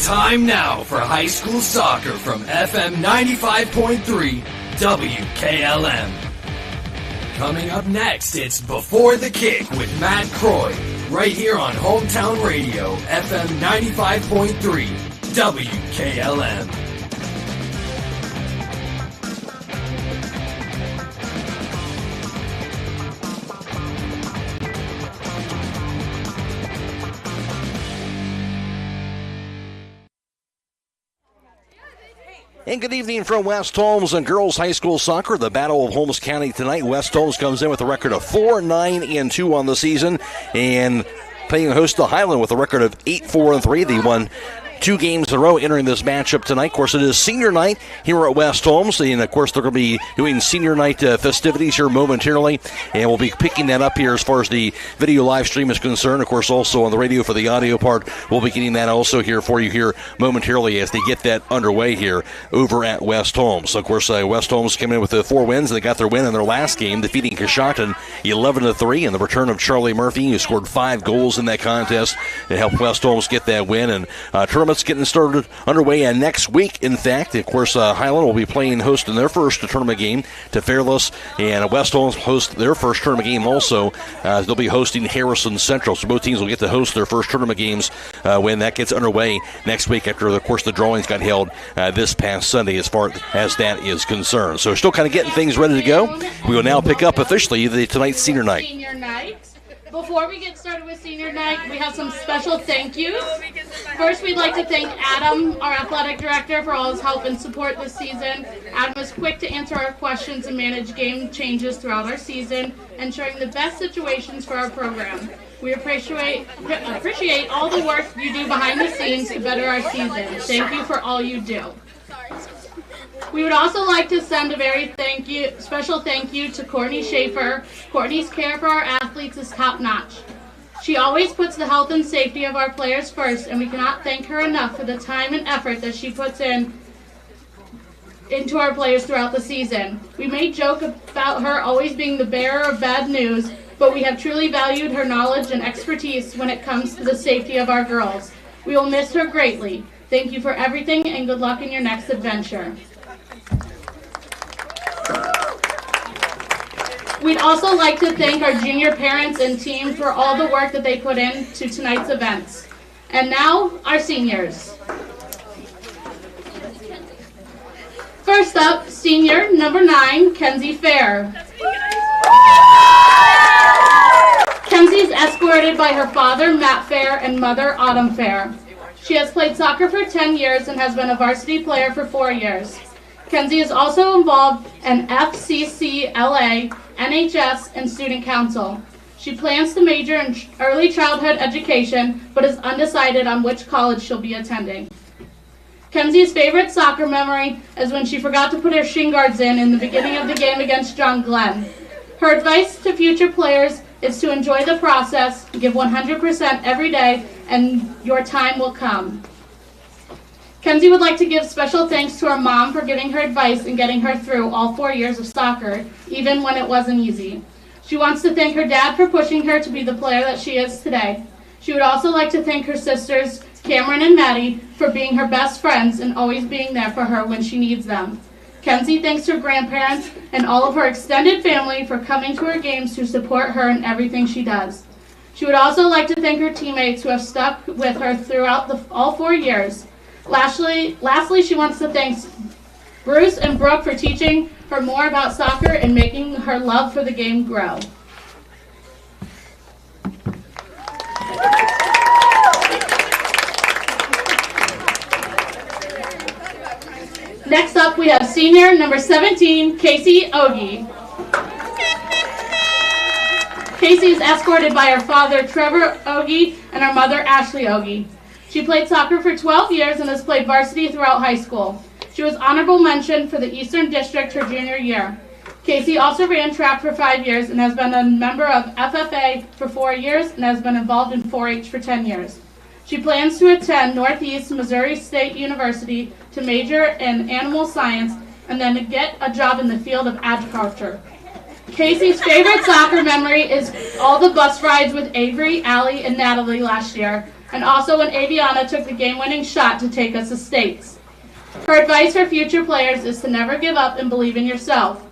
Time now for high school soccer from FM 95.3 WKLM. Coming up next, it's Before the Kick with Matt Croy, right here on Hometown Radio, FM 95.3 WKLM. And good evening from West Holmes and girls high school soccer. The Battle of Holmes County tonight. West Holmes comes in with a record of 4-9-2 on the season, and playing host to Hiland with a record of 8-4-3. They won 2 games in a row entering this matchup tonight. Of course, it is senior night here at West Holmes, and of course, they're going to be doing senior night festivities here momentarily, and we'll be picking that up here as far as the video live stream is concerned. Of course, also on the radio for the audio part, we'll be getting that also here for you here momentarily as they get that underway here over at West Holmes. So, of course, West Holmes came in with 4 wins. They got their win in their last game, defeating Coshocton 11-3, and the return of Charlie Murphy, who scored 5 goals in that contest to help West Holmes get that win. And tournament's getting started underway next week. In fact, of course, Hiland will be playing host in their first tournament game to Fairless, and West Holmes host their first tournament game also. They'll be hosting Harrison Central, so both teams will get to host their first tournament games when that gets underway next week after, of course, the drawings got held this past Sunday as far as that is concerned. So still kind of getting things ready to go. We will now pick up officially tonight's senior night. Senior night. Before we get started with senior night, we have some special thank yous. First, we'd like to thank Adam, our athletic director, for all his help and support this season. Adam is quick to answer our questions and manage game changes throughout our season, ensuring the best situations for our program. We appreciate all the work you do behind the scenes to better our season. Thank you for all you do. We would also like to send a very special thank you to Courtney Schaefer. Courtney's care for our athletes is top-notch. She always puts the health and safety of our players first, and we cannot thank her enough for the time and effort that she puts into our players throughout the season. We may joke about her always being the bearer of bad news, but we have truly valued her knowledge and expertise when it comes to the safety of our girls. We will miss her greatly. Thank you for everything, and good luck in your next adventure. We'd also like to thank our junior parents and team for all the work that they put into tonight's events. And now, our seniors. First up, senior number 9, Kenzie Fair. Kenzie is escorted by her father, Matt Fair, and mother, Autumn Fair. She has played soccer for 10 years and has been a varsity player for 4 years. Kenzie is also involved in FCCLA, NHS, and Student Council. She plans to major in early childhood education, but is undecided on which college she'll be attending. Kenzie's favorite soccer memory is when she forgot to put her shin guards in the beginning of the game against John Glenn. Her advice to future players is to enjoy the process, give 100% every day, and your time will come. Kenzie would like to give special thanks to her mom for giving her advice and getting her through all 4 years of soccer, even when it wasn't easy. She wants to thank her dad for pushing her to be the player that she is today. She would also like to thank her sisters, Cameron and Maddie, for being her best friends and always being there for her when she needs them. Kenzie thanks her grandparents and all of her extended family for coming to her games to support her in everything she does. She would also like to thank her teammates who have stuck with her throughout all 4 years. Lastly, she wants to thank Bruce and Brooke for teaching her more about soccer and making her love for the game grow. Next up, we have senior number 17, Casey Ogie. Casey is escorted by her father, Trevor Ogie, and her mother, Ashley Ogie. She played soccer for 12 years and has played varsity throughout high school. She was honorable mention for the Eastern District her junior year. Casey also ran track for 5 years and has been a member of FFA for 4 years and has been involved in 4-H for 10 years. She plans to attend Northeast Missouri State University to major in animal science and then to get a job in the field of agriculture. Casey's favorite soccer memory is all the bus rides with Avery, Allie, and Natalie last year. and also when Aviana took the game-winning shot to take us to states. Her advice for future players is to never give up and believe in yourself.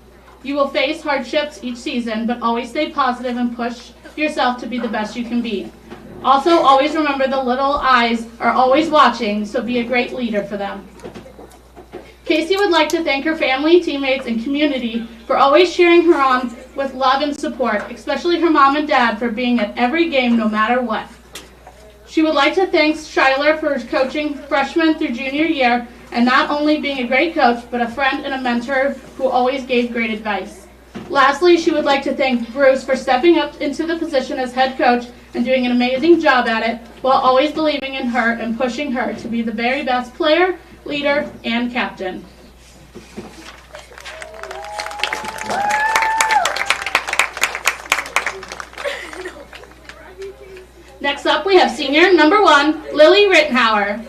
You will face hardships each season, but always stay positive and push yourself to be the best you can be. Also, always remember the little eyes are always watching, so be a great leader for them. Casey would like to thank her family, teammates, and community for always cheering her on with love and support, especially her mom and dad for being at every game no matter what. She would like to thank Shyler for coaching freshman through junior year and not only being a great coach, but a friend and a mentor who always gave great advice. Lastly, she would like to thank Bruce for stepping up into the position as head coach and doing an amazing job at it, while always believing in her and pushing her to be the very best player, leader, and captain. Next up, we have senior number 1, Lily Rittenhauer.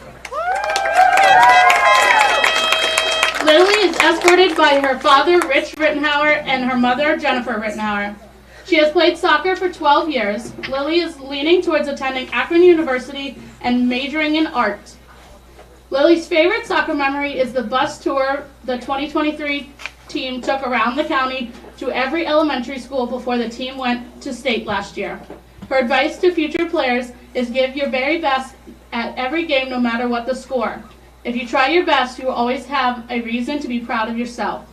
Lily is escorted by her father, Rich Rittenhauer, and her mother, Jennifer Rittenhauer. She has played soccer for 12 years. Lily is leaning towards attending Akron University and majoring in art. Lily's favorite soccer memory is the bus tour the 2023 team took around the county to every elementary school before the team went to state last year. Her advice to future players is give your very best at every game no matter what the score. If you try your best, you will always have a reason to be proud of yourself.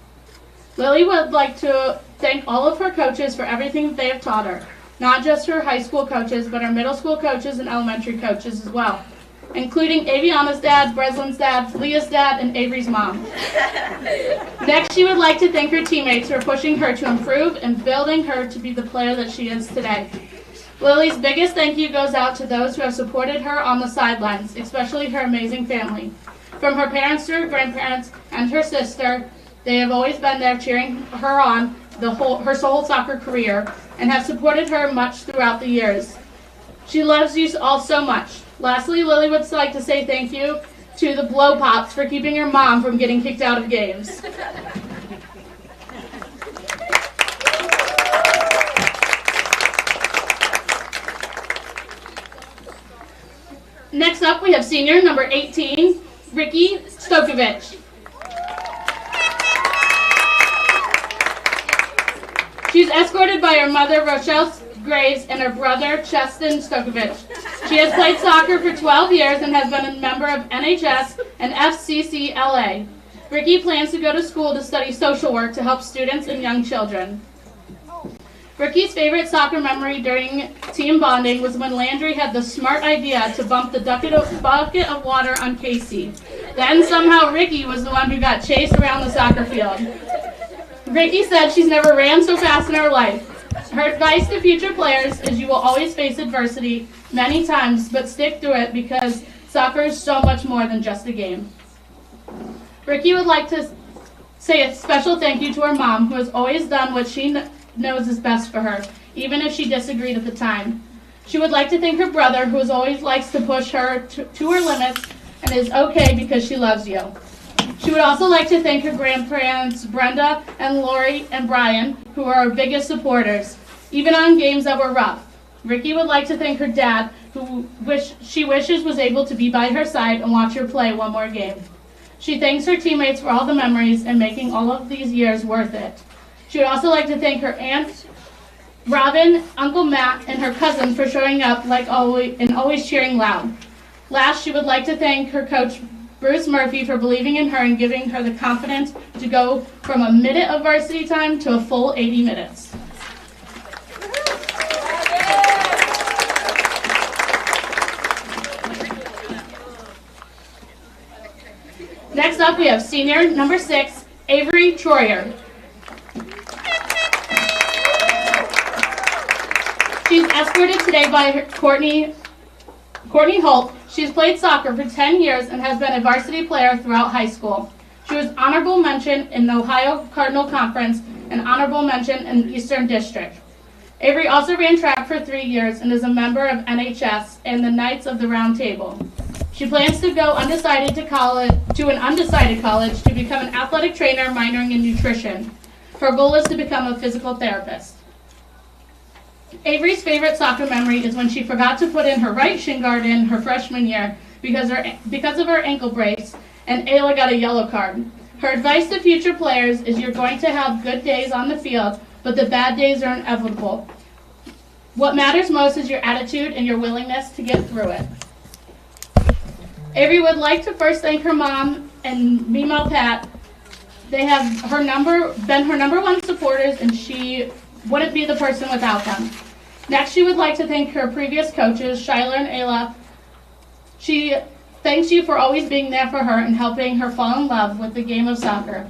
Lily would like to thank all of her coaches for everything that they have taught her, not just her high school coaches, but her middle school coaches and elementary coaches as well, including Aviana's dad, Breslin's dad, Leah's dad, and Avery's mom. Next, she would like to thank her teammates for pushing her to improve and building her to be the player that she is today. Lily's biggest thank you goes out to those who have supported her on the sidelines, especially her amazing family. From her parents to her grandparents and her sister, they have always been there cheering her on her whole soccer career and have supported her much throughout the years. She loves you all so much. Lastly, Lily would like to say thank you to the Blow Pops for keeping her mom from getting kicked out of games. Next up, we have senior number 18, Ricky Stokovich. She's escorted by her mother, Rochelle Graves, and her brother, Cheston Stokovich. She has played soccer for 12 years and has been a member of NHS and FCCLA. Ricky plans to go to school to study social work to help students and young children. Ricky's favorite soccer memory during team bonding was when Landry had the smart idea to bump the bucket of water on Casey. Then somehow Ricky was the one who got chased around the soccer field. Ricky said she's never ran so fast in her life. Her advice to future players is you will always face adversity many times, but stick through it because soccer is so much more than just a game. Ricky would like to say a special thank you to her mom, who has always done what she knows is best for her, even if she disagreed at the time. She would like to thank her brother, who always likes to push her to her limits and is okay because she loves you. She would also like to thank her grandparents, Brenda and Lori and Brian, who are our biggest supporters, even on games that were rough. Ricky would like to thank her dad, who she wishes was able to be by her side and watch her play one more game. She thanks her teammates for all the memories and making all of these years worth it. She would also like to thank her aunt, Robin, Uncle Matt, and her cousins for showing up like always and always cheering loud. Last, she would like to thank her coach, Bruce Murphy, for believing in her and giving her the confidence to go from a minute of varsity time to a full 80 minutes. Next up, we have senior number 6, Avery Troyer. She's escorted today by Courtney Holt. She's played soccer for 10 years and has been a varsity player throughout high school. She was honorable mention in the Ohio Cardinal Conference and honorable mention in the Eastern District. Avery also ran track for 3 years and is a member of NHS and the Knights of the Round Table. She plans to go to an undecided college to become an athletic trainer minoring in nutrition. Her goal is to become a physical therapist. Avery's favorite soccer memory is when she forgot to put in her right shin guard in her freshman year because of her ankle brace, and Ayla got a yellow card. Her advice to future players is you're going to have good days on the field, but the bad days are inevitable. What matters most is your attitude and your willingness to get through it. Avery would like to first thank her mom and Mimo Pat. They have been her number one supporters, and she wouldn't be the person without them. Next, she would like to thank her previous coaches, Shyler and Ayla. She thanks you for always being there for her and helping her fall in love with the game of soccer.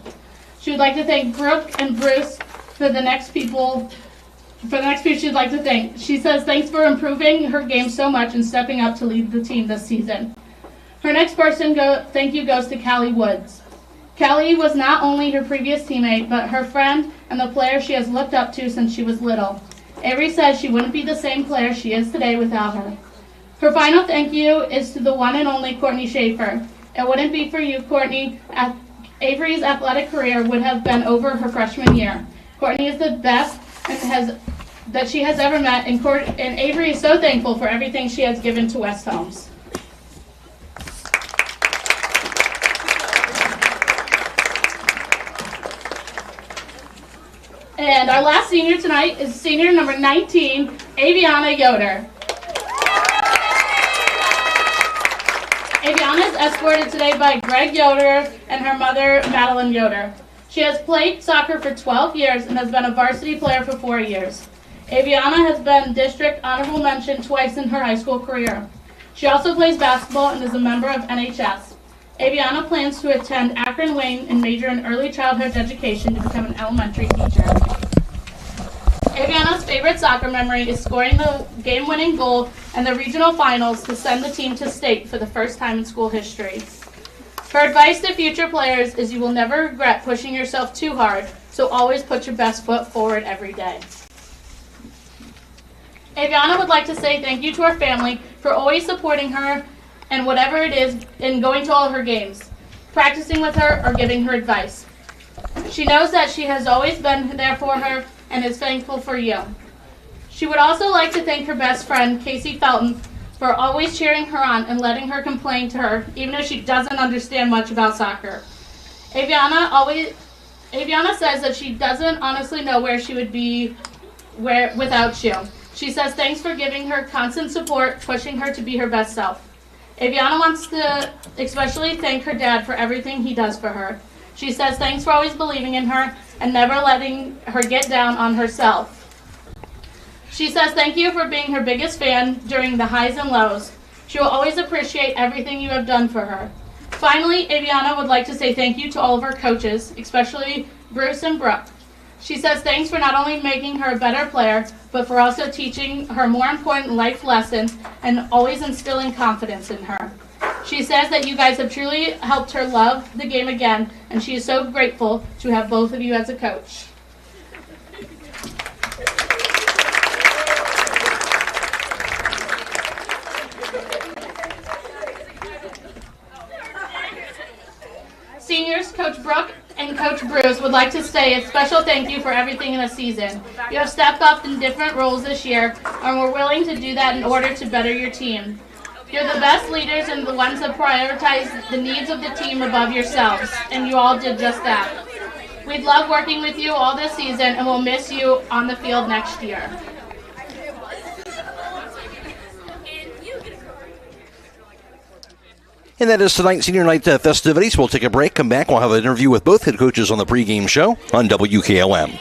She would like to thank Brooke and Bruce for the next people she'd like to thank. She says thanks for improving her game so much and stepping up to lead the team this season. Her next thank you goes to Callie Woods. Callie was not only her previous teammate, but her friend and the player she has looked up to since she was little. Avery says she wouldn't be the same player she is today without her. Her final thank you is to the one and only Courtney Schaefer. It wouldn't be for you, Courtney. Avery's athletic career would have been over her freshman year. Courtney is the best that she has ever met, and Avery is so thankful for everything she has given to West Holmes. And our last senior tonight is senior number 19, Aviana Yoder. Aviana is escorted today by Greg Yoder and her mother, Madeline Yoder. She has played soccer for 12 years and has been a varsity player for 4 years. Aviana has been district honorable mention twice in her high school career. She also plays basketball and is a member of NHS. Aviana plans to attend Akron Wayne and major in early childhood education to become an elementary teacher. Aviana's favorite soccer memory is scoring the game-winning goal in the regional finals to send the team to state for the first time in school history. Her advice to future players is you will never regret pushing yourself too hard, so always put your best foot forward every day. Aviana would like to say thank you to her family for always supporting her and whatever it is in going to all of her games, practicing with her, or giving her advice. She knows that she has always been there for her and is thankful for you. She would also like to thank her best friend, Casey Felton, for always cheering her on and letting her complain to her, even if she doesn't understand much about soccer. Aviana says that she doesn't honestly know where she would be without you. She says thanks for giving her constant support, pushing her to be her best self. Aviana wants to especially thank her dad for everything he does for her. She says thanks for always believing in her and never letting her get down on herself. She says thank you for being her biggest fan during the highs and lows. She will always appreciate everything you have done for her. Finally, Aviana would like to say thank you to all of her coaches, especially Bruce and Brooke. She says thanks for not only making her a better player, but for also teaching her more important life lessons and always instilling confidence in her. She says that you guys have truly helped her love the game again, and she is so grateful to have both of you as a coach. Seniors, Coach Brooke and Coach Bruce would like to say a special thank you for everything in the season. You have stepped up in different roles this year, and we're willing to do that in order to better your team. You're the best leaders and the ones that prioritize the needs of the team above yourselves, and you all did just that. We'd love working with you all this season, and we'll miss you on the field next year. And that is tonight's senior night festivities. We'll take a break, come back. We'll have an interview with both head coaches on the pregame show on WKLM.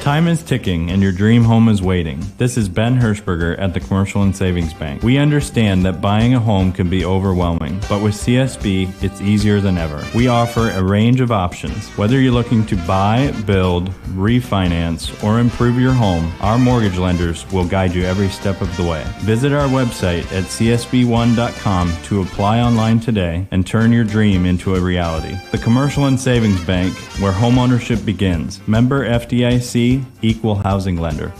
Time is ticking and your dream home is waiting. This is Ben Hirschberger at the Commercial and Savings Bank. We understand that buying a home can be overwhelming, but with CSB, it's easier than ever. We offer a range of options. Whether you're looking to buy, build, refinance, or improve your home, our mortgage lenders will guide you every step of the way. Visit our website at csb1.com to apply online today and turn your dream into a reality. The Commercial and Savings Bank, where homeownership begins. Member FDIC, Equal Housing Lender.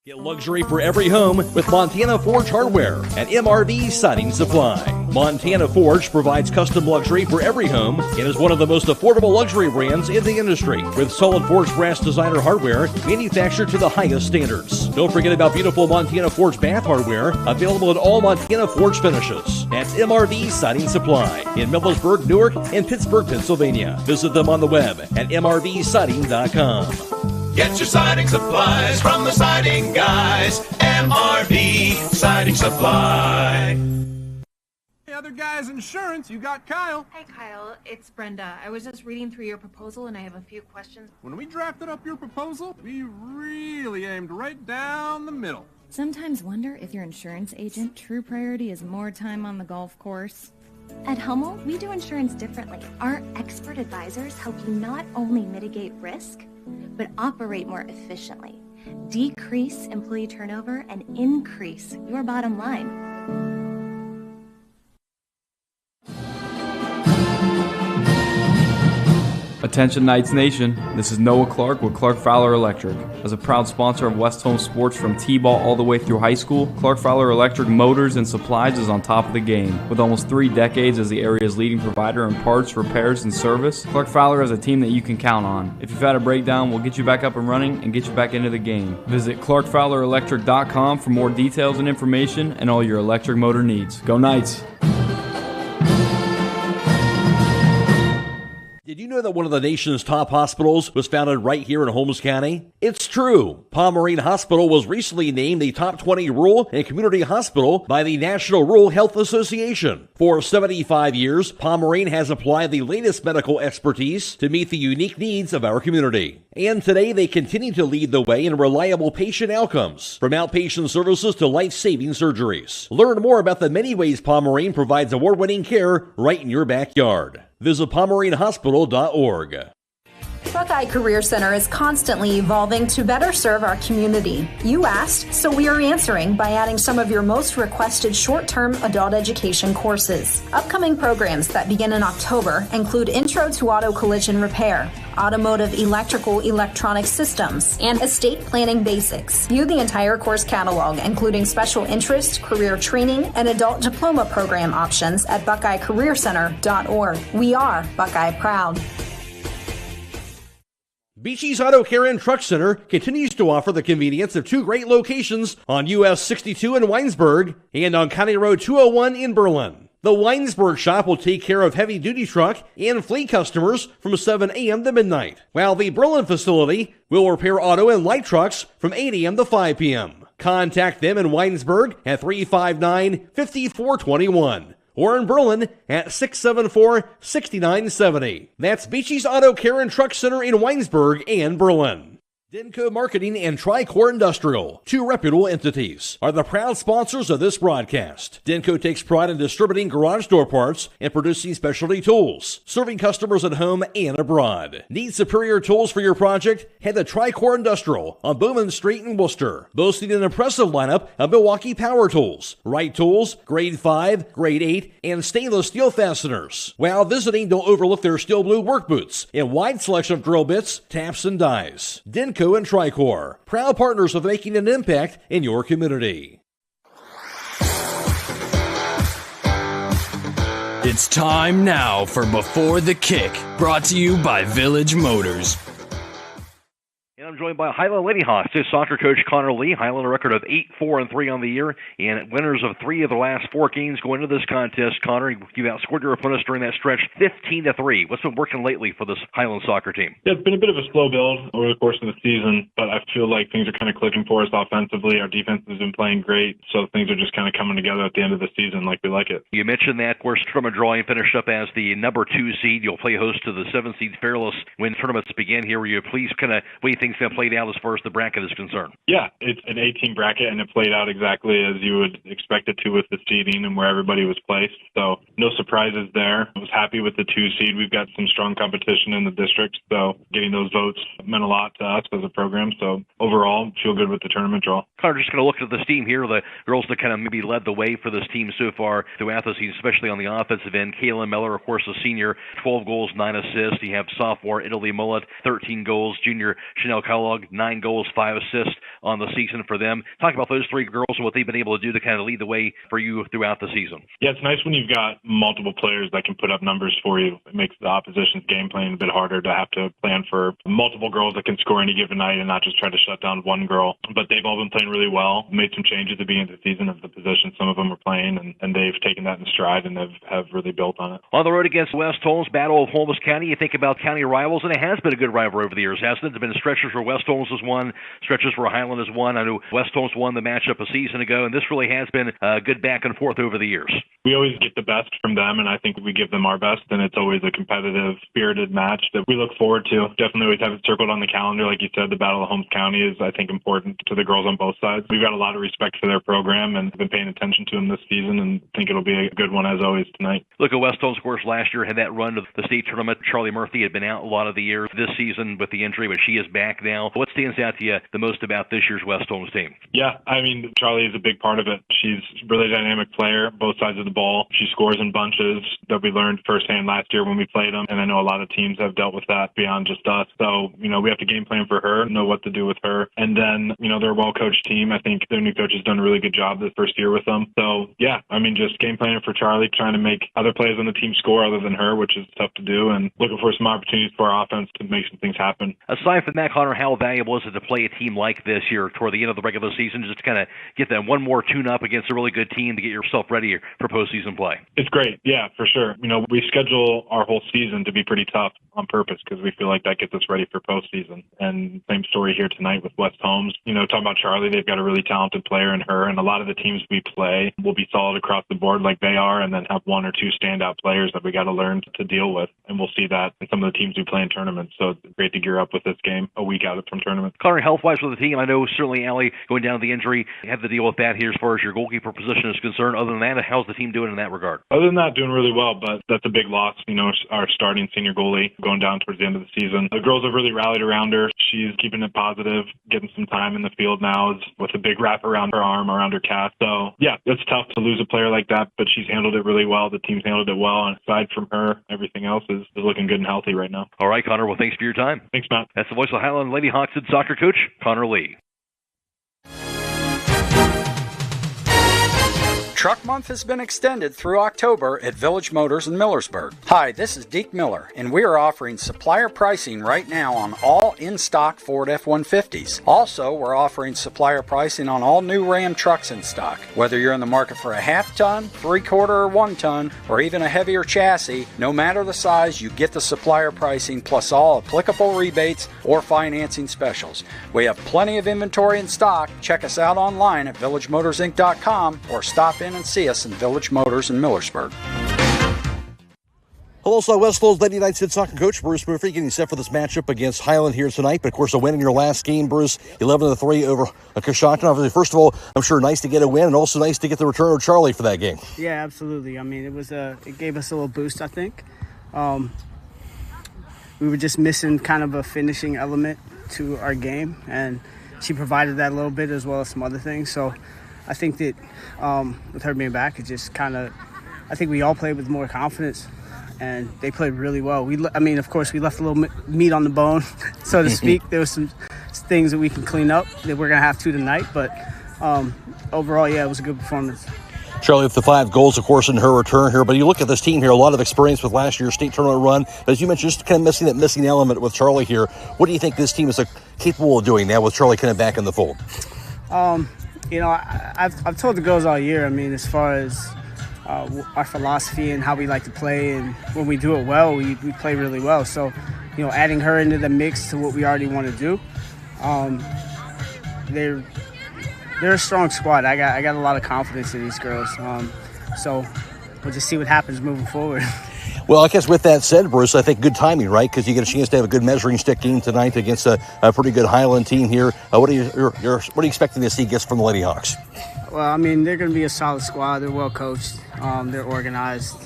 Get Luxury for every home with Montana Forge Hardware and MRV Siding Supply. Montana Forge provides custom luxury for every home and is one of the most affordable luxury brands in the industry with solid forged brass designer hardware manufactured to the highest standards. Don't forget about beautiful Montana Forge bath hardware available in all Montana Forge finishes. That's MRV Siding Supply in Millersburg, Newark, and Pittsburgh, Pennsylvania. Visit them on the web at mrvsiding.com. Get your siding supplies from the siding guys. MRV Siding Supply. Hey, other guys' insurance, you got Kyle. Hey, Kyle, it's Brenda. I was just reading through your proposal and I have a few questions. When we drafted up your proposal, we really aimed right down the middle. Sometimes wonder if your insurance agent true priority is more time on the golf course. At Hummel, we do insurance differently. Our expert advisors help you not only mitigate risk, but operate more efficiently, decrease employee turnover, and increase your bottom line. Attention Knights Nation, this is Noah Clark with Clark Fowler Electric. As a proud sponsor of West Holmes sports from T-ball all the way through high school, Clark Fowler Electric Motors and Supplies is on top of the game. With almost 3 decades as the area's leading provider in parts, repairs, and service, Clark Fowler is a team that you can count on. If you've had a breakdown, we'll get you back up and running and get you back into the game. Visit ClarkFowlerElectric.com for more details and information and all your electric motor needs. Go Knights! Did you know that one of the nation's top hospitals was founded right here in Holmes County? It's true. Pomerene Hospital was recently named the top 20 rural and community hospital by the National Rural Health Association. For 75 years, Pomerene has applied the latest medical expertise to meet the unique needs of our community. And today they continue to lead the way in reliable patient outcomes, from outpatient services to life-saving surgeries. Learn more about the many ways Pomerene provides award-winning care right in your backyard. Visit PomereneHospital.org. Buckeye Career Center is constantly evolving to better serve our community. You asked, so we are answering by adding some of your most requested short-term adult education courses. Upcoming programs that begin in October include Intro to Auto Collision Repair, Automotive Electrical Electronic Systems, and Estate Planning Basics. View the entire course catalog, including special interest, career training, and adult diploma program options at BuckeyeCareerCenter.org. We are Buckeye Proud. Beachy's Auto Care and Truck Center continues to offer the convenience of 2 great locations on US 62 in Winesburg and on County Road 201 in Berlin. The Winesburg shop will take care of heavy-duty truck and fleet customers from 7 a.m. to midnight, while the Berlin facility will repair auto and light trucks from 8 a.m. to 5 p.m. Contact them in Winesburg at 359-5421. Or in Berlin at 674-6970. That's Beachy's Auto Care and Truck Center in Winesburg and Berlin. Denko Marketing and Tricor Industrial, 2 reputable entities, are the proud sponsors of this broadcast. Denko takes pride in distributing garage door parts and producing specialty tools, serving customers at home and abroad. Need superior tools for your project? Head to Tricor Industrial on Bowman Street in Worcester, boasting an impressive lineup of Milwaukee power tools, Wright tools, grade 5, grade 8, and stainless steel fasteners. While visiting, don't overlook their steel blue work boots and wide selection of drill bits, taps, and dies. Denko and Tricor, proud partners of making an impact in your community. It's time now for Before the Kick, brought to you by Village Motors. And I'm joined by Hiland Lady Hawks, his soccer coach Connor Lee. Hiland a record of 8-4-3 on the year, and winners of 3 of the last 4 games going into this contest. Connor, you outscored your opponents during that stretch 15-3. What's been working lately for this Hiland soccer team? Yeah, it's been a bit of a slow build over the course of the season, but I feel like things are kind of clicking for us offensively. Our defense has been playing great, so things are just kind of coming together at the end of the season like we like it. You mentioned that, of course, from a drawing finished up as the number 2 seed. You'll play host to the 7 seed Fairless when tournaments begin here. Will you please kind of way things have played out as far as the bracket is concerned? Yeah, it's an 18 bracket, and it played out exactly as you would expect it to with the seeding and where everybody was placed. So no surprises there. I was happy with the 2 seed. We've got some strong competition in the district, so getting those votes meant a lot to us as a program. So overall, feel good with the tournament draw. Connor, just going to look at this team here, the girls that kind of maybe led the way for this team so far throughout the season, especially on the offensive end. Kaylin Miller, of course, a senior, 12 goals, 9 assists. You have sophomore Italy Mullet, 13 goals. Junior Chanel Kellogg, 9 goals, 5 assists on the season for them. Talk about those 3 girls and what they've been able to do to kind of lead the way for you throughout the season. Yeah, it's nice when you've got multiple players that can put up numbers for you. It makes the opposition's game plan a bit harder to have to plan for multiple girls that can score any given night and not just try to shut down one girl. But they've all been playing really well. Made some changes at the beginning of the season of the position some of them were playing, and they've taken that in stride and have really built on it. On the road against West Holmes, Battle of Holmes County, you think about county rivals, and it has been a good rivalry over the years, hasn't it? There have been stretches where West Holmes has won, stretches where Hiland has won. I know West Holmes won the matchup a season ago, and this really has been a good back and forth over the years. We always get the best from them, and I think we give them our best, and it's always a competitive, spirited match that we look forward to. Definitely always have it circled on the calendar. Like you said, the Battle of Holmes County is, I think, important to the girls on both sides. We've got a lot of respect for their program and been paying attention to them this season, and think it'll be a good one as always tonight. Look at West Holmes, of course, last year had that run to the state tournament. Charlie Murphy had been out a lot of the year this season with the injury, but she is back now. What stands out to you the most about this year's West Holmes team? Yeah, I mean, Charlie is a big part of it. She's a really dynamic player, both sides of the ball. She scores in bunches that we learned firsthand last year when we played them, and I know a lot of teams have dealt with that beyond just us. So, we have to game plan for her, know what to do with her. And then, they're a well-coached team. I think their new coach has done a really good job this first year with them. So, yeah, I mean, just game planning for Charlie, trying to make other players on the team score other than her, which is tough to do, and looking for some opportunities for our offense to make some things happen. Aside from that, Connor, how valuable is it to play a team like this here toward the end of the regular season, just to kind of get that one more tune-up against a really good team to get yourself ready for postseason play? It's great, yeah, for sure. We schedule our whole season to be pretty tough on purpose because we feel like that gets us ready for postseason. And same story here tonight with West Holmes. Talking about Charlie, they've got a really talented player in her, and a lot of the teams we play will be solid across the board like they are, and then have 1 or 2 standout players that we got to learn to deal with. And we'll see that in some of the teams we play in tournaments. So it's great to gear up with this game a week out from tournament. Connor, health-wise with the team, I know certainly Allie going down with the injury, you have to deal with that here as far as your goalkeeper position is concerned. Other than that, how's the team doing in that regard? Other than that, doing really well, but that's a big loss. Our starting senior goalie going down towards the end of the season. The girls have really rallied around her. She's keeping it positive, getting some time in the field now with a big wrap around her arm, around her calf. So, yeah, it's tough to lose a player like that, but she's handled it really well. The team's handled it well, and aside from her, everything else is looking good and healthy right now. All right, Connor. Well, thanks for your time. Thanks, Matt. That's the voice of Hiland Lady Hawks head soccer coach, Connor Lee. Truck Month has been extended through October at Village Motors in Millersburg. Hi, this is Deke Miller, and we are offering supplier pricing right now on all in-stock Ford F-150s. Also, we're offering supplier pricing on all new Ram trucks in stock. Whether you're in the market for a half-ton, 3/4, or 1-ton, or even a heavier chassis, no matter the size, you get the supplier pricing plus all applicable rebates or financing specials. We have plenty of inventory in stock. Check us out online at villagemotorsinc.com or stop in and see us in Village Motors in Millersburg. Hello, so West Holmes Lady Knights head soccer coach Bruce Murphy getting set for this matchup against Hiland here tonight. But of course, a win in your last game, Bruce, 11-3 over Coshocton. Obviously, first of all, I'm sure nice to get a win, and also nice to get the return of Charlie for that game. Yeah, absolutely. I mean, it gave us a little boost, I think. We were just missing kind of a finishing element to our game, and she provided that a little bit as well as some other things. So I think that with her being back, it just kind of, I think we all played with more confidence, and they played really well. Of course, we left a little meat on the bone, so to speak. There was some things that we can clean up that we're going to have to tonight, but overall, yeah, it was a good performance. Charlie with the 5 goals, of course, in her return here. But you look at this team here, a lot of experience with last year's state tournament run. But as you mentioned, just kind of missing that missing element with Charlie here. What do you think this team is capable of doing now with Charlie kind of back in the fold? I've told the girls all year, as far as our philosophy and how we like to play, and when we do it well, we play really well. So, adding her into the mix to what we already want to do, they're a strong squad. I got a lot of confidence in these girls. So we'll just see what happens moving forward. Well, I guess with that said, Bruce, I think good timing, right? Because you get a chance to have a good measuring stick game tonight against a pretty good Hiland team here. What are you expecting to see from the Lady Hawks? Well, they're going to be a solid squad. They're well coached. They're organized.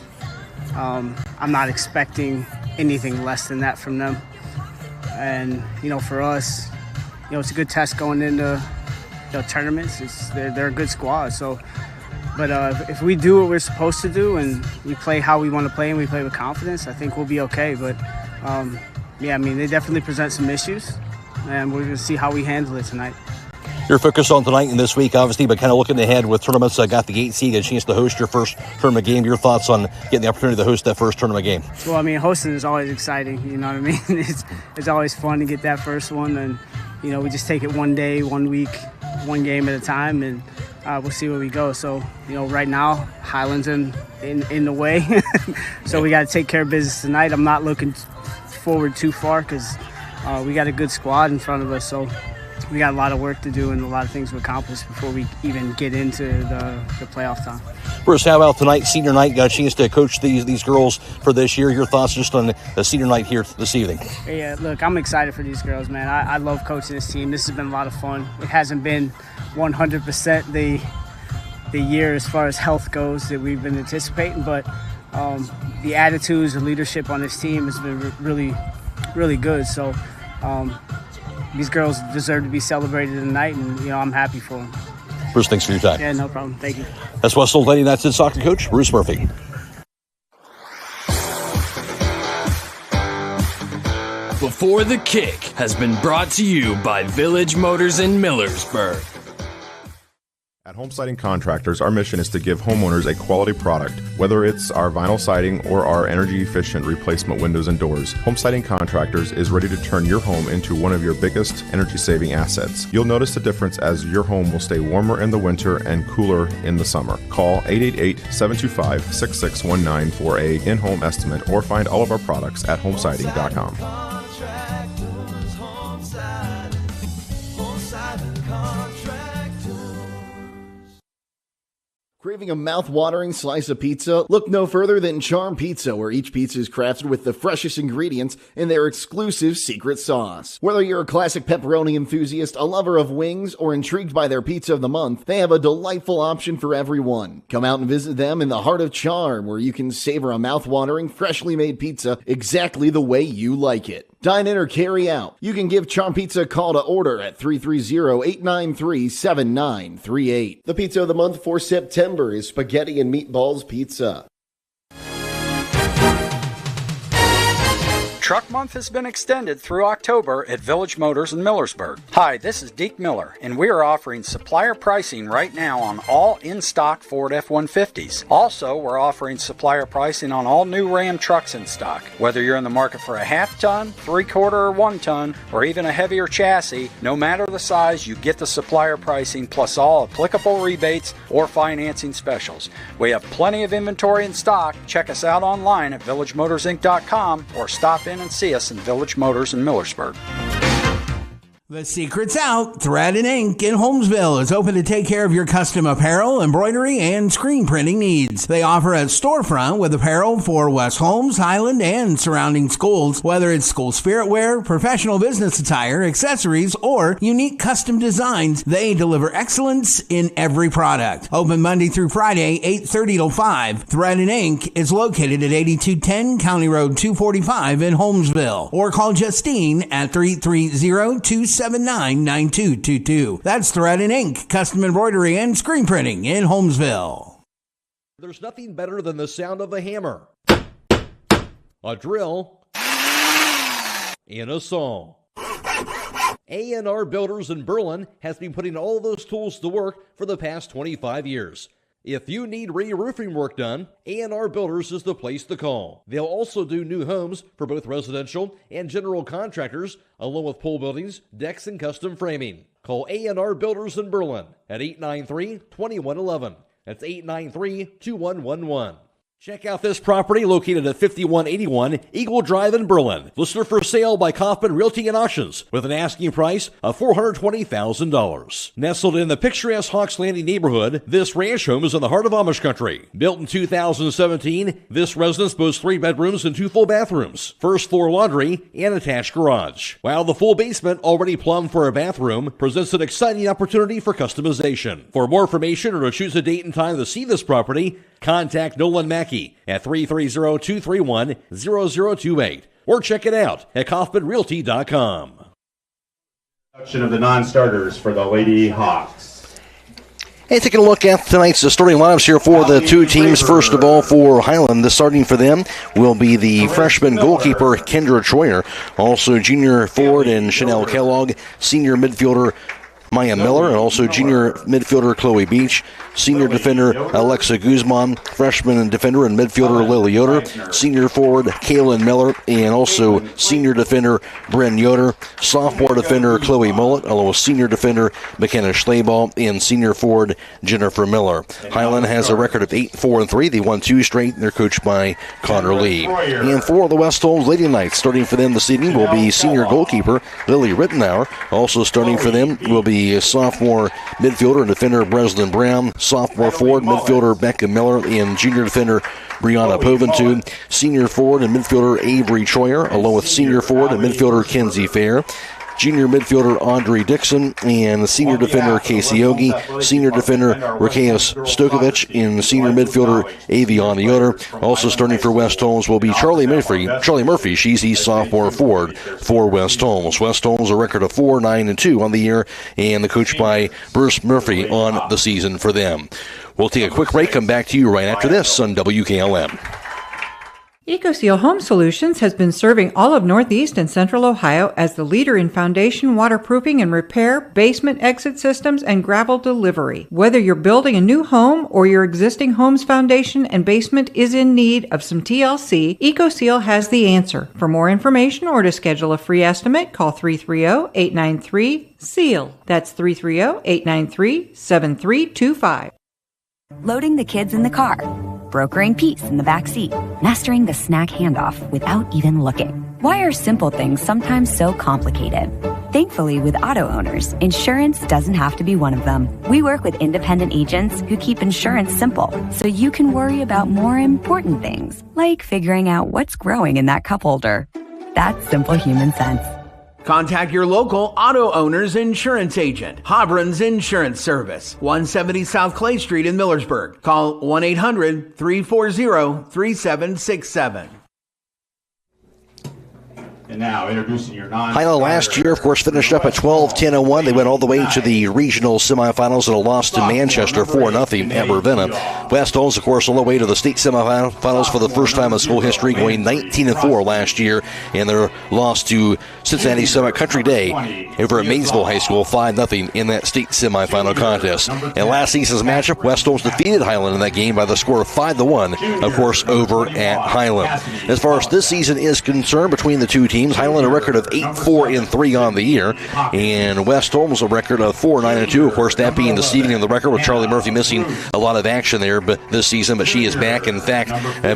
I'm not expecting anything less than that from them. And for us, it's a good test going into tournaments. They're a good squad. So. But if we do what we're supposed to do and we play how we want to play and we play with confidence, I think we'll be okay. But, they definitely present some issues. and we're going to see how we handle it tonight. Your focus on tonight and this week, obviously, but kind of looking ahead with tournaments. I got the 8 seed, a chance to host your first tournament game. Your thoughts on getting the opportunity to host that first tournament game? Well, I mean, hosting is always exciting. You know what I mean? It's always fun to get that first one, and we just take it one day, 1 week, one game at a time, and we'll see where we go. So, right now, Hiland's in the way, so we got to take care of business tonight. I'm not looking forward too far because we got a good squad in front of us, so we got a lot of work to do and a lot of things to accomplish before we even get into the playoff time. Bruce, how about tonight, senior night? Got a chance to coach these girls for this year. Your thoughts just on the senior night here this evening? Yeah, look, I'm excited for these girls, man. I love coaching this team. This has been a lot of fun. It hasn't been 100% the year as far as health goes that we've been anticipating, but the attitudes and leadership on this team has been really, really good. So these girls deserve to be celebrated tonight, and I'm happy for them. Bruce, thanks for your time. Yeah, no problem. Thank you. That's West Holmes Lady United soccer coach Bruce Murphy. Before the Kick has been brought to you by Village Motors in Millersburg. At Home Siding Contractors, our mission is to give homeowners a quality product, whether it's our vinyl siding or our energy-efficient replacement windows and doors. Home Siding Contractors is ready to turn your home into one of your biggest energy-saving assets. You'll notice the difference as your home will stay warmer in the winter and cooler in the summer. Call 888-725-6619 for a in-home estimate or find all of our products at homesiding.com. Craving a mouth-watering slice of pizza? Look no further than Charm Pizza, where each pizza is crafted with the freshest ingredients in their exclusive secret sauce. Whether you're a classic pepperoni enthusiast, a lover of wings, or intrigued by their pizza of the month, they have a delightful option for everyone. Come out and visit them in the heart of Charm, where you can savor a mouth-watering, freshly made pizza exactly the way you like it. Dine in or carry out. You can give Charm Pizza a call to order at 330-893-7938. The pizza of the month for September is spaghetti and meatballs pizza. Truck Month has been extended through October at Village Motors in Millersburg. Hi, this is Deke Miller, and we are offering supplier pricing right now on all in-stock Ford F-150s. Also, we're offering supplier pricing on all new Ram trucks in stock. Whether you're in the market for a half-ton, 3/4 or 1-ton, or even a heavier chassis, no matter the size, you get the supplier pricing plus all applicable rebates or financing specials. We have plenty of inventory in stock. Check us out online at villagemotorsinc.com or stop in and see us in Village Motors in Millersburg. The secret's out. Thread and Ink in Holmesville is open to take care of your custom apparel, embroidery, and screen printing needs. They offer a storefront with apparel for West Holmes, Hiland, and surrounding schools. Whether it's school spirit wear, professional business attire, accessories, or unique custom designs, they deliver excellence in every product. Open Monday through Friday, 8:30 till 5. Thread and Ink is located at 8210 County Road 245 in Holmesville. Or call Justine at 330-279-9222. That's Thread and Ink, custom embroidery and screen printing in Holmesville. There's nothing better than the sound of a hammer, a drill, and a saw. A&R Builders in Berlin has been putting all those tools to work for the past 25 years. If you need re-roofing work done, A&R Builders is the place to call. They'll also do new homes for both residential and general contractors, along with pole buildings, decks, and custom framing. Call A&R Builders in Berlin at 893-2111. That's 893-2111. Check out this property located at 5181 Eagle Drive in Berlin. Listed for sale by Kaufman Realty and Auctions with an asking price of $420,000. Nestled in the picturesque Hawks Landing neighborhood, this ranch home is in the heart of Amish country. Built in 2017, this residence boasts 3 bedrooms and 2 full bathrooms, first floor laundry, and attached garage. While the full basement, already plumbed for a bathroom, presents an exciting opportunity for customization. For more information or to choose a date and time to see this property, contact Nolan Mackey at 330-231-0028 or check it out at KaufmanRealty.com. Production of the non-starters for the Lady Hawks. Hey, taking a look at tonight's starting lineups here for the two teams. First of all, for Hiland, the starting for them will be the freshman goalkeeper, Kendra Troyer. Also, junior forward and Chanel Kellogg, senior midfielder, Maya Miller, and also junior midfielder Chloe Beach, senior defender Alexa Guzman, freshman and defender and midfielder Lily Yoder, senior forward Kaylin Miller, and also senior defender Bryn Yoder, sophomore defender Chloe Mullet, along with senior defender McKenna Schleball, and senior forward Jennifer Miller. Hiland has a record of 8-4-3. They won 2 straight, and they're coached by Connor Lee. And for the West Holmes Lady Knights, starting for them this evening will be senior goalkeeper Lily Rittenauer. Also starting for them will be sophomore midfielder and defender Breslin Brown, sophomore forward midfielder Becca Miller, and junior defender Brianna Poventu, senior forward and midfielder Avery Troyer, along with senior forward and midfielder Kenzie Fair, junior midfielder Audrey Dixon, and senior defender Casey Ogie, senior defender Rakeus Stokovich, and senior midfielder Aviana Yoder. Also starting for West Holmes will be Charlie Murphy. She's the sophomore forward for West Holmes. West Holmes a record of 4-9-2 on the year, and the coach by Bruce Murphy on the season for them. We'll take a quick break, come back to you right after this on WKLM. EcoSeal Home Solutions has been serving all of Northeast and Central Ohio as the leader in foundation waterproofing and repair, basement exit systems, and gravel delivery. Whether you're building a new home or your existing home's foundation and basement is in need of some TLC, EcoSeal has the answer. For more information or to schedule a free estimate, call 330-893-SEAL. That's 330-893-7325. Loading the kids in the car, brokering peace in the back seat, mastering the snack handoff without even looking. Why are simple things sometimes so complicated? Thankfully, with auto owners, insurance doesn't have to be one of them. We work with independent agents who keep insurance simple, so you can worry about more important things, like figuring out what's growing in that cup holder. That's simple human sense. Contact your local auto owner's insurance agent. Hobron's Insurance Service, 170 South Clay Street in Millersburg. Call 1-800-340-3767. And now, introducing your Hiland last year, of course, finished up at 12-10-1. They went all the way to the regional semifinals and a loss to Manchester 4-0 at Ravenna. West Holmes, of course, all the way to the state semifinals for the first time in school history, going 19-4 last year, and their loss to Cincinnati Summit Country Day over at Maysville High School 5-0 in that state semifinal contest. And last season's matchup, West Holmes defeated Hiland in that game by the score of 5-1, of course, over at Hiland. As far as this season is concerned, between the two teams, Hiland a record of 8-4-3 on the year, and West Holmes a record of 4-9-2. Of course, that being the seeding of the record, with Charlie Murphy missing a lot of action there this season, but she is back. In fact,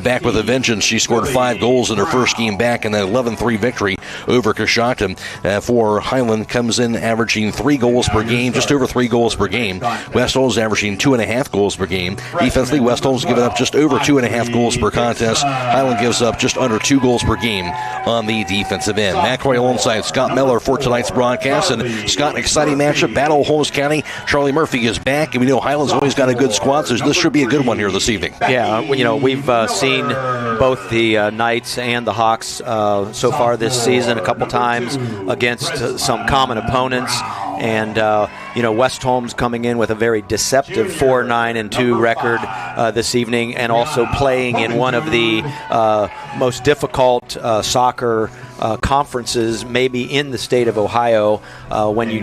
back with a vengeance. She scored 5 goals in her first game back in an 11-3 victory over Coshocton. For Hiland, comes in averaging 3 goals per game, just over 3 goals per game. West Holmes averaging 2.5 goals per game. Defensively, West Holmes giving up just over 2.5 goals per contest. Hiland gives up just under 2 goals per game on the defensive end. Matt Croy alongside Scott Miller for tonight's broadcast. And Scott, an exciting matchup. Battle of Holmes County. Charlie Murphy is back, and we know Hiland's always got a good squad, so this should be a good one here this evening. Yeah, we've seen both the Knights and the Hawks so far this season a couple times against some common opponents. And, West Holmes coming in with a very deceptive 4-9-2 record this evening, and also playing in one of the most difficult soccer conferences maybe in the state of Ohio, when you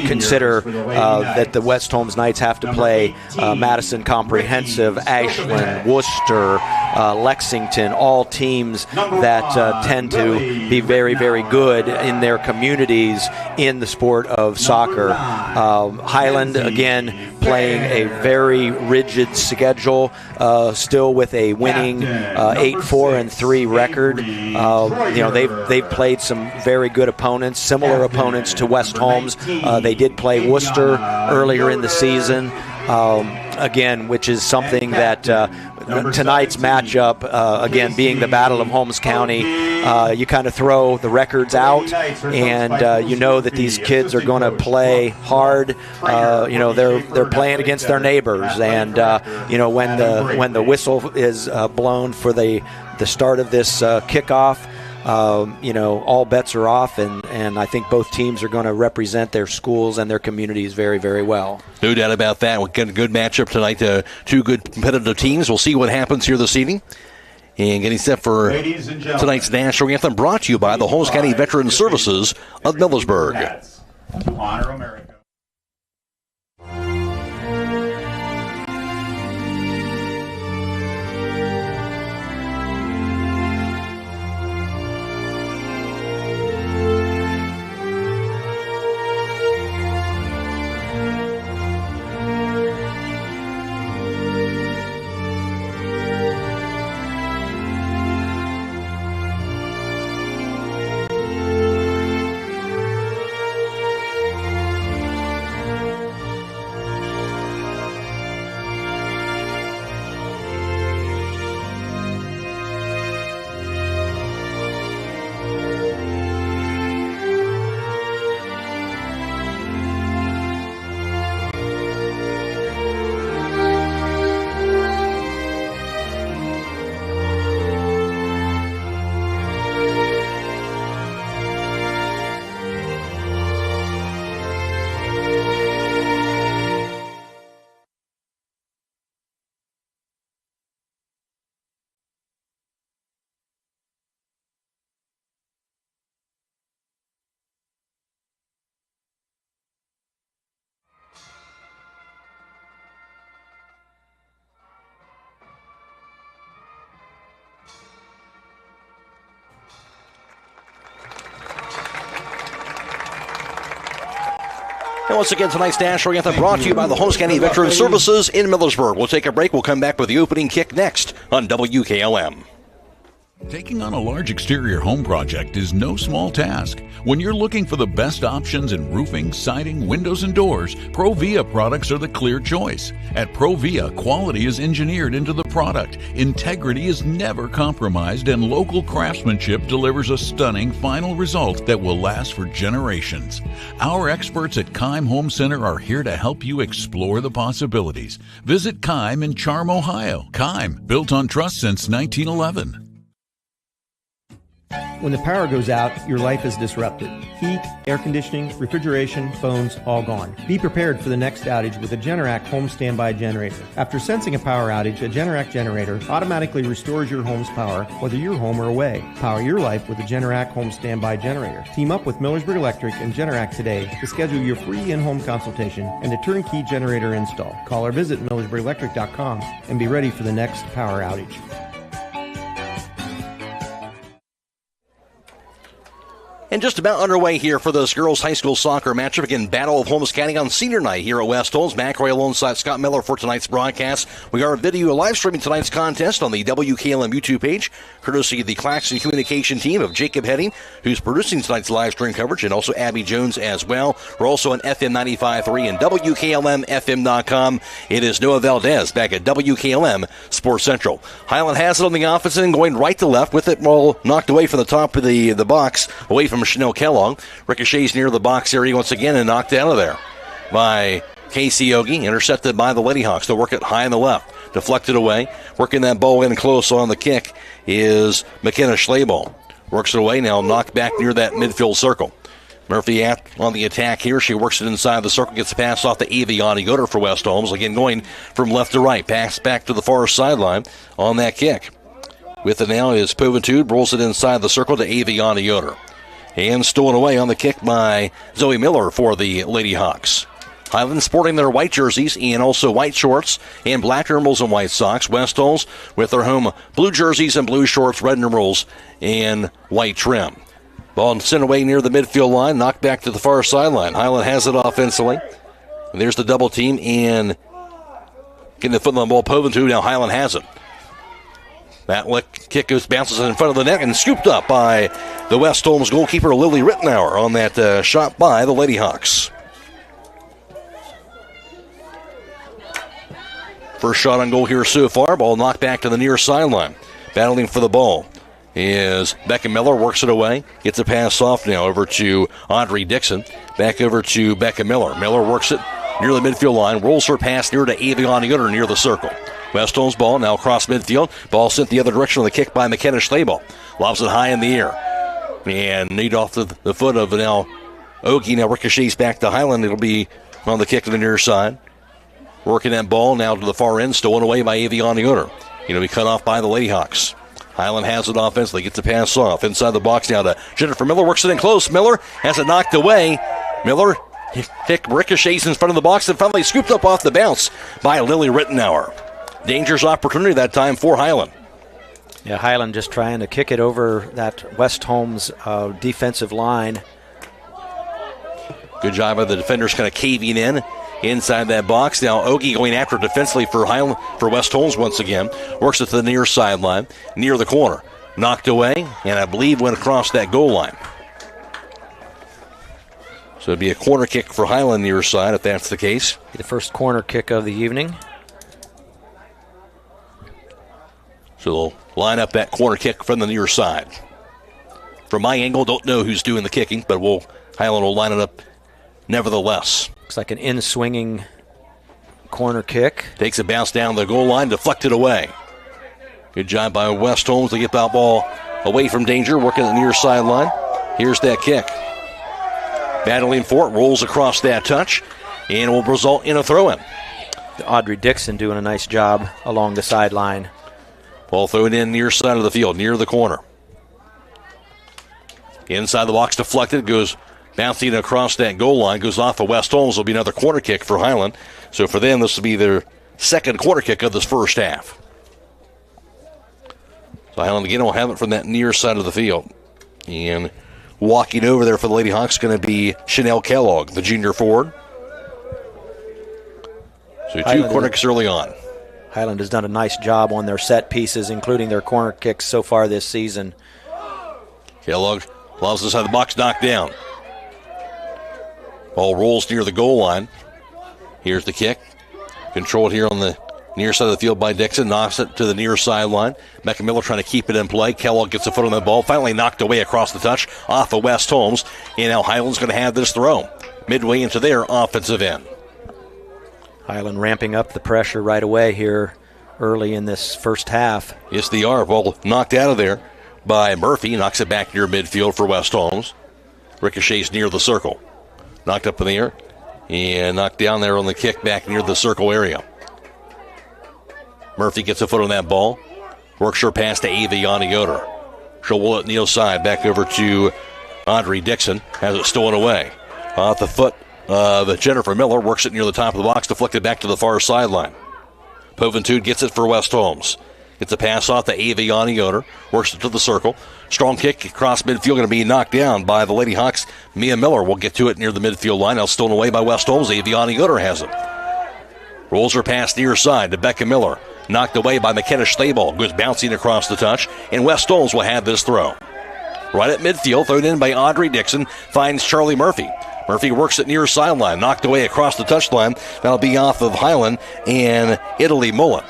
consider that the West Holmes Knights have to play Madison Comprehensive, Ashland, Worcester, Lexington, all teams that tend to be very, very good in their communities in the sport of soccer. Hiland, again, playing a very rigid schedule, still with a winning 8-4-3 record. They've played some very good opponents, similar opponents to West Holmes. They did play Worcester earlier in the season, again, which is something that tonight's matchup, again, being the Battle of Holmes County, you kind of throw the records out, and you know that these kids are going to play hard. They're playing against their neighbors, and when the whistle is blown for the start of this kickoff, all bets are off, and I think both teams are going to represent their schools and their communities very, very well. No doubt about that. We'll get a good matchup tonight. Two good competitive teams. We'll see what happens here this evening. And getting set for tonight's national anthem, brought to you by the Holmes County Veterans Services of Millersburg. To honor America. And once again, tonight's national anthem brought to you by the Holmes County Veterans Services in Millersburg. We'll take a break. We'll come back with the opening kick next on WKLM. Taking on a large exterior home project is no small task. When you're looking for the best options in roofing, siding, windows, and doors, Provia products are the clear choice. At Provia, quality is engineered into the product, integrity is never compromised, and local craftsmanship delivers a stunning final result that will last for generations. Our experts at Keim Home Center are here to help you explore the possibilities. Visit Keim in Charm, Ohio. Keim, built on trust since 1911. When the power goes out, your life is disrupted. Heat, air conditioning, refrigeration, phones, all gone. Be prepared for the next outage with a Generac home standby generator. After sensing a power outage, a Generac generator automatically restores your home's power, whether you're home or away. Power your life with a Generac home standby generator. Team up with Millersburg Electric and Generac today to schedule your free in-home consultation and a turnkey generator install. Call or visit millersburgelectric.com and be ready for the next power outage. And just about underway here for this girls' high school soccer matchup. Again, Battle of Holmes County on senior night here at West Holmes. Matt Croy alongside Scott Miller for tonight's broadcast. We are video live streaming tonight's contest on the WKLM YouTube page, courtesy of the Claxon communication team of Jacob Heading, who's producing tonight's live stream coverage, and also Abby Jones as well. We're also on FM 95.3 and WKLM-FM.com. It is Noah Valdez back at WKLM Sports Central. Hiland has it on the offensive end, going right to left with it ball knocked away from the top of the box, away from Chanel Kellogg. Ricochets near the box area once again and knocked out of there by Casey Ogie. Intercepted by the Lady Hawks. They'll work it high on the left. Deflected away. Working that ball in close on the kick is McKenna Schlabel. Works it away now. Knocked back near that midfield circle. Murphy on the attack here. She works it inside the circle. Gets a pass off to Aviani Yoder for West Holmes. Again going from left to right. Pass back to the far sideline on that kick. With it now is Povitude. Rolls it inside the circle to Aviani Yoder. And stolen away on the kick by Zoe Miller for the Lady Hawks. Hiland sporting their white jerseys and also white shorts and black numerals and white socks. West Holmes with their home blue jerseys and blue shorts, red numerals, and white trim. Ball sent away near the midfield line, knocked back to the far sideline. Hiland has it offensively. And there's the double team and getting the foot on the ball. Povitude, now Hiland has it. That kick bounces in front of the net and scooped up by the West Holmes goalkeeper, Lily Rittenauer, on that shot by the Lady Hawks. First shot on goal here so far. Ball knocked back to the near sideline. Battling for the ball is Becca Miller. Works it away. Gets a pass off now over to Audrey Dixon. Back over to Becca Miller. Miller works it near the midfield line. Rolls her pass near to Aviani Yoder near the circle. West Holmes ball now across midfield. Ball sent the other direction on the kick by McKenna Schlabel. Lobs it high in the air. And need off the foot of now Ogie. Now ricochets back to Hiland. It'll be on the kick to the near side. Working that ball now to the far end, stolen away by Avion Yoder. It'll be cut off by the Lady Hawks. Hiland has it offensively, gets the pass off. Inside the box now to Jennifer Miller, works it in close. Miller has it knocked away. Miller ricochets in front of the box and finally scooped up off the bounce by Lily Rittenauer. Dangerous opportunity that time for Hiland. Yeah, Hiland just trying to kick it over that West Holmes defensive line. Good job by the defenders kind of caving in inside that box. Now Ogie going after defensively for Hiland, for West Holmes once again. Works it to the near sideline, near the corner. Knocked away, and I believe went across that goal line. So it'd be a corner kick for Hiland near side if that's the case. The first corner kick of the evening. So they'll line up that corner kick from the near side. From my angle, don't know who's doing the kicking, but Hiland will line it up nevertheless. Looks like an in-swinging corner kick. Takes a bounce down the goal line, deflected away. Good job by West Holmes to get that ball away from danger, working the near sideline. Here's that kick. Battling for it, rolls across that touch, and will result in a throw-in. Audrey Dixon doing a nice job along the sideline. Ball thrown in near side of the field, near the corner. Inside the box, deflected, goes bouncing across that goal line, goes off of West Holmes. Will be another corner kick for Hiland. So for them, this will be their second corner kick of this first half. So Hiland again will have it from that near side of the field. And walking over there for the Lady Hawks going to be Chanel Kellogg, the junior forward. So two corner kicks early on. Hiland has done a nice job on their set pieces, including their corner kicks so far this season. Kellogg loves inside the box, knocked down. Ball rolls near the goal line. Here's the kick. Controlled here on the near side of the field by Dixon. Knocks it to the near sideline. Becca Miller trying to keep it in play. Kellogg gets a foot on the ball. Finally knocked away across the touch off of West Holmes. And now Hiland's going to have this throw midway into their offensive end. Hiland ramping up the pressure right away here early in this first half. Yes, they are. Ball knocked out of there by Murphy. Knocks it back near midfield for West Holmes. Ricochets near the circle. Knocked up in the air and knocked down there on the kick back near the circle area. Murphy gets a foot on that ball. Works her pass to Aviana Yoder. She'll roll it near side back over to Audrey Dixon. Has it stolen away. Off the foot of Jennifer Miller. Works it near the top of the box. Deflected back to the far sideline. Poventude gets it for West Holmes. Gets a pass off to Aviana Yoder. Works it to the circle. Strong kick across midfield. Going to be knocked down by the Lady Hawks. Mia Miller will get to it near the midfield line. Now stolen away by West Holmes. Aviana Yoder has it. Rolls her pass near side to Becca Miller. Knocked away by McKenna Schlabel. Goes bouncing across the touch. And West Holmes will have this throw. Right at midfield. Thrown in by Audrey Dixon. Finds Charlie Murphy. Murphy works it near sideline. Knocked away across the touchline. That'll be off of Hiland and Italy Mullen.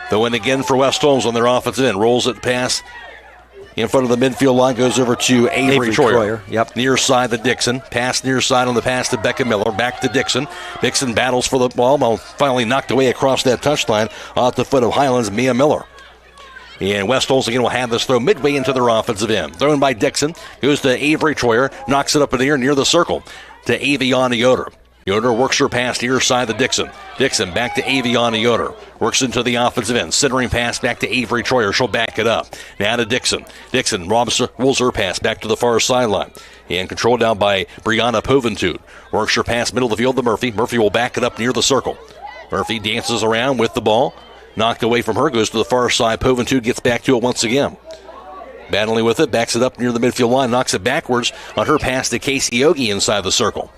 The win again for West Holmes on their offensive end. Rolls it past in front of the midfield line. Goes over to Avery Troyer. Yep. Near side to Dixon. Pass near side on the pass to Becca Miller. Back to Dixon. Dixon battles for the ball. Well, finally knocked away across that touchline off the foot of Hiland's Mia Miller. And West Holmes again will have this throw midway into their offensive end. Thrown by Dixon. Goes to Avery Troyer. Knocks it up in the air near the circle to Aviana Yoder. Yoder works her pass near side to Dixon. Dixon back to Aviana Yoder. Works into the offensive end. Centering pass back to Avery Troyer. She'll back it up. Now to Dixon. Dixon rolls her pass back to the far sideline. And controlled down by Brianna Poventude. Works her pass middle of the field to Murphy. Murphy will back it up near the circle. Murphy dances around with the ball. Knocked away from her. Goes to the far side. Poventude gets back to it once again. Battling with it. Backs it up near the midfield line. Knocks it backwards on her pass to Casey Ogie inside the circle.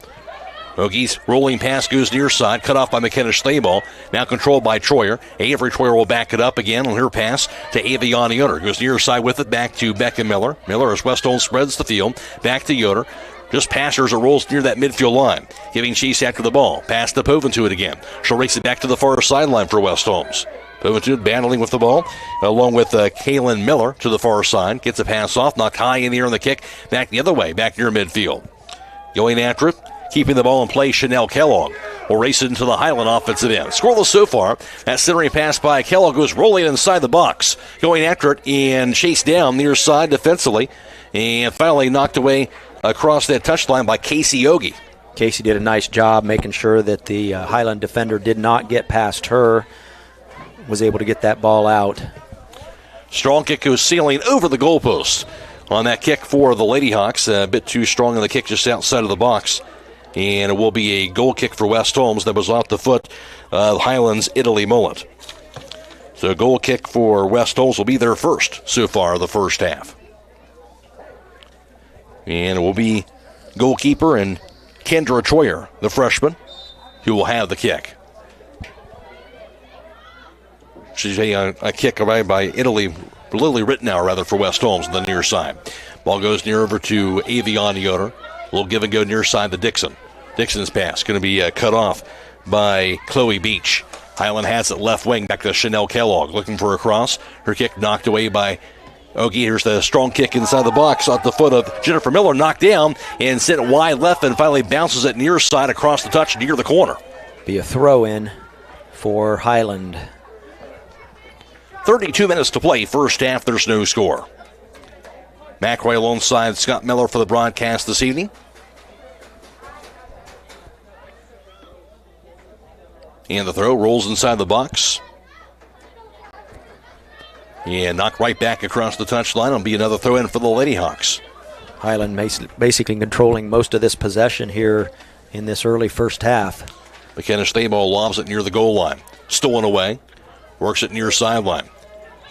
Ogie's rolling pass goes near side, cut off by McKenna Schlabel. Now controlled by Troyer. Avery Troyer will back it up again on her pass to Aviana Yoder. Goes near side with it, back to Becca Miller. Miller as West Holmes spreads the field. Back to Yoder. Just past her as it rolls near that midfield line. Giving chase after the ball. Pass to Poventude again. She'll race it back to the far sideline for West Holmes. Poventude battling with the ball, along with Kaylin Miller to the far side. Gets a pass off, knocked high in the air on the kick. Back the other way, back near midfield. Going after it. Keeping the ball in play, Chanel Kellogg will race it into the Hiland offensive end. Scoreless so far. That centering pass by Kellogg goes rolling inside the box. Going after it and chased down near side defensively And finally knocked away across that touchline by Casey Ogie. Casey did a nice job making sure that the Hiland defender did not get past her, was able to get that ball out. Strong kick goes sailing over the goalpost on that kick for the Lady Hawks. A bit too strong on the kick just outside of the box. And it will be a goal kick for West Holmes that was off the foot of Hiland's Italy Mullet. So a goal kick for West Holmes will be their first so far the first half. And it will be goalkeeper and Kendra Troyer, the freshman, who will have the kick. She's a kick right by Lily Rittenauer, rather, for West Holmes on the near side. Ball goes near over to Avion Yoder. A little give and go near side to Dixon. Dixon's pass going to be cut off by Chloe Beach. Hiland has it left wing back to Chanel Kellogg, looking for a cross. Her kick knocked away by Ogie. Here's the strong kick inside the box off the foot of Jennifer Miller, knocked down and sent wide left, and finally bounces it near side across the touch near the corner. Be a throw in for Hiland. 32 minutes to play, first half, there's no score. McRae alongside Scott Miller for the broadcast this evening. And the throw rolls inside the box. And knocked right back across the touchline. It'll be another throw in for the Lady Hawks. Hiland basically controlling most of this possession here in this early first half. McKenna Staball lobs it near the goal line. Stolen away. Works it near sideline.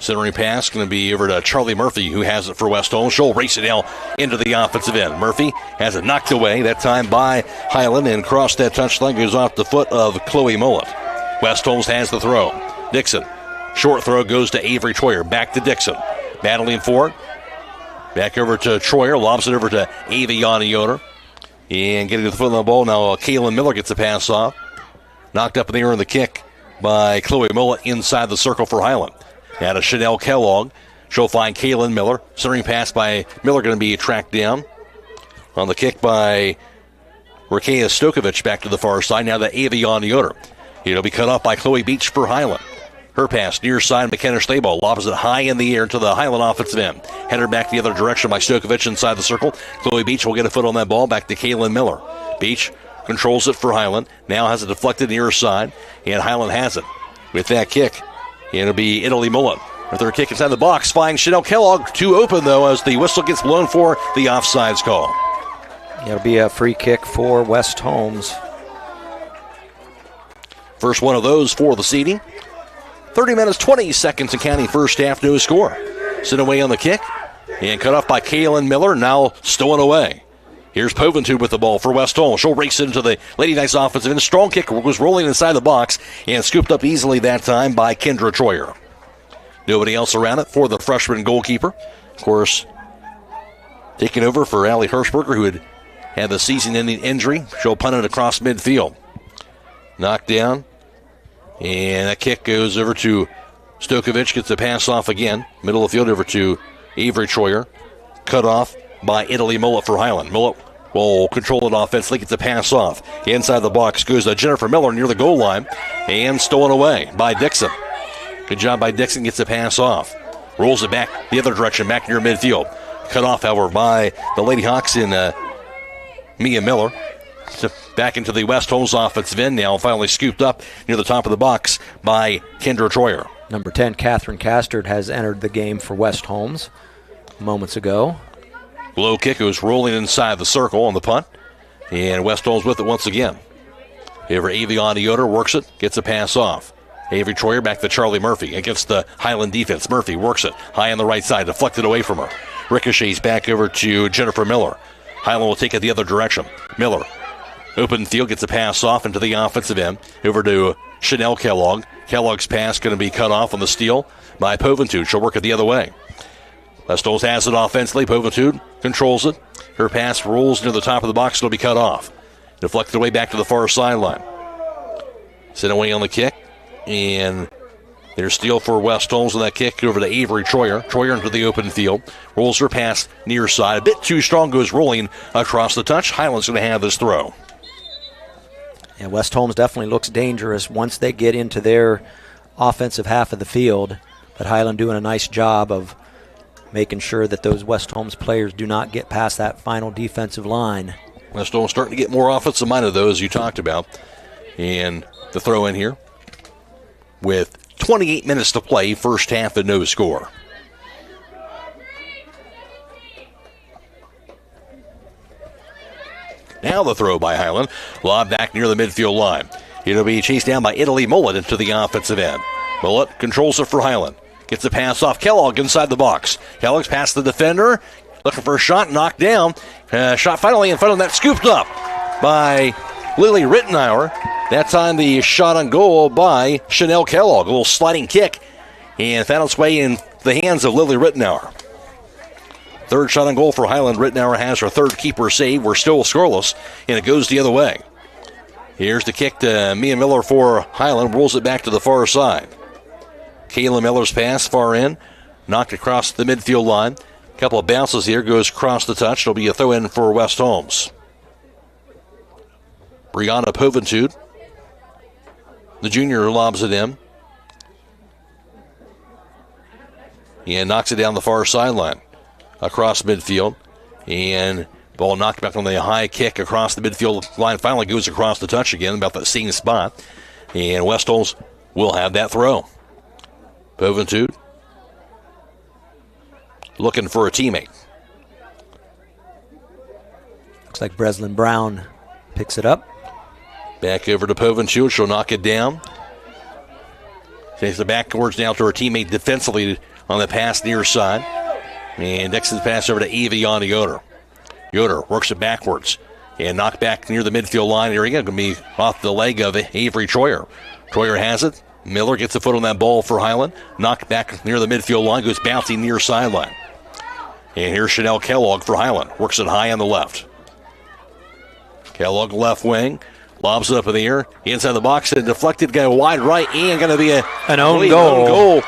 Centering pass going to be over to Charlie Murphy, who has it for West Holmes. She'll race it now into the offensive end. Murphy has it knocked away, that time by Hiland, and across that touchline goes off the foot of Chloe Mullet. West Holmes has the throw. Dixon. Short throw goes to Avery Troyer. Back to Dixon. Battling for it. Back over to Troyer. Lobs it over to Aviana Yoder. And getting to the foot of the ball now, Kaylin Miller gets the pass off. Knocked up in the air on the kick by Chloe Mullet inside the circle for Hiland. Now to Chanel Kellogg. She'll find Kaylin Miller. Centering pass by Miller going to be tracked down. On the kick by Rakea Stokovich back to the far side. Now to Avion Yoder. It'll be cut off by Chloe Beach for Hiland. Her pass near side, McKenna Staball lobs it high in the air to the Hiland offensive end. Header back the other direction by Stokovich inside the circle. Chloe Beach will get a foot on that ball back to Kaylin Miller. Beach controls it for Hiland. Now has it deflected near side, and Hiland has it with that kick. And it'll be Italy Mullet with their kick inside the box. Flying Chanel Kellogg, too open though as the whistle gets blown for the offsides call. It'll be a free kick for West Holmes. First one of those for the seeding. 30 minutes, 20 seconds in counting first half, no score. Sent away on the kick and cut off by Kaylin Miller, now stolen away. Here's Poventude with the ball for West Holmes. She'll race into the Lady Knights offensive end. Strong kick was rolling inside the box and scooped up easily that time by Kendra Troyer. Nobody else around it for the freshman goalkeeper. Of course, taking over for Allie Hirschberger, who had the season-ending injury. She'll punt it across midfield. Knocked down. And that kick goes over to Stokovich, gets the pass off again. Middle of the field over to Avery Troyer. Cut off by Italy Mullet for Hiland. Mullet will control it offensively, gets the pass off. Inside the box goes to Jennifer Miller near the goal line. And stolen away by Dixon. Good job by Dixon, gets the pass off. Rolls it back the other direction, back near midfield. Cut off, however, by the Lady Hawks in Mia Miller. Back into the West Holmes offensive end now, finally scooped up near the top of the box by Kendra Troyer. Number 10, Catherine Castard, has entered the game for West Holmes moments ago. Low kick was rolling inside the circle on the punt, and West Holmes with it once again. Over Aviana Yoder works it, gets a pass off. Avery Troyer back to Charlie Murphy against the Hiland defense. Murphy works it high on the right side, deflected away from her. Ricochets back over to Jennifer Miller. Hiland will take it the other direction. Miller. Open field, gets a pass off into the offensive end. Over to Chanel Kellogg. Kellogg's pass going to be cut off on the steal by Poventude. She'll work it the other way. West Holmes has it offensively. Poventude controls it. Her pass rolls near the top of the box. It'll be cut off. Deflected away back to the far sideline. Sent away on the kick. And there's steal for West Holmes on that kick over to Avery Troyer. Troyer into the open field. Rolls her pass near side. A bit too strong, goes rolling across the touch. Hiland's going to have this throw. And West Holmes definitely looks dangerous once they get into their offensive half of the field. But Hiland doing a nice job of making sure that those West Holmes players do not get past that final defensive line. West Holmes starting to get more offensive minded, though, as you talked about. And the throw in here with 28 minutes to play, first half and no score. Now the throw by Hiland. Lob back near the midfield line. It'll be chased down by Italy Mullet into the offensive end. Mullet controls it for Hiland. Gets a pass off Kellogg inside the box. Kellogg's past the defender. Looking for a shot, knocked down. Shot finally in front of that, scooped up by Lily Rittenauer. That time the shot on goal by Chanel Kellogg. A little sliding kick. And found its way in the hands of Lily Rittenauer. Third shot on goal for Hiland. Rittenauer has her third keeper save. We're still scoreless, and it goes the other way. Here's the kick to Mia Miller for Hiland. Rolls it back to the far side. Kayla Miller's pass far in. Knocked across the midfield line. Couple of bounces here. Goes across the touch. It'll be a throw in for West Holmes. Brianna Poventude, the junior, lobs it in. And knocks it down the far sideline. Across midfield, and ball knocked back on the high kick across the midfield line. Finally goes across the touch again, about that same spot, and West Holmes will have that throw. Poventude looking for a teammate. Looks like Breslin Brown picks it up. Back over to Poventude. She'll knock it down. Takes it backwards now to her teammate defensively on the pass near side. And Dixon's pass over to Aviana Yoder. Yoder works it backwards and knocked back near the midfield line area. Going to be off the leg of Avery Troyer. Troyer has it. Miller gets a foot on that ball for Hiland. Knocked back near the midfield line. Goes bouncing near sideline. And here's Chanel Kellogg for Hiland. Works it high on the left. Kellogg left wing. Lobs it up in the air. Inside the box and deflected. Got a wide right and going to be an own goal.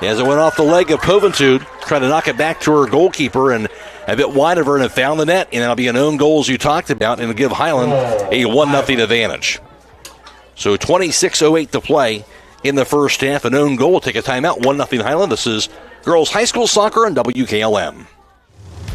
As it went off the leg of Poventude, trying to knock it back to her goalkeeper and a bit wide of her, and it found the net. And that'll be an own goal, as you talked about, and it'll give Hiland a 1-0 advantage. So 26:08 to play in the first half. An own goal will take a timeout. 1-0 Hiland. This is girls high school soccer on WKLM.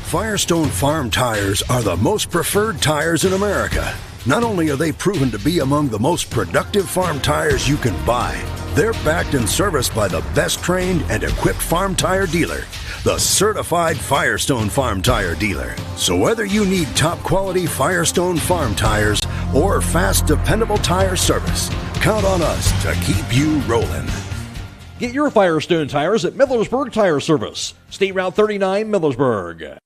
Firestone Farm tires are the most preferred tires in America. Not only are they proven to be among the most productive farm tires you can buy, they're backed and serviced by the best trained and equipped farm tire dealer, the certified Firestone Farm Tire Dealer. So whether you need top quality Firestone Farm tires or fast, dependable tire service, count on us to keep you rolling. Get your Firestone tires at Millersburg Tire Service, State Route 39, Millersburg.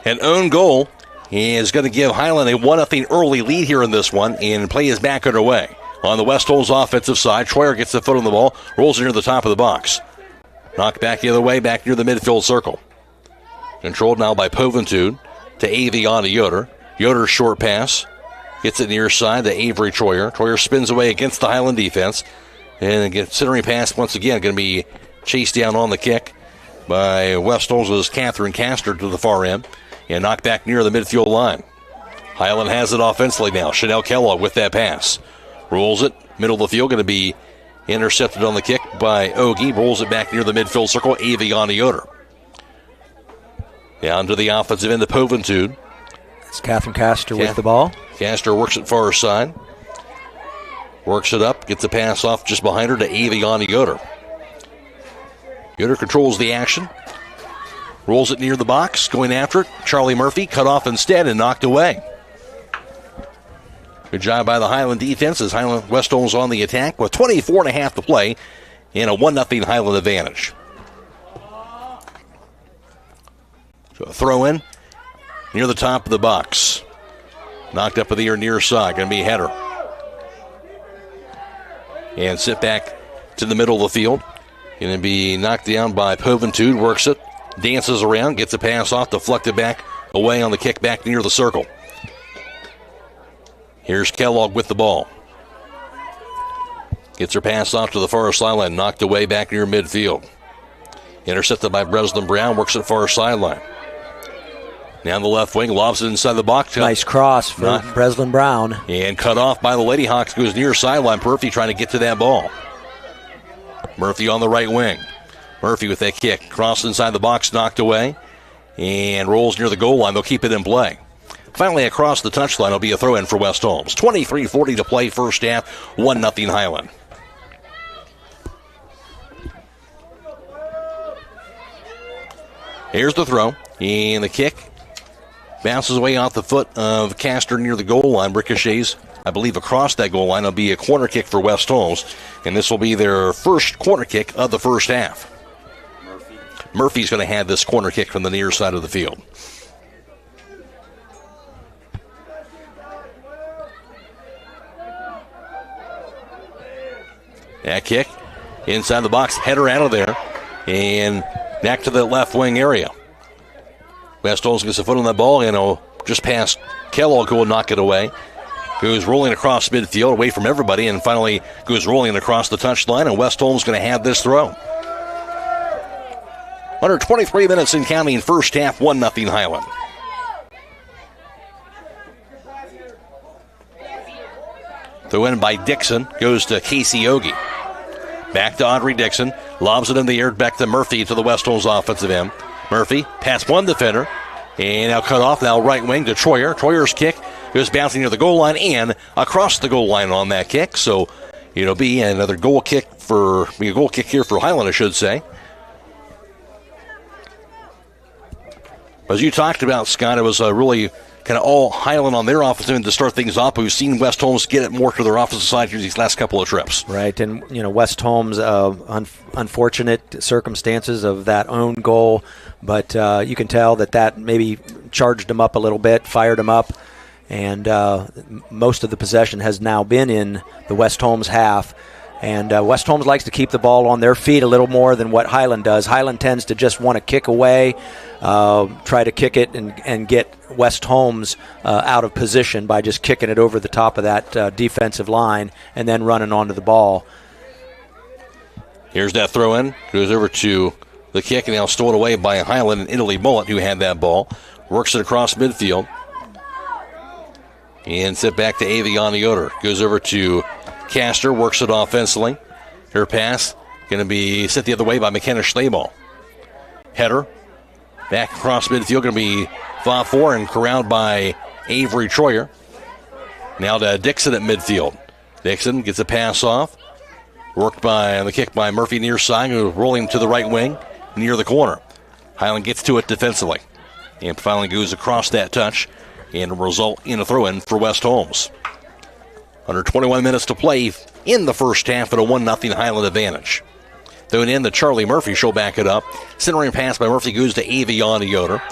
An own goal is going to give Hiland a 1-0 early lead here in this one, and play is back underway. On the West Holmes offensive side, Troyer gets the foot on the ball, rolls it near the top of the box. Knocked back the other way, back near the midfield circle. Controlled now by Poventude to Aviana Yoder. Yoder's short pass. Gets it near side to Avery Troyer. Troyer spins away against the Hiland defense. And a centering pass once again going to be chased down on the kick by West Holmes' Catherine Castor to the far end. And knocked back near the midfield line. Hiland has it offensively now. Chanel Kellogg with that pass. Rolls it, middle of the field, going to be intercepted on the kick by Ogie. Rolls it back near the midfield circle, Aviana Yoder. Down to the offensive end of Poventude. It's Catherine Castor with the ball. Castor works it far side. Works it up, gets the pass off just behind her to Aviana Yoder. Yoder controls the action. Rolls it near the box, going after it. Charlie Murphy cut off instead and knocked away. Good job by the Hiland defense as Hiland West Holmes on the attack with 24.5 to play and a 1-0 Hiland advantage. So a throw in near the top of the box. Knocked up in the air near side. Going to be a header. And sit back to the middle of the field. Going to be knocked down by Poventude. Works it. Dances around. Gets a pass off. Deflected back away on the kick back near the circle. Here's Kellogg with the ball. Gets her pass off to the far sideline. Knocked away back near midfield. Intercepted by Breslin Brown. Works at far sideline. Down the left wing. Lobs it inside the box. Nice cross for Breslin Brown. And cut off by the Lady Hawks. Goes near sideline. Murphy trying to get to that ball. Murphy on the right wing. Murphy with that kick. Cross inside the box, knocked away, and rolls near the goal line. They'll keep it in play. Finally, across the touchline will be a throw-in for West Holmes. 23:40 to play first half, 1-0 Hiland. Here's the throw, and the kick bounces away off the foot of Castor near the goal line. Ricochets, I believe, across that goal line. It'll be a corner kick for West Holmes, and this will be their first corner kick of the first half. Murphy's going to have this corner kick from the near side of the field. That kick inside the box, header out of there, and back to the left wing area. West Holmes gets a foot on that ball, and just past Kellogg, who will knock it away. Goes rolling across midfield, away from everybody, and finally goes rolling across the touchline, and West Holmes going to have this throw. Under 23 minutes in counting, first half, 1-0 Hiland. Throw in by Dixon, goes to Casey Ogie. Back to Audrey Dixon, lobs it in the air, back to Murphy to the West Holmes offensive end. Murphy past one defender, and now cut off, now right wing to Troyer. Troyer's kick goes bouncing near the goal line and across the goal line on that kick. So it'll be another goal kick here for Hiland, I should say. As you talked about, Scott, it was really kind of all Hiland on their offensive end to start things off. We've seen West Holmes get it more to their offensive side through these last couple of trips. Right, and West Holmes, unfortunate circumstances of that own goal, but you can tell that maybe charged them up a little bit, fired them up, and most of the possession has now been in the West Holmes half. And West Holmes likes to keep the ball on their feet a little more than what Hiland does. Hiland tends to just want to kick away, try to kick it and get West Holmes out of position by just kicking it over the top of that defensive line and then running onto the ball. Here's that throw in. Goes over to the kick, and now stolen away by Hiland and Italy Mullet, who had that ball. Works it across midfield. And set back to Aviana Yoder. Goes over to Castor, works it offensively. Her pass going to be sent the other way by McKenna Schleibel. Header back across midfield, going to be fought for and corralled by Avery Troyer. Now to Dixon at midfield. Dixon gets a pass off. Worked by the kick by Murphy near side, rolling to the right wing near the corner. Hiland gets to it defensively and finally goes across that touch and will result in a throw-in for West Holmes. Under 21 minutes to play in the first half at a 1-0 Hiland advantage. Thrown in to Charlie Murphy. She'll back it up. Centering pass by Murphy goes to Aviana Yoder.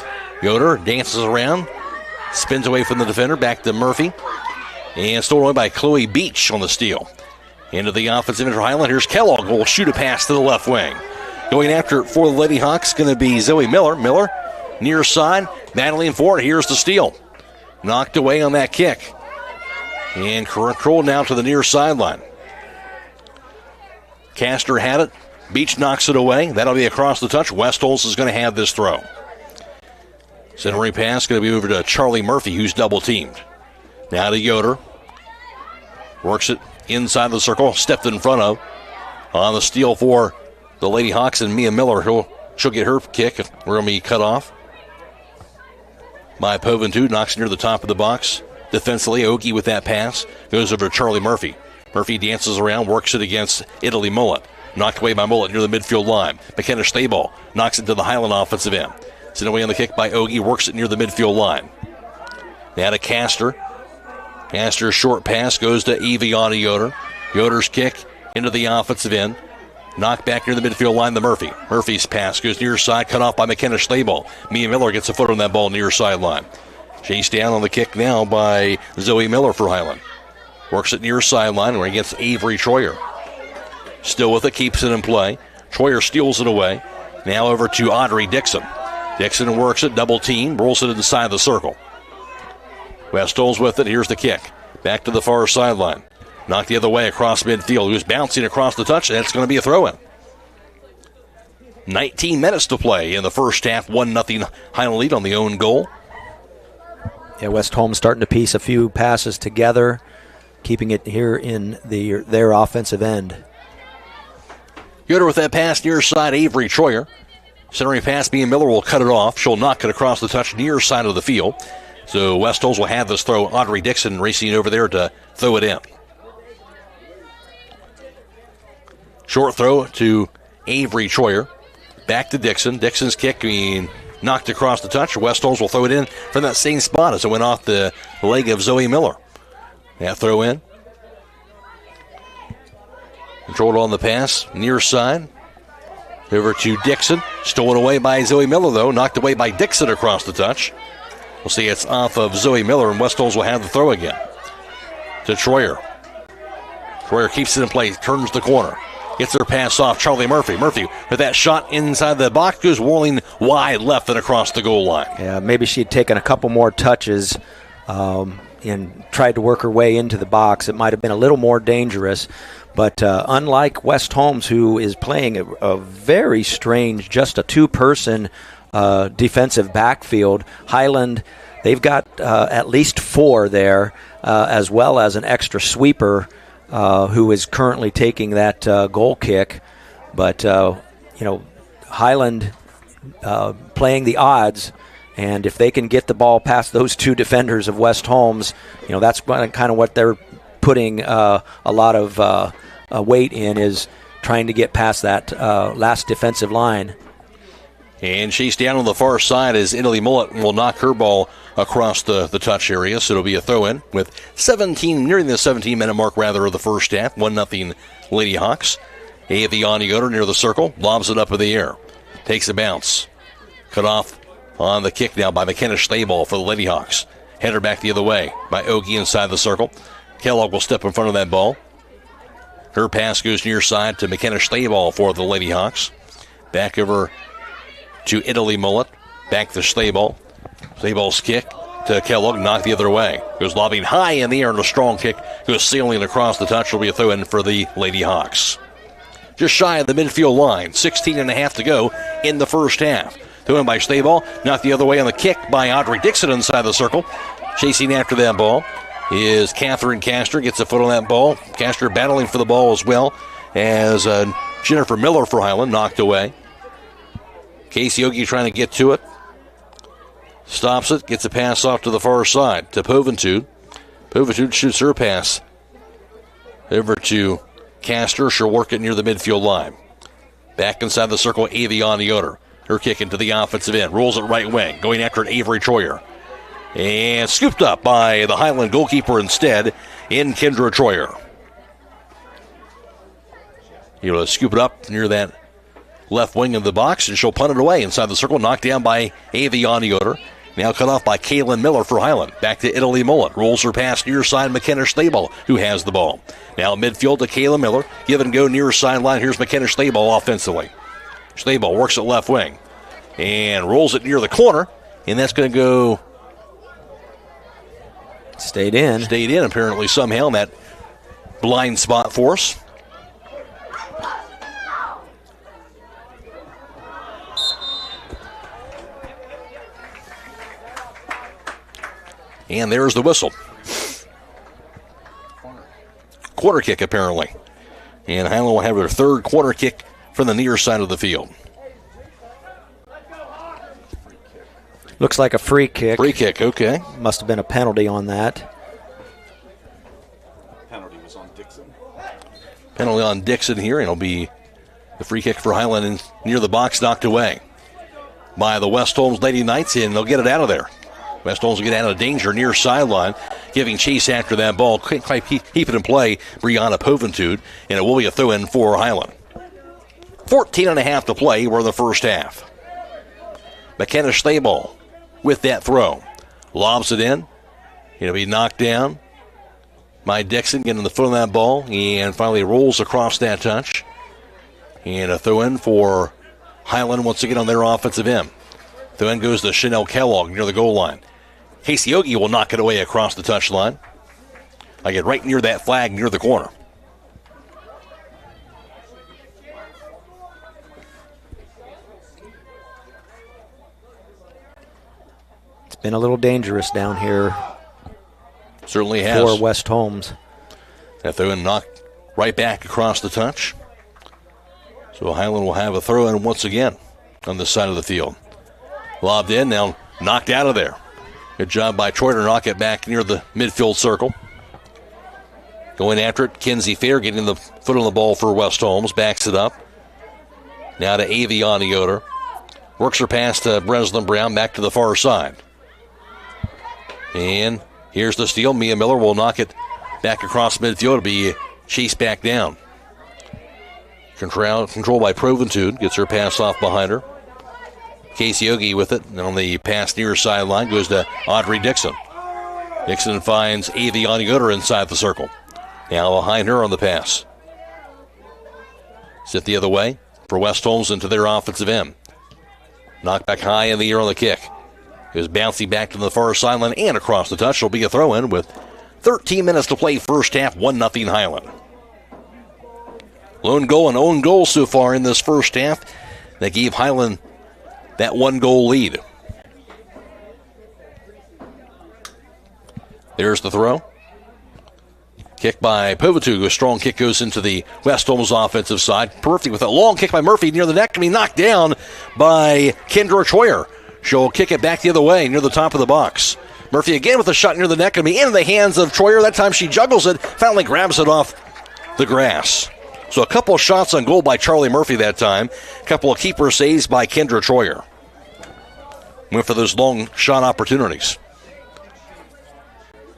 Yoder dances around, spins away from the defender, back to Murphy. And stolen away by Chloe Beach on the steal. Into the offensive end for Hiland. Here's Kellogg, who will shoot a pass to the left wing. Going after it for the Lady Hawks, going to be Zoe Miller. Miller, near side, battling for it. Here's the steal. Knocked away on that kick. And controlled now to the near sideline. Castor had it. Beach knocks it away. That'll be across the touch. West Holmes is going to have this throw. Centering pass going to be over to Charlie Murphy, who's double-teamed. Now to Yoder. Works it inside the circle. Stepped in front of. On the steal for the Lady Hawks and Mia Miller. She'll get her kick. We're going to be cut off. My Poventude knocks near the top of the box. Defensively, Okie with that pass. Goes over to Charlie Murphy. Murphy dances around, works it against Italy Mullet. Knocked away by Mullet near the midfield line. McKenna Stayball knocks it to the Hiland offensive end. Sent away on the kick by Ogie, works it near the midfield line. Now to Castor. Castor's short pass goes to Aviana Yoder. Yoder's kick into the offensive end. Knocked back near the midfield line to Murphy. Murphy's pass goes near side, cut off by McKenna Stayball. Mia Miller gets a foot on that ball near sideline. Chased down on the kick now by Zoe Miller for Hiland. Works it near sideline where he gets Avery Troyer. Still with it, keeps it in play. Troyer steals it away. Now over to Audrey Dixon. Dixon works it, double team, rolls it inside the circle. West Holmes with it, here's the kick. Back to the far sideline. Knocked the other way across midfield. Who's bouncing across the touch, and it's going to be a throw-in. 19 minutes to play in the first half. 1-0 Hiland lead on the own goal. Yeah, West Holmes starting to piece a few passes together, keeping it here in their offensive end. Yoder with that pass near side, Avery Troyer. Centering pass, Mia Miller will cut it off. She'll knock it across the touch near side of the field. So West Holmes will have this throw. Audrey Dixon racing over there to throw it in. Short throw to Avery Troyer. Back to Dixon. Dixon's kick being knocked across the touch. West Holmes will throw it in from that same spot as it went off the leg of Zoe Miller. That throw in. Controlled on the pass, near side. Over to Dixon. Stolen away by Zoe Miller, though. Knocked away by Dixon across the touch. We'll see it's off of Zoe Miller, and West Holmes will have the throw again. To Troyer. Troyer keeps it in place, turns the corner. Gets her pass off, Charlie Murphy. Murphy with that shot inside the box goes whirling wide left and across the goal line. Yeah, maybe she'd taken a couple more touches and tried to work her way into the box. It might have been a little more dangerous. But unlike West Holmes, who is playing a very strange, just a two-person defensive backfield, Hiland, they've got at least 4 there, as well as an extra sweeper who is currently taking that goal kick. But, Hiland playing the odds, and if they can get the ball past those 2 defenders of West Holmes, that's kind of what they're putting a lot of weight in, is trying to get past that last defensive line. And she's down on the far side as Italy Mullet will knock her ball across the touch area, so it'll be a throw-in with nearing the 17-minute mark of the first half. 1-0 Lady Hawks. Avion Yoder near the circle, lobs it up in the air. Takes a bounce. Cut off on the kick now by McKenna Stayball for the Lady Hawks. Header back the other way by Ogie inside the circle. Kellogg will step in front of that ball. Her pass goes near side to McKenna Stayball for the Lady Hawks. Back over to Italy Mullet. Back to Stayball. Stayball's kick to Kellogg, knocked the other way. Goes lobbing high in the air, and a strong kick goes sailing across the touch. Will be a throw-in for the Lady Hawks. Just shy of the midfield line. 16.5 to go in the first half. Throw-in by Stayball. Knocked the other way on the kick by Audrey Dixon inside the circle. Chasing after that ball is Catherine Castor. Gets a foot on that ball. Castor battling for the ball as well as Jennifer Miller for Hiland, knocked away. Casey Ogie trying to get to it. Stops it. Gets a pass off to the far side to Poventude. Poventude shoots her pass over to Castor. She'll work it near the midfield line. Back inside the circle, Avion Yoder. Her kick into the offensive end. Rolls it right wing. Going after it, Avery Troyer. And scooped up by the Hiland goalkeeper instead in Kendra Troyer. He'll scoop it up near that left wing of the box, and she'll punt it away inside the circle. Knocked down by Avion Yoder. Now cut off by Kaylin Miller for Hiland. Back to Italy Mullet. Rolls her pass near side, McKenna Stayball, who has the ball. Now midfield to Kaylin Miller. Give and go near sideline. Here's McKenna Stayball offensively. Stayball works at left wing and rolls it near the corner, and that's going to go... Stayed in, apparently, somehow, in that blind spot for us. And there's the whistle. Quarter kick, apparently. And Highland will have their third quarter kick from the near side of the field. Looks like a free kick. Free kick, okay. Must have been a penalty on that. Penalty was on Dixon. Penalty on Dixon here, and it'll be the free kick for Highland and near the box, knocked away by the West Holmes Lady Knights, and they'll get it out of there. West Holmes will get out of danger near sideline, giving chase after that ball. Can't quite keep it in play, Brianna Poventude, and it will be a throw-in for Highland. 14.5 to play. We're in the first half. McKenna Stayball with that throw. Lobs it in. It'll be knocked down by Dixon, getting the foot on that ball, and finally rolls across that touch. And a throw-in for Highland once again on their offensive end. Throw-in goes to Chanel Kellogg near the goal line. Casey Ogie will knock it away across the touchline. I get right near that flag near the corner. It's been a little dangerous down here. Certainly has. For West Holmes. That throw-in knocked right back across the touch. So Hiland will have a throw in once again on this side of the field. Lobbed in, now knocked out of there. Good job by Troy to knock it back near the midfield circle. Going after it, Kinsey Fair getting the foot on the ball for West Holmes. Backs it up. Now to Aviana Yoder. Works her pass to Breslin Brown back to the far side. And here's the steal. Mia Miller will knock it back across midfield to be chased back down. Control by Proventude. Gets her pass off behind her. Casey Ogie with it. And on the pass near sideline goes to Audrey Dixon. Dixon finds Aviana Yoder inside the circle. Now behind her on the pass. Sit the other way for West Holmes into their offensive end. Knocked back high in the air on the kick. Is bouncing back to the far sideline and across the touch. It'll be a throw-in with 13 minutes to play first half, 1-0 Hiland. Lone goal and own goal so far in this first half. That gave Hiland that 1-goal lead. There's the throw. Kick by Povatu. A strong kick goes into the West Holmes offensive side. Perfect with a long kick by Murphy near the net. Can be knocked down by Kendra Troyer. She'll kick it back the other way near the top of the box. Murphy again with a shot near the net. Going to be in the hands of Troyer. That time she juggles it. Finally grabs it off the grass. So a couple of shots on goal by Charlie Murphy that time. A couple of keeper saves by Kendra Troyer. Went for those long shot opportunities.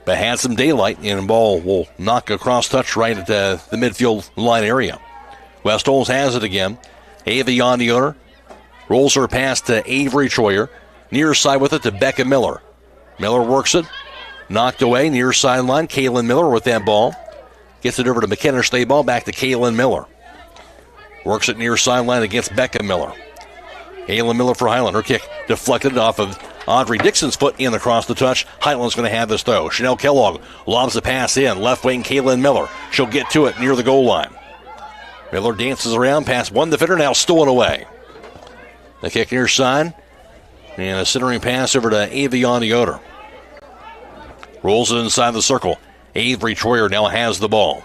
But had some daylight, and the ball will knock across touch right at the midfield line area. West Holmes has it again. Aviana Yoder rolls her pass to Avery Troyer. Near side with it to Becca Miller. Miller works it. Knocked away near sideline. Kaylin Miller with that ball. Gets it over to McKenna Stayball. Back to Kaylin Miller. Works it near sideline against Becca Miller. Kaylin Miller for Hiland. Her kick deflected off of Audrey Dixon's foot in across the touch. Highland's going to have this throw. Chanel Kellogg lobs the pass in. Left wing Kaylin Miller. She'll get to it near the goal line. Miller dances around past one defender. Now stolen away. The kick near side. And a centering pass over to Aviana Yoder. Rolls it inside the circle. Avery Troyer now has the ball.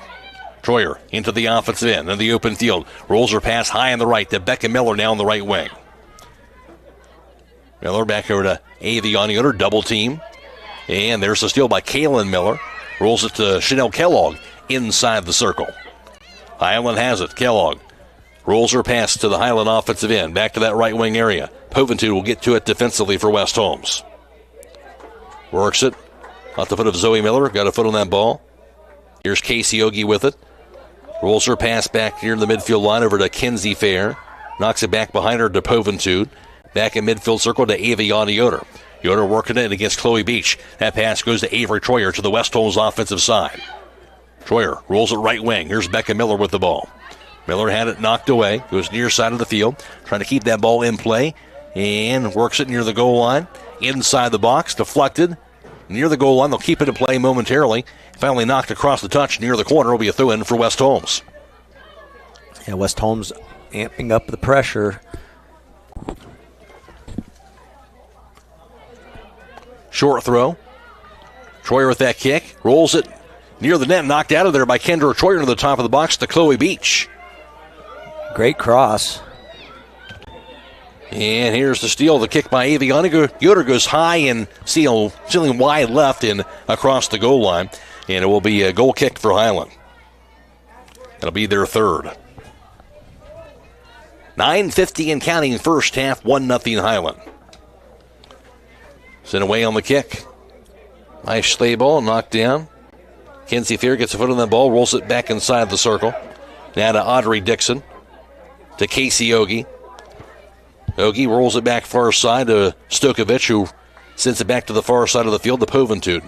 Troyer into the offensive end in the open field. Rolls her pass high on the right to Becca Miller now on the right wing. Miller back over to Aviana Yoder, double team. And there's a steal by Kaylin Miller. Rolls it to Chanel Kellogg inside the circle. Hiland has it. Kellogg rolls her pass to the Hiland offensive end. Back to that right wing area. Poventude will get to it defensively for West Holmes. Works it off the foot of Zoe Miller. Got a foot on that ball. Here's Casey Ogie with it. Rolls her pass back near the midfield line over to Kinsey Fair. Knocks it back behind her to Poventude. Back in midfield circle to Aviana Yoder. Yoder working it against Chloe Beach. That pass goes to Avery Troyer to the West Holmes offensive side. Troyer rolls it right wing. Here's Becca Miller with the ball. Miller had it knocked away. Goes near side of the field. Trying to keep that ball in play. And works it near the goal line. Inside the box. Deflected. Near the goal line. They'll keep it in play momentarily. Finally knocked across the touch near the corner. Will be a throw-in for West Holmes. Yeah, West Holmes amping up the pressure. Short throw. Troyer with that kick. Rolls it near the net. Knocked out of there by Kendra Troyer to the top of the box to Chloe Beach. Great cross. And here's the steal. The kick by Aviana Yoder goes high and ceiling wide left and across the goal line. And it will be a goal kick for Hiland. It'll be their third. 9:50 and counting first half. 1-0 Hiland. Sent away on the kick. Nice slay ball, knocked down. Kinsey Fair gets a foot on the ball, rolls it back inside the circle. Now to Audrey Dixon. To Casey Ogie. Ogie rolls it back far side to Stokovich, who sends it back to the far side of the field to Poventude.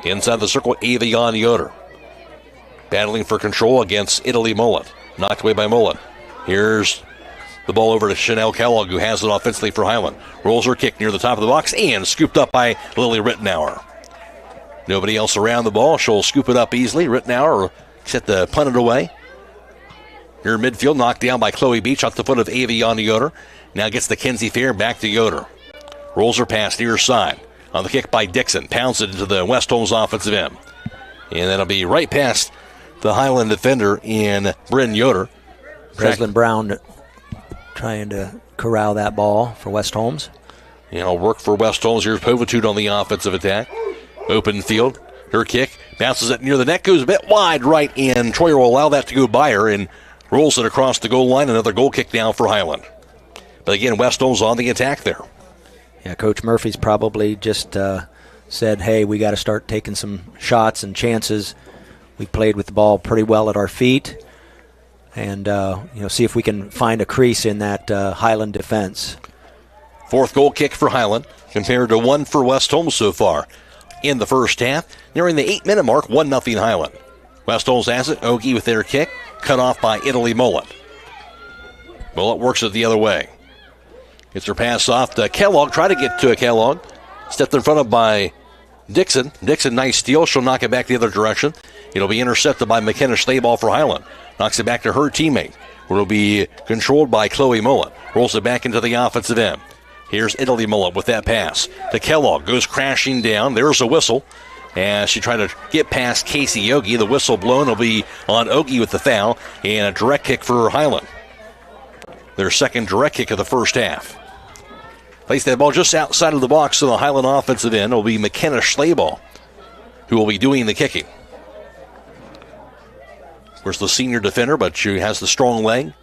Inside the circle, Aviana Yoder. Battling for control against Italy Mullet. Knocked away by Mullet. Here's the ball over to Chanel Kellogg, who has it offensively for Hiland. Rolls her kick near the top of the box and scooped up by Lily Rittenauer. Nobody else around the ball. She'll scoop it up easily. Rittenauer set the punt it away. Here midfield, knocked down by Chloe Beach off the foot of Aviana Yoder. Now gets the Kinsey Fair back to Yoder. Rolls her pass near side. On the kick by Dixon. Pounds it into the West Holmes offensive end. And that'll be right past the Hiland defender in Bryn Yoder. President Brown trying to corral that ball for West Holmes. Work for West Holmes. Here's Povitude on the offensive attack. Open field. Her kick bounces it near the net, goes a bit wide right, and Troyer will allow that to go by her and rolls it across the goal line. Another goal kick now for Hiland. But again, West Holmes on the attack there. Yeah, Coach Murphy's probably just said, hey, we got to start taking some shots and chances. We played with the ball pretty well at our feet. And, see if we can find a crease in that Hiland defense. Fourth goal kick for Hiland, compared to 1 for West Holmes so far in the first half. Nearing the 8-minute mark, 1-0 Hiland. West Holmes has it. Ogie with their kick, cut off by Italy Mullet. Mullet works it the other way. Gets her pass off to Kellogg. Try to get to Kellogg. Stepped in front of by Dixon. Dixon, nice steal. She'll knock it back the other direction. It'll be intercepted by McKenna Schlaball for Hiland. Knocks it back to her teammate. It'll be controlled by Chloe Mullet. Rolls it back into the offensive end. Here's Italy Mullet with that pass to Kellogg. Goes crashing down. There's a whistle. As she tried to get past Casey Ogie. The whistle blown will be on Ogie with the foul. And a direct kick for Hiland. Their second direct kick of the first half. Place that ball just outside of the box to the Hiland offensive end. It'll be McKenna Schlaball who will be doing the kicking. Of course, the senior defender, but she has the strong leg.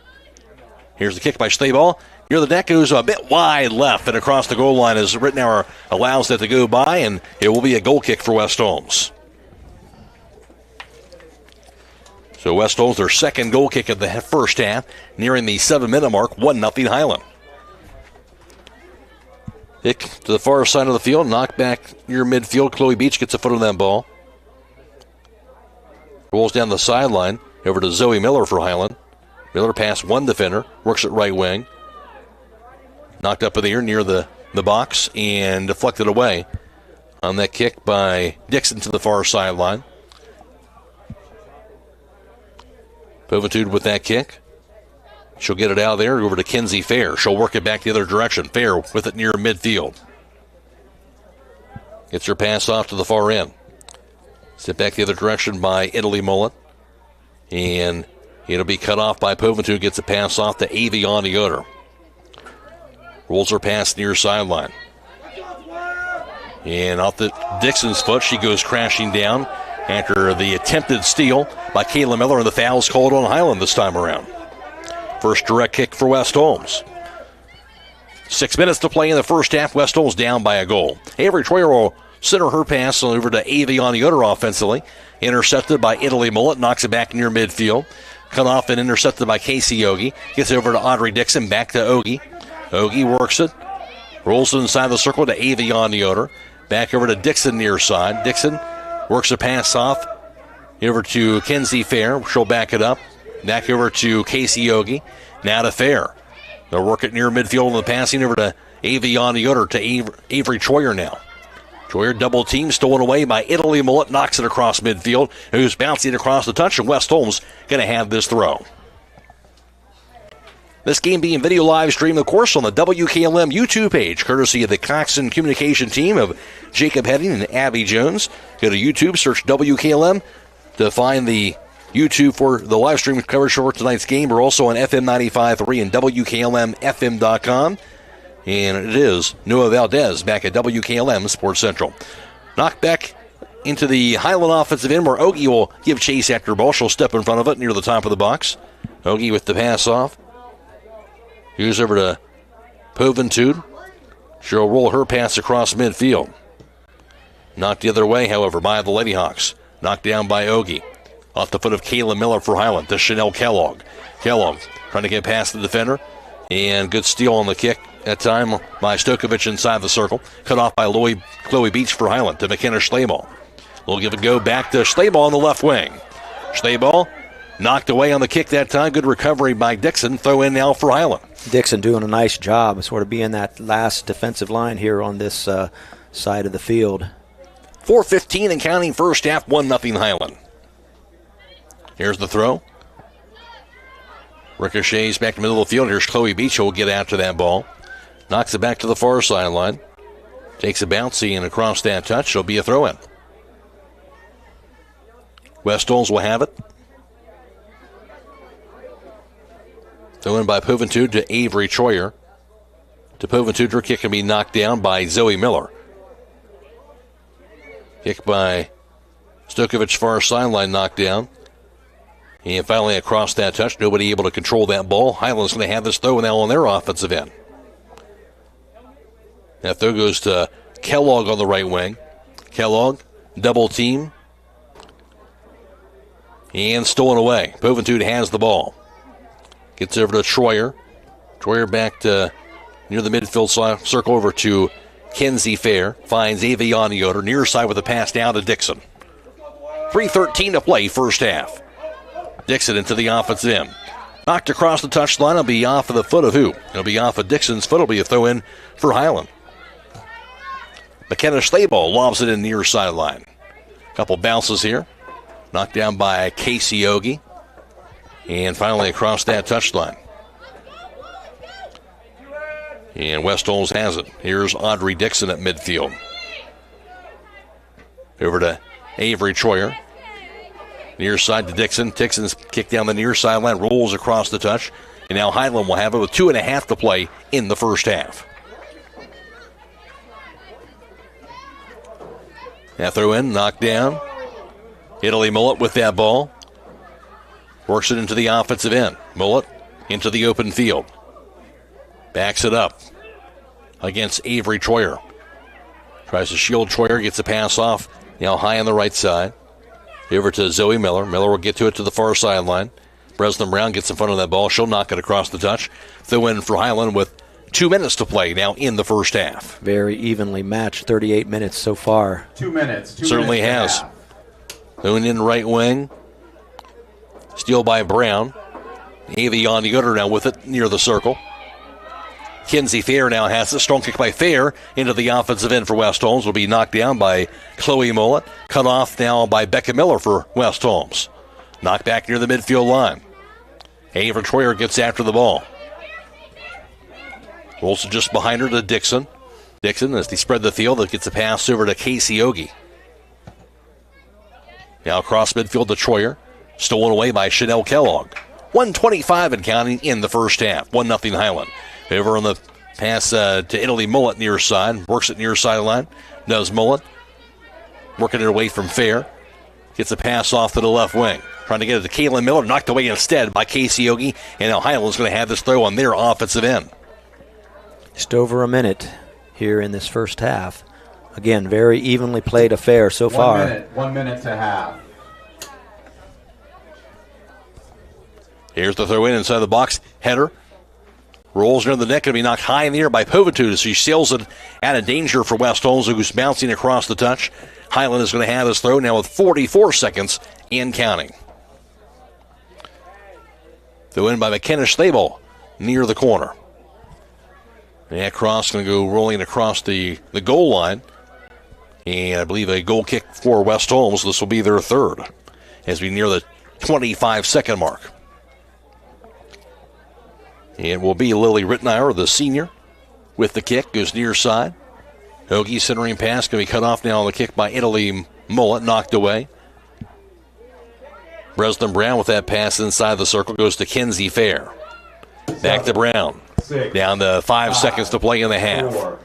Here's the kick by Schlaball. Near the net, goes a bit wide left and across the goal line as Rittenauer allows that to go by, and it will be a goal kick for West Holmes. So West Holmes, their second goal kick of the first half, nearing the 7-minute mark, 1-0 Hiland. Kick to the far side of the field, knocked back near midfield. Chloe Beach gets a foot on that ball. Rolls down the sideline over to Zoe Miller for Hiland. Miller past one defender, works at right wing. Knocked up in the air near the box and deflected away on that kick by Dixon to the far sideline. Povitude with that kick. She'll get it out of there over to Kenzie Fair. She'll work it back the other direction. Fair with it near midfield. Gets her pass off to the far end. Set back the other direction by Italy Mullet. And it'll be cut off by Povitude. Gets a pass off to Avion Yoder. Rolls her pass near sideline. And off the Dixon's foot, she goes crashing down after the attempted steal by Kayla Miller, and the foul's called on Hiland this time around. First direct kick for West Holmes. 6 minutes to play in the first half. West Holmes down by a goal. Avery Troyer will center her pass over to Avion Yoder offensively. Intercepted by Italy Mullet. Knocks it back near midfield. Cut off and intercepted by Casey Ogie. Gets it over to Audrey Dixon. Back to Ogie. Ogie works it. Rolls it inside the circle to Avion Yoder. Back over to Dixon near side. Dixon works the pass off over to Kenzie Fair. She'll back it up. Back over to Casey Ogie. Now to Fair. They'll work it near midfield in the passing over to Avion Yoder to Avery Troyer now. Troyer double team stolen away by Italy Mullet. Knocks it across midfield. Who's bouncing across the touch, and West Holmes going to have this throw. This game being video live streamed, of course, on the WKLM YouTube page, courtesy of the Claxon communication team of Jacob Heading and Abby Jones. Go to YouTube, search WKLM to find the YouTube for the live stream coverage for tonight's game. We're also on FM 95.3 and WKLM-FM.com. And it is Noah Valdez back at WKLM Sports Central. Knocked back into the Hiland offensive end where Ogie will give chase after the ball. She'll step in front of it near the top of the box. Ogie with the pass off. Here's over to Povitude. She'll roll her pass across midfield. Knocked the other way, however, by the Lady Hawks. Knocked down by Ogie. Off the foot of Kayla Miller for Hiland to Chanel Kellogg. Kellogg trying to get past the defender. And good steal on the kick that time by Stokovich inside the circle. Cut off by Chloe Beach for Hiland to McKenna Schlaball. We'll give it go back to Schlaball on the left wing. Schlaball knocked away on the kick that time. Good recovery by Dixon. Throw in now for Hiland. Dixon doing a nice job sort of being that last defensive line here on this side of the field. 4:15 and counting first half, 1-0 Hiland. Here's the throw. Ricochets back to the middle of the field. Here's Chloe Beach who will get after that ball. Knocks it back to the far sideline. Takes a bouncy and across that touch. It'll be a throw-in. West Holmes will have it. Throw in by Poventude to Avery Troyer. To Poventude, her kick can be knocked down by Zoe Miller. Kick by Stokovich, far sideline, knocked down. And finally across that touch, nobody able to control that ball. Hiland's going to have this throw now on their offensive end. That throw goes to Kellogg on the right wing. Kellogg, double team. And stolen away. Poventude has the ball. Gets over to Troyer. Troyer back to near the midfield circle over to Kenzie Fair. Finds Avion Yoder near side with a pass down to Dixon. 3:13 to play, first half. Dixon into the offensive end. Knocked across the touchline. It'll be off of the foot of who? It'll be off of Dixon's foot. It'll be a throw in for Hiland. McKenna Schlabel lobs it in near sideline. Couple bounces here. Knocked down by Casey Ogie. And finally across that touchline. And West Holmes has it. Here's Audrey Dixon at midfield. Over to Avery Troyer. Near side to Dixon. Dixon's kick down the near sideline, rolls across the touch. And now Hiland will have it with 2.5 to play in the first half. That throw in, knocked down. Italy Mullet with that ball. Works it into the offensive end. Mullet into the open field. Backs it up against Avery Troyer. Tries to shield Troyer, gets a pass off. Now high on the right side. Over to Zoe Miller. Miller will get to it to the far sideline. Breslin Brown gets in front of that ball. She'll knock it across the touch. Throw in for Hiland with 2 minutes to play now in the first half. Very evenly matched, 38 minutes so far. 2 minutes. Certainly has. Throwing in right wing. Steal by Brown. Avion Yoder now with it near the circle. Kenzie Fair now has a strong kick by Fair into the offensive end for West Holmes. Will be knocked down by Chloe Mullet. Cut off now by Becca Miller for West Holmes. Knocked back near the midfield line. Avery Troyer gets after the ball. Rolls it just behind her to Dixon. Dixon, as they spread the field, gets a pass over to Casey Ogie. Now across midfield to Troyer. Stolen away by Chanel Kellogg. 1:25 and counting in the first half. 1-0 Hiland. Over on the pass to Italy Mullet near side. Works it near sideline. Does Mullet. Working it away from Fair. Gets a pass off to the left wing. Trying to get it to Kaylin Miller. Knocked away instead by Casey Ogie. And now Hiland's going to have this throw on their offensive end. Just over a minute here in this first half. Again, very evenly played affair so far. 1 minute to half. Here's the throw in inside the box. Header. Rolls near the neck, going to be knocked high in the air by Poventude as she sails it out of danger for West Holmes, who's bouncing across the touch. Hiland is going to have this throw now with 44 seconds and counting. Throw in by McKenna Schlabel near the corner. And that cross going to go rolling across the goal line. And I believe a goal kick for West Holmes. This will be their third as we near the 25-second mark. It will be Lily Rittenauer, the senior, with the kick. Goes near side. Ogie centering pass going to be cut off now on the kick by Italy Mullet. Knocked away. Breslin Brown with that pass inside the circle. Goes to Kenzie Fair. Back to Brown. Down to 5 seconds to play in the half. 4,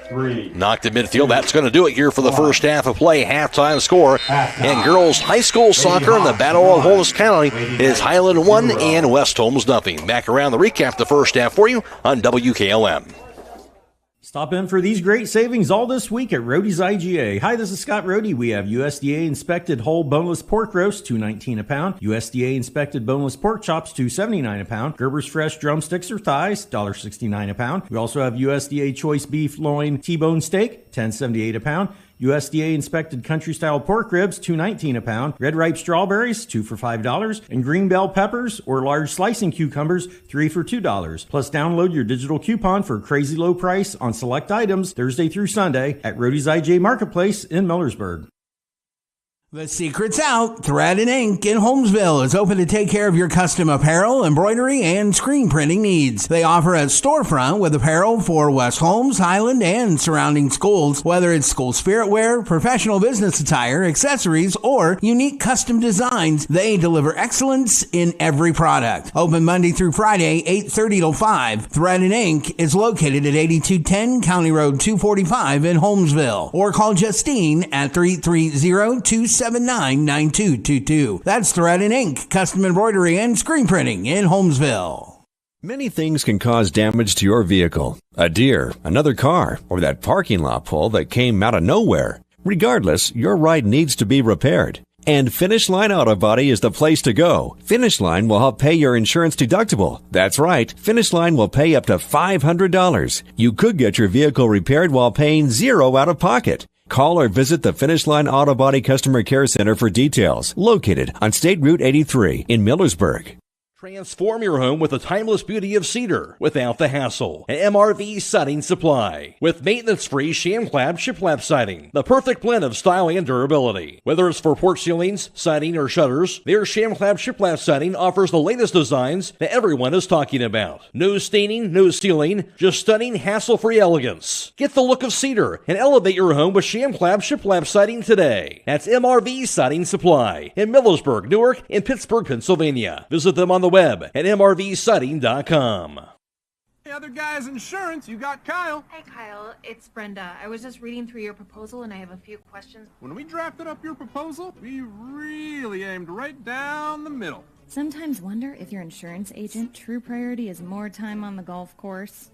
3. Knocked at midfield. That's going to do it here for the first half of play. Halftime score. And girls high school soccer in the Battle of Holmes County is Hiland 1 and West Holmes 0. Back around the recap the first half for you on WKLM. Stop in for these great savings all this week at Roadie's IGA. Hi, this is Scott Roadie. We have USDA inspected whole boneless pork roast, $2.19 a pound. USDA inspected boneless pork chops, $2.79 a pound. Gerber's fresh drumsticks or thighs, $1.69 a pound. We also have USDA choice beef loin T-bone steak, $10.78 a pound. USDA inspected country style pork ribs, $2.19 a pound. Red ripe strawberries, 2 for $5. And green bell peppers or large slicing cucumbers, 3 for $2. Plus download your digital coupon for a crazy low price on select items Thursday through Sunday at Roadie's IJ Marketplace in Millersburg. The secret's out. Thread and Ink in Holmesville is open to take care of your custom apparel, embroidery, and screen printing needs. They offer a storefront with apparel for West Holmes, Hiland, and surrounding schools. Whether it's school spirit wear, professional business attire, accessories, or unique custom designs, they deliver excellence in every product. Open Monday through Friday, 8:30 till 5. Thread and Ink is located at 8210 County Road 245 in Holmesville. Or call Justine at 330-279-9222. That's Thread and Ink, custom embroidery and screen printing in Holmesville. Many things can cause damage to your vehicle. A deer, another car, or that parking lot pole that came out of nowhere. Regardless, your ride needs to be repaired. And Finish Line Auto Body is the place to go. Finish Line will help pay your insurance deductible. That's right, Finish Line will pay up to $500. You could get your vehicle repaired while paying $0 out of pocket. Call or visit the Finish Line Auto Body Customer Care Center for details. Located on State Route 83 in Millersburg. Transform your home with the timeless beauty of cedar without the hassle. An MRV Siding Supply with maintenance-free sham-clad shiplap siding. The perfect blend of style and durability. Whether it's for porch ceilings, siding, or shutters, their sham-clad shiplap siding offers the latest designs that everyone is talking about. No staining, no sealing, just stunning, hassle-free elegance. Get the look of cedar and elevate your home with sham-clad shiplap siding today. That's MRV Siding Supply in Millersburg, Newark, and Pittsburgh, Pennsylvania. Visit them on the web at mrvsiding.com. Hey, other guys' insurance, you got Kyle. Hey, Kyle, it's Brenda. I was just reading through your proposal, and I have a few questions. When we drafted up your proposal, we really aimed right down the middle. Sometimes wonder if your insurance agent true priority is more time on the golf course.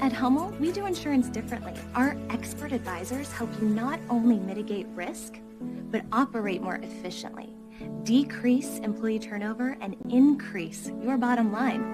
At Hummel, we do insurance differently. Our expert advisors help you not only mitigate risk, but operate more efficiently. Decrease employee turnover and increase your bottom line.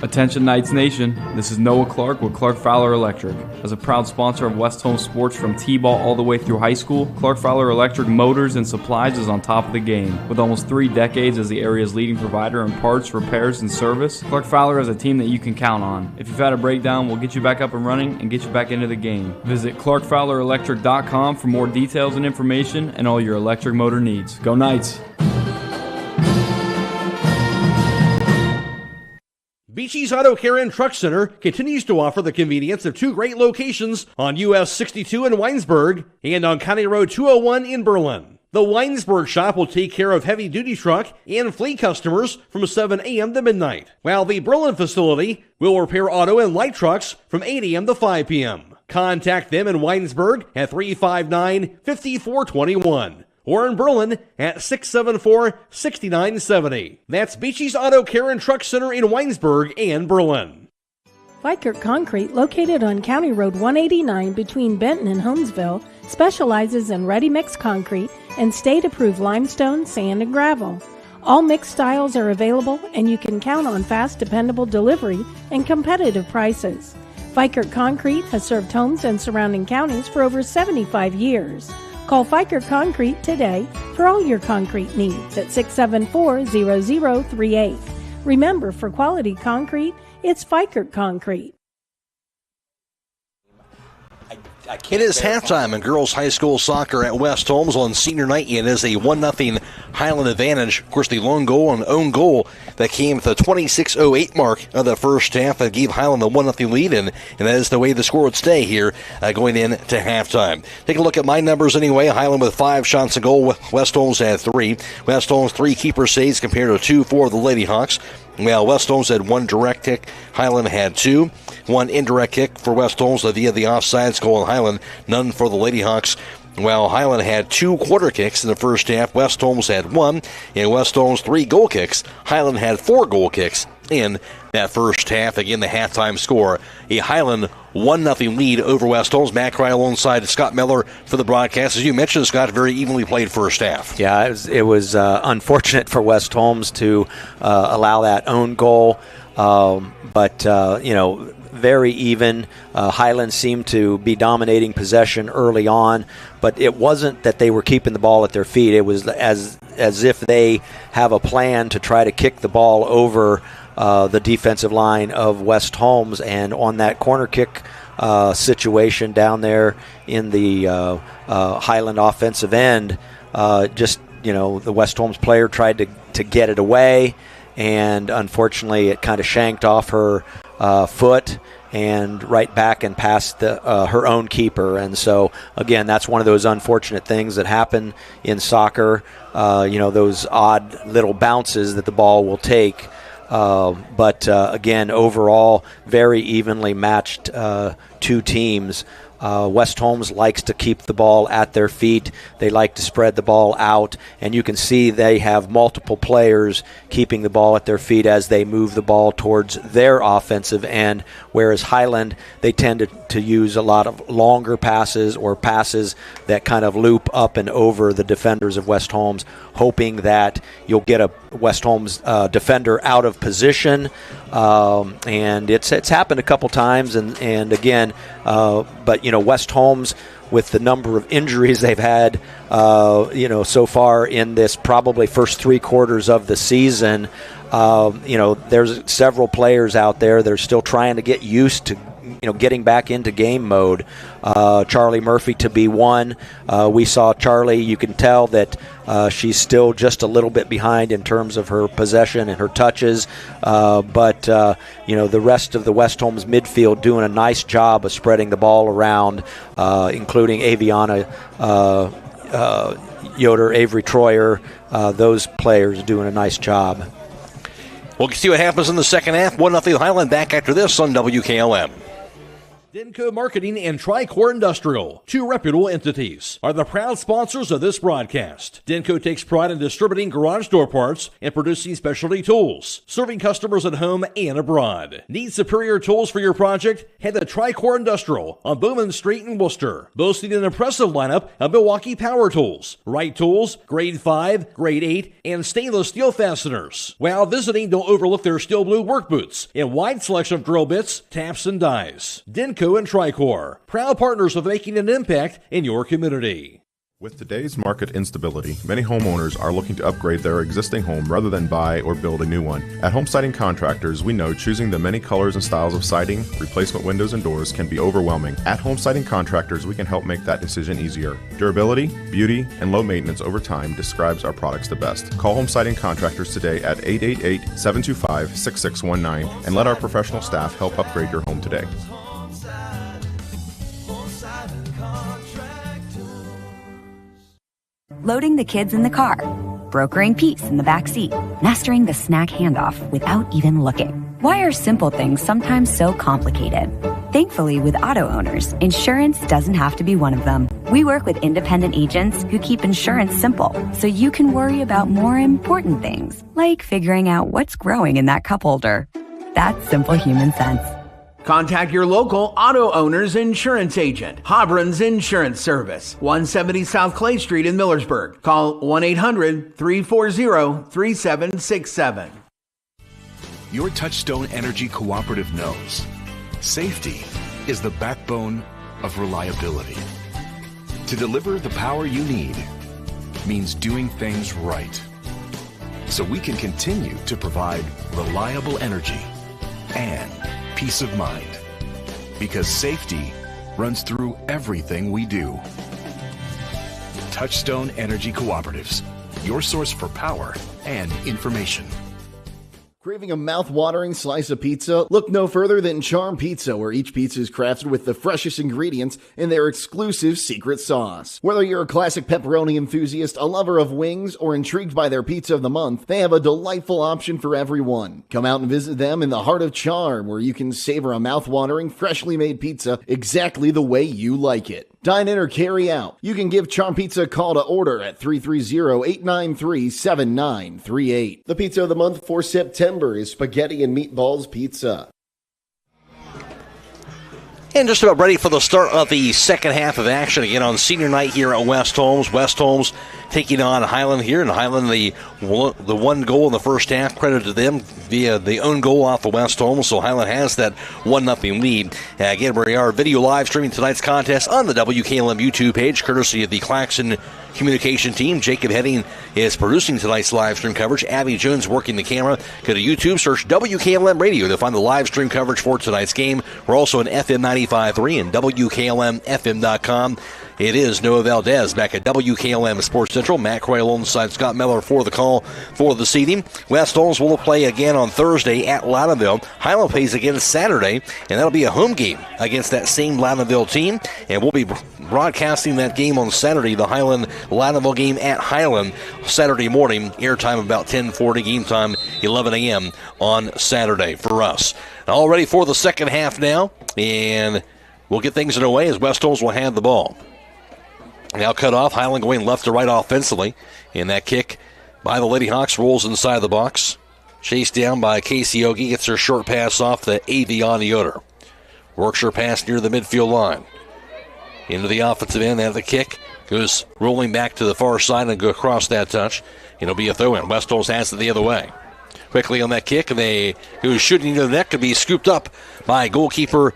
Attention Knights Nation, this is Noah Clark with Clark Fowler Electric. As a proud sponsor of West Holmes sports from T-ball all the way through high school, Clark Fowler Electric Motors and Supplies is on top of the game. With almost 3 decades as the area's leading provider in parts, repairs, and service, Clark Fowler is a team that you can count on. If you've had a breakdown, we'll get you back up and running and get you back into the game. Visit ClarkFowlerElectric.com for more details and information and all your electric motor needs. Go Knights! Beachy's Auto Care and Truck Center continues to offer the convenience of 2 great locations on US 62 in Weinsberg and on County Road 201 in Berlin. The Weinsberg shop will take care of heavy-duty truck and fleet customers from 7 a.m. to midnight, while the Berlin facility will repair auto and light trucks from 8 a.m. to 5 p.m. Contact them in Weinsberg at 359-5421. Or in Berlin at 674-6970. That's Beachy's Auto Care and Truck Center in Weinsberg and Berlin. Vikert Concrete, located on County Road 189 between Benton and Holmesville, specializes in ready-mix concrete and state-approved limestone, sand, and gravel. All mixed styles are available, and you can count on fast, dependable delivery and competitive prices. Vikert Concrete has served Holmes and surrounding counties for over 75 years. Call Fikert Concrete today for all your concrete needs at 674-0038. Remember, for quality concrete, it's Fikert Concrete. It is halftime in girls high school soccer at West Holmes on senior night. It is a 1-0 Hiland advantage. Of course, the lone goal and own goal that came at the 26:08 mark of the first half that gave Hiland the 1-0 lead, and that is the way the score would stay here going into halftime. Take a look at my numbers anyway. Hiland with 5 shots a goal. West Holmes had 3. West Holmes 3 keeper saves compared to 2 for the Lady Hawks. Well, West Holmes had 1 direct kick. Hiland had 2. 1 indirect kick for West Holmes via the offsides goal in Hiland. None for the Lady Hawks. Well, Hiland had 2 quarter kicks in the first half. West Holmes had 1. And West Holmes 3 goal kicks. Hiland had 4 goal kicks in that first half. Again, the halftime score, a Hiland 1-0 lead over West Holmes. Matt Cry alongside Scott Miller for the broadcast. As you mentioned, Scott, very evenly played first half. Yeah, it was unfortunate for West Holmes to allow that own goal. But very even. Hiland seemed to be dominating possession early on, but it wasn't that they were keeping the ball at their feet. It was as if they have a plan to try to kick the ball over the defensive line of West Holmes, and on that corner kick situation down there in the Hiland offensive end. The West Holmes player tried to get it away, and unfortunately it kind of shanked off her foot and right back and past her own keeper. And so, again, that's one of those unfortunate things that happen in soccer, those odd little bounces that the ball will take. But again, overall, very evenly matched two teams. West Holmes likes to keep the ball at their feet. They like to spread the ball out, and you can see they have multiple players keeping the ball at their feet as they move the ball towards their offensive end, whereas Hiland, they tend to use a lot of longer passes or passes that kind of loop up and over the defenders of West Holmes, hoping that you'll get a West Holmes defender out of position. And it's happened a couple times, and again, but West Holmes, with the number of injuries they've had, so far in this probably first 3 quarters of the season, there's several players out there that are still trying to get used to getting back into game mode. Charlie Murphy to be one. We saw Charlie, you can tell that she's still just a little bit behind in terms of her possession and her touches. But the rest of the West Holmes midfield doing a nice job of spreading the ball around, including Aviana Yoder, Avery Troyer, those players doing a nice job. We'll see what happens in the second half. 1-0 Hiland, back after this on WKLM. Denko Marketing and Tricor Industrial, 2 reputable entities, are the proud sponsors of this broadcast. Denko takes pride in distributing garage door parts and producing specialty tools, serving customers at home and abroad. Need superior tools for your project? Head to Tricor Industrial on Bowman Street in Worcester, boasting an impressive lineup of Milwaukee power tools, Wright tools, grade 5, grade 8, and stainless steel fasteners. While visiting, don't overlook their steel blue work boots and wide selection of drill bits, taps, and dies. Denko and Tricor, proud partners of making an impact in your community. With today's market instability, many homeowners are looking to upgrade their existing home rather than buy or build a new one. At Home Siding Contractors, we know choosing the many colors and styles of siding, replacement windows, and doors can be overwhelming. At Home Siding Contractors, we can help make that decision easier. Durability, beauty, and low maintenance over time describes our products the best. Call Home Siding Contractors today at 888-725-6619 and let our professional staff help upgrade your home today. Loading the kids in the car, brokering peace in the back seat, mastering the snack handoff without even looking. Why are simple things sometimes so complicated? Thankfully, with auto owners, insurance doesn't have to be one of them. We work with independent agents who keep insurance simple, so you can worry about more important things, like figuring out what's growing in that cup holder. That's simple human sense. Contact your local auto owner's insurance agent, Hobron's Insurance Service, 170 South Clay Street in Millersburg. Call 1-800-340-3767. Your Touchstone Energy Cooperative knows safety is the backbone of reliability. To deliver the power you need means doing things right, so we can continue to provide reliable energy and peace of mind, because safety runs through everything we do. Touchstone Energy Cooperatives, your source for power and information. Craving a mouth-watering slice of pizza? Look no further than Charm Pizza, where each pizza is crafted with the freshest ingredients in their exclusive secret sauce. Whether you're a classic pepperoni enthusiast, a lover of wings, or intrigued by their pizza of the month, they have a delightful option for everyone. Come out and visit them in the heart of Charm, where you can savor a mouth-watering, freshly made pizza exactly the way you like it. Dine in or carry out. You can give Charm Pizza a call to order at 330-893-7938. The pizza of the month for September is spaghetti and meatballs pizza. And just about ready for the start of the second half of action again on senior night here at West Holmes. West Holmes taking on Hiland here, and Hiland the one goal in the first half, credit to them via the own goal off of West Holmes. So Hiland has that 1-0 lead. Again, we are video live streaming tonight's contest on the WKLM YouTube page, courtesy of the Claxon communication team. Jacob Heading is producing tonight's live stream coverage. Abby Jones working the camera. Go to YouTube, search WKLM Radio to find the live stream coverage for tonight's game. We're also on FM 95.3 and WKLM-FM.com. It is Noah Valdez back at WKLM Sports Central. Matt Croy alongside Scott Miller for the call for the seeding. West Holmes will play again on Thursday at Loudonville. Highland plays again Saturday, and that'll be a home game against that same Loudonville team. And we'll be broadcasting that game on Saturday, the Highland-Loudonville game at Highland, Saturday morning. Airtime about 10:40, game time 11 a.m. on Saturday for us. All ready for the second half now, and we'll get things underway as West Holmes will have the ball. Now cut off, Highland going left to right offensively. And that kick by the Lady Hawks rolls inside the box. Chased down by Casey Ogie, gets her short pass off to Avion Yoder. Works her pass near the midfield line. Into the offensive end, and the kick goes rolling back to the far side and go across that touch. It'll be a throw-in. West Holmes has it the other way. Quickly on that kick, and they go shooting into the net, could be scooped up by goalkeeper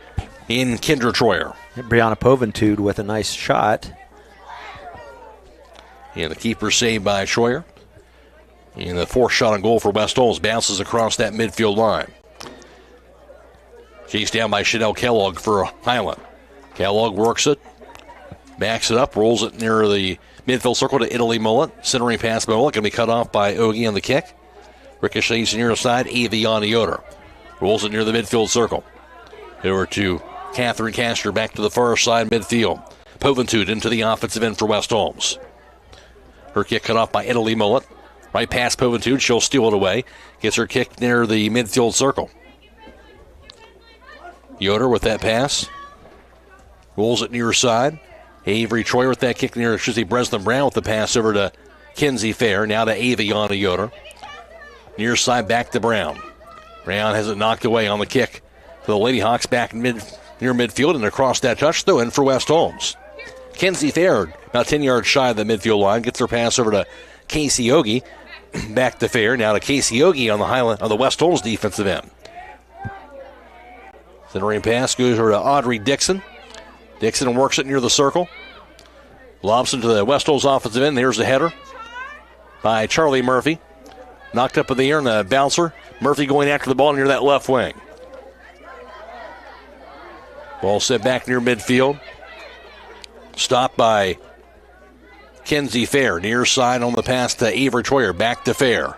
in Kendra Troyer. Brianna Poventude with a nice shot. And the keeper saved by Troyer. And the fourth shot on goal for West Holmes bounces across that midfield line. Chased down by Chanel Kellogg for Highland. Kellogg works it, backs it up, rolls it near the midfield circle to Italy Mullet. Centering pass by Mullet, going to be cut off by Ogie on the kick. Ricochets near side, Avion Yoder. Rolls it near the midfield circle. Over to Catherine Castor, back to the far side midfield. Poventude into the offensive end for West Holmes. Her kick cut off by Italy Mullet. Right past Poventude, she'll steal it away. Gets her kick near the midfield circle. Yoder with that pass. Rolls it near side. Avery Troyer with that kick near Breslin Brown with the pass over to Kinsey Fair. Now to Aviana Yoder. Near side back to Brown. Brown has it knocked away on the kick. So the Lady Hawks back near midfield and across that touch, throw in for West Holmes. Kinsey Fair, about 10 yards shy of the midfield line, gets her pass over to Casey Ogie. Back to Fair, now to Casey Ogie on the West Holmes defensive end. Centering pass goes over to Audrey Dixon. Dixon works it near the circle. Lobs into the West Holmes offensive end. There's the header by Charlie Murphy. Knocked up in the air and the bouncer. Murphy going after the ball near that left wing. Ball set back near midfield. Stopped by Kinsey Fair. Near side on the pass to Avery Troyer. Back to Fair.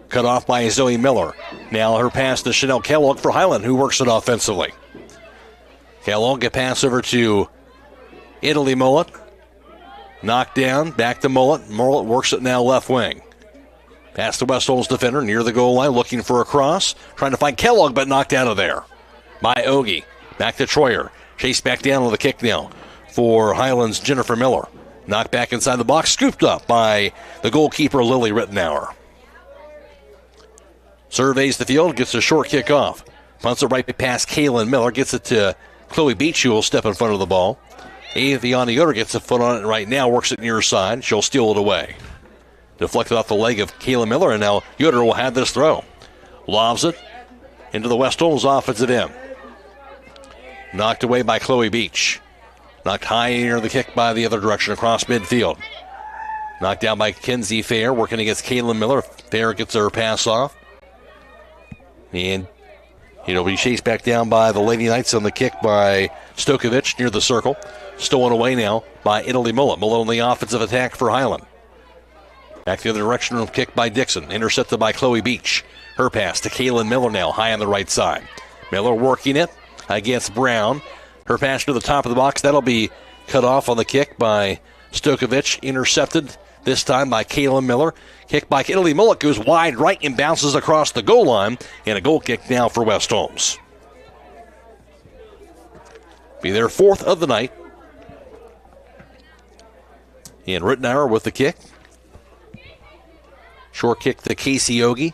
Cut off by Zoe Miller. Now her pass to Chanel Kellogg for Highland, who works it offensively. Kellogg get pass over to Italy Mullet. Knocked down. Back to Mullet. Mullet works it now left wing. Pass to West Holmes defender near the goal line, looking for a cross. Trying to find Kellogg, but knocked out of there by Ogie. Back to Troyer. Chased back down with a kick now for Highland's Jennifer Miller. Knocked back inside the box, scooped up by the goalkeeper Lily Rittenauer. Surveys the field, gets a short kick off. Punts it right past Kaylin Miller, gets it to Chloe Beach, who will step in front of the ball. Aviana Yoder gets a foot on it right now, works it near side. She'll steal it away. Deflected off the leg of Kaylin Miller, and now Yoder will have this throw. Lobs it into the West Holmes offensive end. Knocked away by Chloe Beach. Knocked high near the kick by the other direction across midfield. Knocked down by Kinsey Fair, working against Kaylin Miller. Fair gets her pass off. And it'll be chased back down by the Lady Knights on the kick by Stokovich near the circle. Stolen away now by Italy Mullet. Mullet on the offensive attack for Highland. Back the other direction, kick by Dixon. Intercepted by Chloe Beach. Her pass to Kaylin Miller now, high on the right side. Miller working it against Brown. Her pass to the top of the box. That'll be cut off on the kick by Stokovich. Intercepted this time by Kaylin Miller. Kick by Italy Mullet goes wide right and bounces across the goal line. And a goal kick now for West Holmes. Be their fourth of the night. And Rittenauer with the kick. Short kick to Casey Ogie.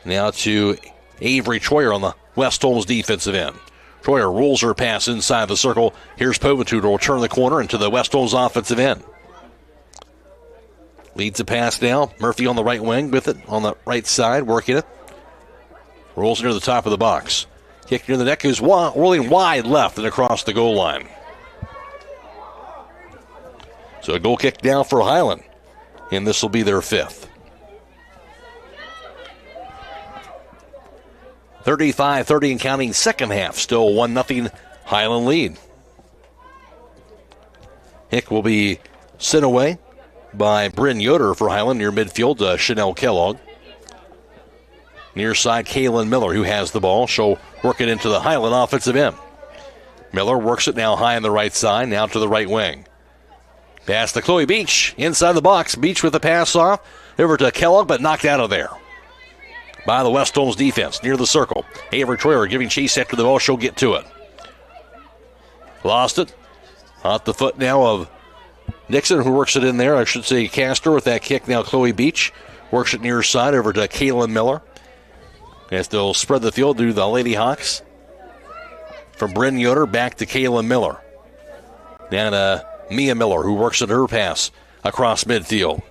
Now to Avery Troyer on the West Holmes defensive end. Troyer rolls her pass inside the circle. Here's Poventude will turn the corner into the West Holmes offensive end. Leads the pass now. Murphy on the right wing with it on the right side, working it. Rolls near the top of the box. Kick near the net goes rolling wide left and across the goal line. So a goal kick now for Hiland, and this will be their 5th. 35-30 and counting, second half. Still 1-0 Hiland lead. Hick will be sent away by Bryn Yoder for Hiland near midfield. Chanel Kellogg. Near side, Kaylin Miller, who has the ball. She'll work it into the Hiland offensive end. Miller works it now high on the right side, now to the right wing. Pass to Chloe Beach, inside the box. Beach with the pass off. Over to Kellogg, but knocked out of there by the West Holmes defense near the circle. Avery Troyer giving chase after the ball. She'll get to it. Lost it. Off the foot now of Nixon, who works it in there. I should say Castor with that kick now. Chloe Beach works it near side over to Kaylin Miller. As they'll spread the field to the Lady Hawks. From Bryn Yoder back to Kaylin Miller. Down to Mia Miller, who works at her pass across midfield.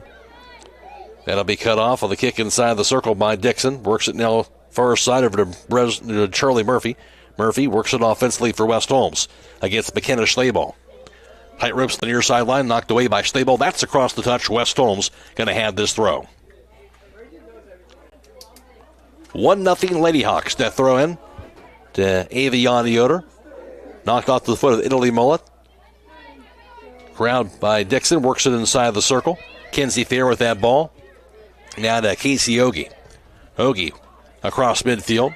That'll be cut off on the kick inside the circle by Dixon. Works it now far side over to Charlie Murphy. Murphy works it offensively for West Holmes against McKenna Schlabel. Tight ropes to the near sideline, knocked away by Schlabel. That's across the touch. West Holmes going to have this throw. 1-0 Lady Hawks. That throw in to Aviana Yoder. Knocked off to the foot of Italy Mullet. Ground by Dixon. Works it inside the circle. Kenzie Fair with that ball. Now to Casey Ogie. Ogie across midfield.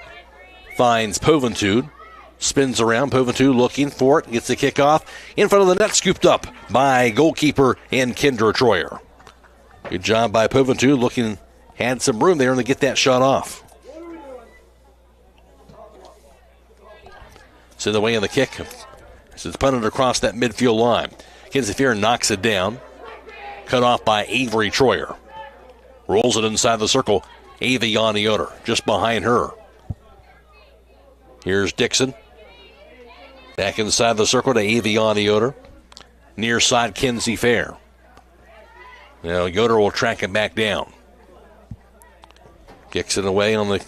Finds Poventude. Spins around. Poventude looking for it. Gets the kickoff. In front of the net. Scooped up by goalkeeper and Kendra Troyer. Good job by Poventude. Looking, had some room there to get that shot off. Send away in the kick. It's punted across that midfield line. Kenzie Fair knocks it down. Cut off by Avery Troyer. Rolls it inside the circle. Aviana Yoder just behind her. Here's Dixon. Back inside the circle to Aviana Yoder. Near side, Kenzie Fair. Now Yoder will track it back down. Kicks it away on the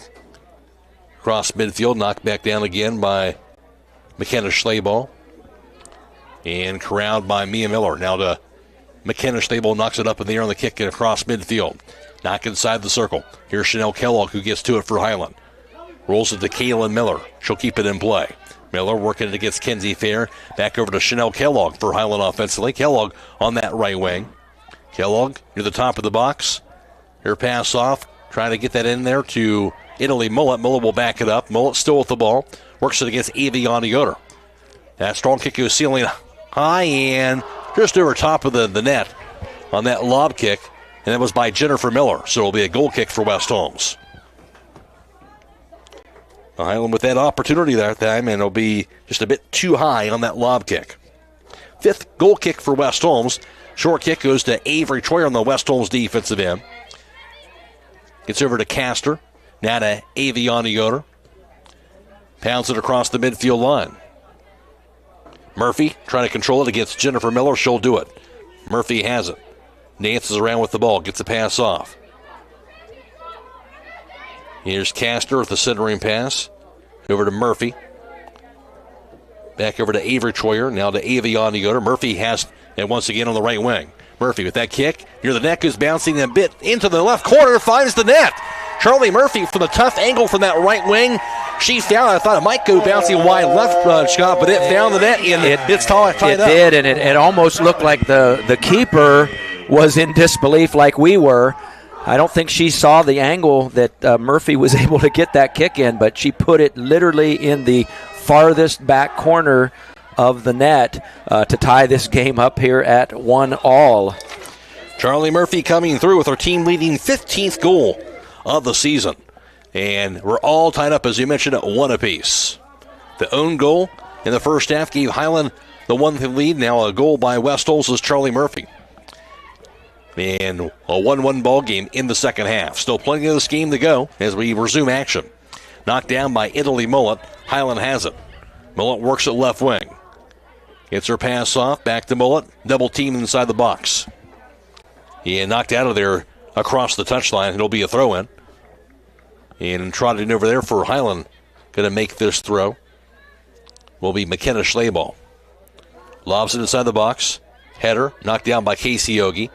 cross midfield. Knocked back down again by McKenna Schlabel. And corralled by Mia Miller. Now to McKenna Schlabel, knocks it up in the air on the kick and across midfield. Knock inside the circle. Here's Chanel Kellogg, who gets to it for Hiland. Rolls it to Kaylin Miller. She'll keep it in play. Miller working it against Kenzie Fair. Back over to Chanel Kellogg for Hiland offensively. Kellogg on that right wing. Kellogg near the top of the box. Her pass off. Trying to get that in there to Italy Mullet. Mullet will back it up. Mullet still with the ball. Works it against Aviana Yoder. That strong kick goes ceiling high and just over top of the net on that lob kick. And that was by Jennifer Miller. So it'll be a goal kick for West Holmes. Hiland with that opportunity that time, and it'll be just a bit too high on that lob kick. 5th goal kick for West Holmes. Short kick goes to Avery Troyer on the West Holmes defensive end. Gets over to Castor. Now to Aviana Yoder. Pounds it across the midfield line. Murphy trying to control it against Jennifer Miller. She'll do it. Murphy has it. Dances around with the ball. Gets a pass off. Here's Castor with the centering pass. Over to Murphy. Back over to Avery Troyer. Now to Aviana Yoder. Murphy has it once again on the right wing. Murphy with that kick. Near the net is bouncing a bit into the left corner. Finds the net. Charlie Murphy from the tough angle from that right wing. She found it. I thought it might go bouncing wide left shot, but it found the net and it's tied up. It did, and it almost looked like the keeper was in disbelief like we were. I don't think she saw the angle that Murphy was able to get that kick in, but she put it literally in the farthest back corner of the net to tie this game up here at 1-1. Charlie Murphy coming through with her team leading 15th goal of the season. And we're all tied up, as you mentioned, at 1 apiece. The own goal in the first half gave Hiland the 1 lead. Now a goal by West Holmes is Charlie Murphy. And a 1-1 ball game in the second half. Still plenty of this game to go as we resume action. Knocked down by Italy Mullet. Hiland has it. Mullet works at left wing. Gets her pass off. Back to Mullet. Double team inside the box. He knocked out of there across the touchline. It'll be a throw in. And trotting over there for Hiland. Going to make this throw. Will be McKenna Schlabel. Lobs it inside the box. Header knocked down by Casey Ogie.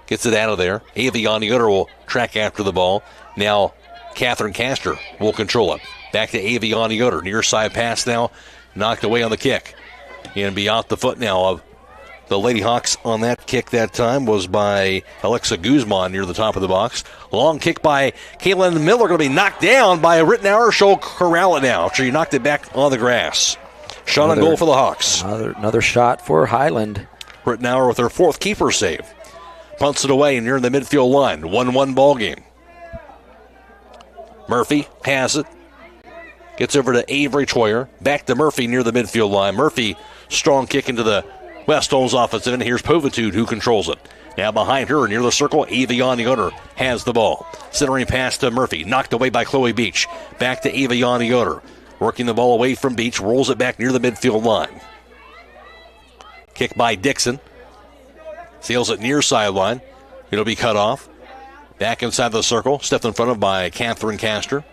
Gets it out of there. Avion Yoder will track after the ball. Now Catherine Castor will control it. Back to Avion Yoder. Near side pass now. Knocked away on the kick. And be off the foot now of the Lady Hawks on that kick that time was by Alexa Guzman near the top of the box. Long kick by Kaylin Miller, going to be knocked down by Rittenauer. She'll corral it now. She knocked it back on the grass. Shot on goal for the Hawks. Another shot for Hiland. Rittenauer with her 4th keeper save. Punts it away near the midfield line. 1-1 ball game. Murphy has it. Gets over to Avery Troyer. Back to Murphy near the midfield line. Murphy, strong kick into the West Holmes offensive end. Here's Povitude who controls it. Now behind her near the circle, Avion Yoder has the ball. Centering pass to Murphy. Knocked away by Chloe Beach. Back to Avion Yoder. Working the ball away from Beach. Rolls it back near the midfield line. Kick by Dixon. Sails it near sideline. It'll be cut off. Back inside the circle. Stepped in front of by Catherine Castor.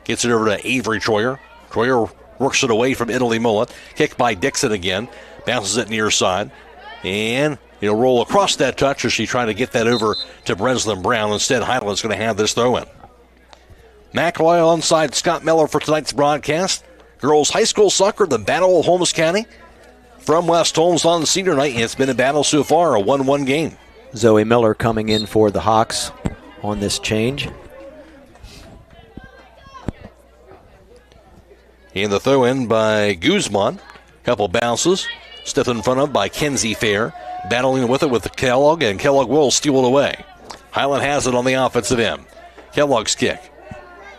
Gets it over to Avery Troyer. Troyer works it away from Italy Mullet. Kick by Dixon again. Bounces it near side. And it'll roll across that touch as she trying to get that over to Breslin Brown. Instead, Highland's going to have this throw in. McElroy alongside Scott Miller for tonight's broadcast. Girls High School Soccer, the Battle of Holmes County. From West Holmes on senior night. It's been a battle so far, a 1-1 game. Zoe Miller coming in for the Hawks on this change. And the throw in by Guzman. Couple bounces. Stepped in front of by Kenzie Fair. Battling with it with Kellogg, and Kellogg will steal it away. Highland has it on the offensive end. Kellogg's kick.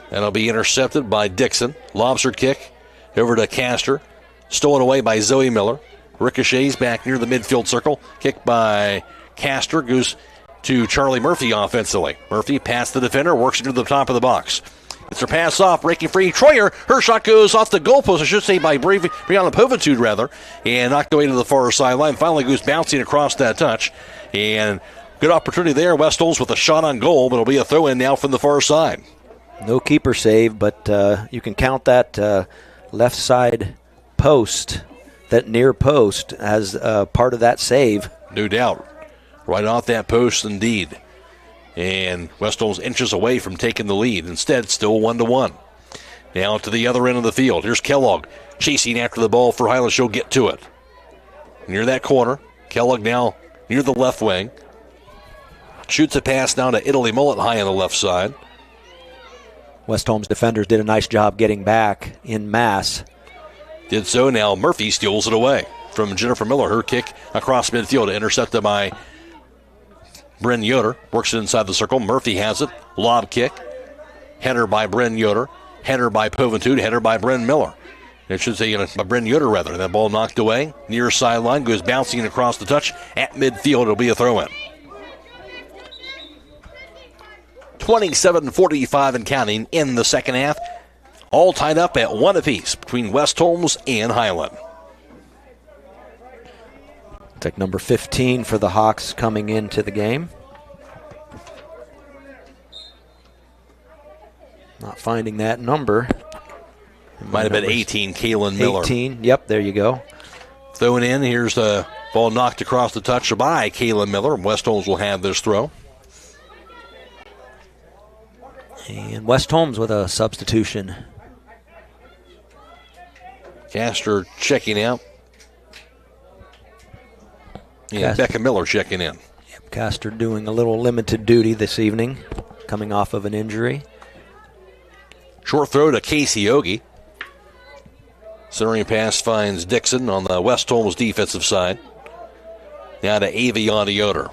That'll be intercepted by Dixon. Lobs her kick over to Castor. Stolen away by Zoe Miller. Ricochets back near the midfield circle. Kick by Castor goes to Charlie Murphy offensively. Murphy past the defender, works into the top of the box. It's her pass off, breaking free. Troyer, her shot goes off the goalpost, I should say, by Brianna Povitude, rather, and knocked away to the far sideline. Finally goes bouncing across that touch. And good opportunity there. West Holmes with a shot on goal, but it'll be a throw in now from the far side. No keeper save, but you can count that left side post, that near post, as part of that save. No doubt. Right off that post, indeed. And West Holmes inches away from taking the lead. Instead, still 1-1. Now to the other end of the field. Here's Kellogg chasing after the ball for Highland. She'll get to it. Near that corner. Kellogg now near the left wing. Shoots a pass down to Italy Mullet high on the left side. West Holmes defenders did a nice job getting back in mass. Did so. Now Murphy steals it away from Jennifer Miller. Her kick across midfield, intercepted by Bryn Yoder. Works it inside the circle. Murphy has it. Lob kick. Header by Bryn Yoder. Header by Povitude. Header by Bryn Miller. It should say by Bryn Yoder, rather. That ball knocked away. Near sideline. Goes bouncing across the touch. At midfield, it'll be a throw-in. 27-45 and counting in the second half. All tied up at 1 apiece between West Holmes and Highland. Take number 15 for the Hawks coming into the game. Not finding that number. Might have been 18, Kaylin Miller. 18, yep, there you go. Throwing in, here's the ball knocked across the touch by Kaylin Miller. West Holmes will have this throw. And West Holmes with a substitution. Castor checking out. Yeah, Becca Miller checking in. Yep, Castor doing a little limited duty this evening, coming off of an injury. Short throw to Casey Ogie. Centering pass finds Dixon on the West Holmes defensive side. Now to Aviana Yoder.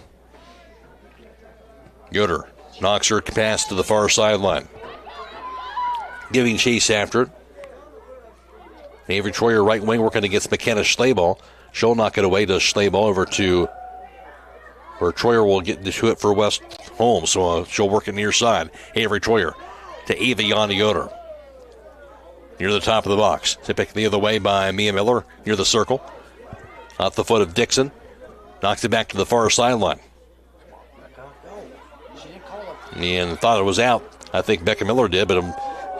Yoder knocks her pass to the far sideline. Giving chase after it. Avery Troyer, right wing, working against McKenna Schlebel. She'll knock it away to Schlebel over to where Troyer will get to it for West Holmes. So she'll work it near side. Avery Troyer to Aviana Yoder. Near the top of the box. Tipped the other way by Mia Miller near the circle. Off the foot of Dixon. Knocks it back to the far sideline. And thought it was out. I think Becca Miller did, but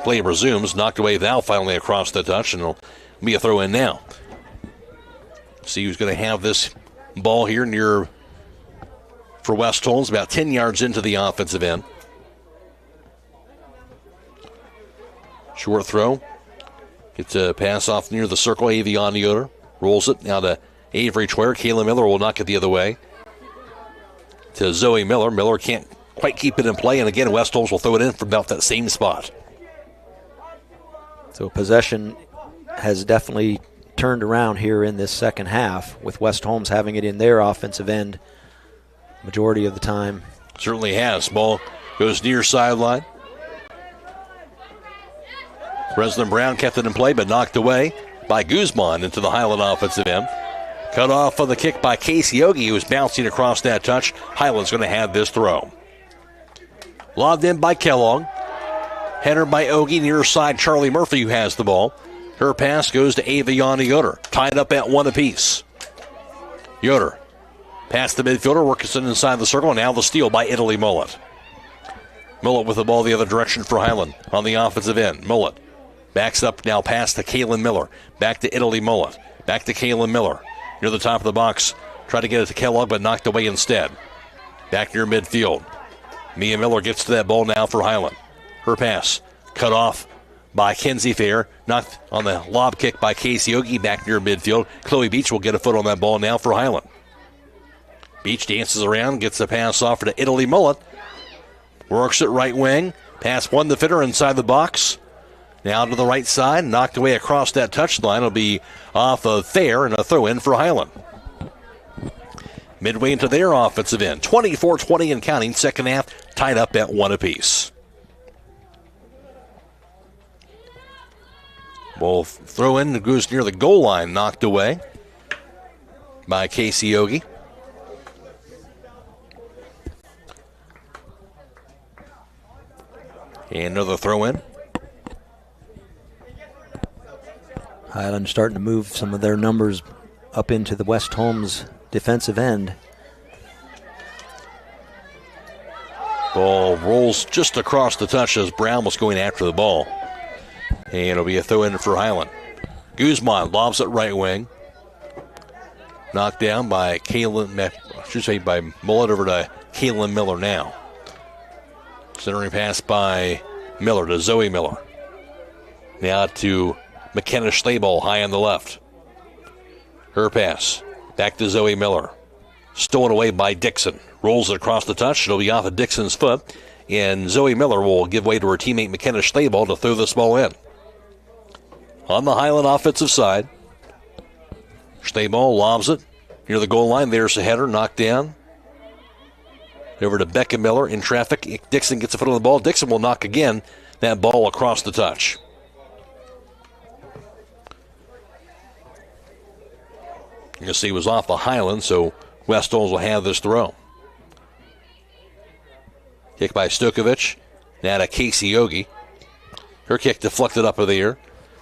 play resumes. Knocked away now finally across the touch, and it'll be a throw in now. See who's going to have this ball here for West Holmes, about 10 yards into the offensive end. Short throw. Gets a pass off near the circle. Avion Yoder rolls it now to Avery Troyer. Kayla Miller will knock it the other way to Zoe Miller. Miller can't quite keep it in play, and again, West Holmes will throw it in from about that same spot. So possession has definitely turned around here in this second half, with West Holmes having it in their offensive end majority of the time. Certainly has. Ball goes near sideline. Breslin Brown kept it in play, but knocked away by Guzman into the Highland offensive end. Cut off on the kick by Casey Ogie, who was bouncing across that touch. Highland's going to have this throw. Lobbed in by Kellogg. Header by Ogie, near side Charlie Murphy, who has the ball. Her pass goes to Aviana Yoder, tied up at 1 apiece. Yoder past the midfielder, works it inside the circle, and now the steal by Italy Mullet. Mullet with the ball the other direction for Highland on the offensive end. Mullet backs up now past to Kaylin Miller. Back to Italy Mullet. Back to Kaylin Miller. Near the top of the box. Tried to get it to Kellogg, but knocked away instead. Back near midfield. Mia Miller gets to that ball now for Highland. Her pass cut off by Kenzie Fair. Knocked on the lob kick by Casey Ogie back near midfield. Chloe Beach will get a foot on that ball now for Highland. Beach dances around, gets the pass off to Italy Mullet. Works it right wing. Pass one defender inside the box. Now to the right side. Knocked away across that touchline. It'll be off of Thayer and a throw in for Highland. Midway into their offensive end. 24-20 and counting. Second half tied up at 1 apiece. Ball throw in goes near the goal line. Knocked away by Casey Ogie. And another throw in. Highland starting to move some of their numbers up into the West Holmes defensive end. Ball rolls just across the touch as Brown was going after the ball. And it'll be a throw in for Highland. Guzman lobs it right wing. Knocked down by by Mullet over to Kaylin Miller now. Centering pass by Miller to Zoe Miller. Now to McKenna Schlabel high on the left. Her pass back to Zoe Miller. Stolen away by Dixon. Rolls it across the touch. It'll be off of Dixon's foot. And Zoe Miller will give way to her teammate McKenna Schlabel to throw this ball in. On the Highland offensive side. Schlabel lobs it near the goal line. There's the header knocked down. Over to Becca Miller in traffic. Dixon gets a foot on the ball. Dixon will knock again that ball across the touch. You can see it was off of Highland, so West Holmes will have this throw. Kick by Stokovic. Now to Casey Ogie. Her kick deflected up in the air.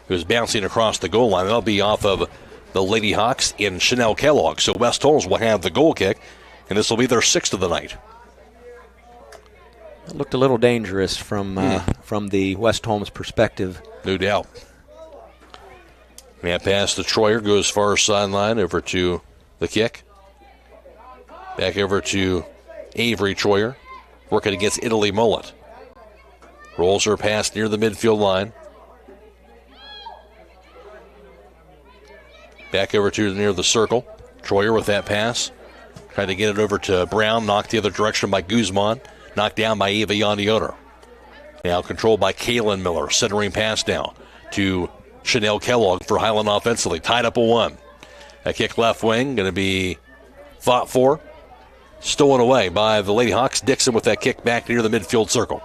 It was bouncing across the goal line. That'll be off of the Lady Hawks in Chanel Kellogg. So West Holmes will have the goal kick, and this will be their 6th of the night. It looked a little dangerous from the West Holmes perspective. No doubt. Man pass to Troyer, goes far sideline over to the kick. Back over to Avery Troyer, working against Italy Mullet. Rolls her pass near the midfield line. Back over to near the circle. Troyer with that pass. Tried to get it over to Brown, knocked the other direction by Guzman. Knocked down by Eva Yoder. Now controlled by Kaylin Miller. Centering pass now to Chanel Kellogg for Highland offensively. Tied up a 1. A kick left wing. Going to be fought for. Stolen away by the Lady Hawks. Dixon with that kick back near the midfield circle.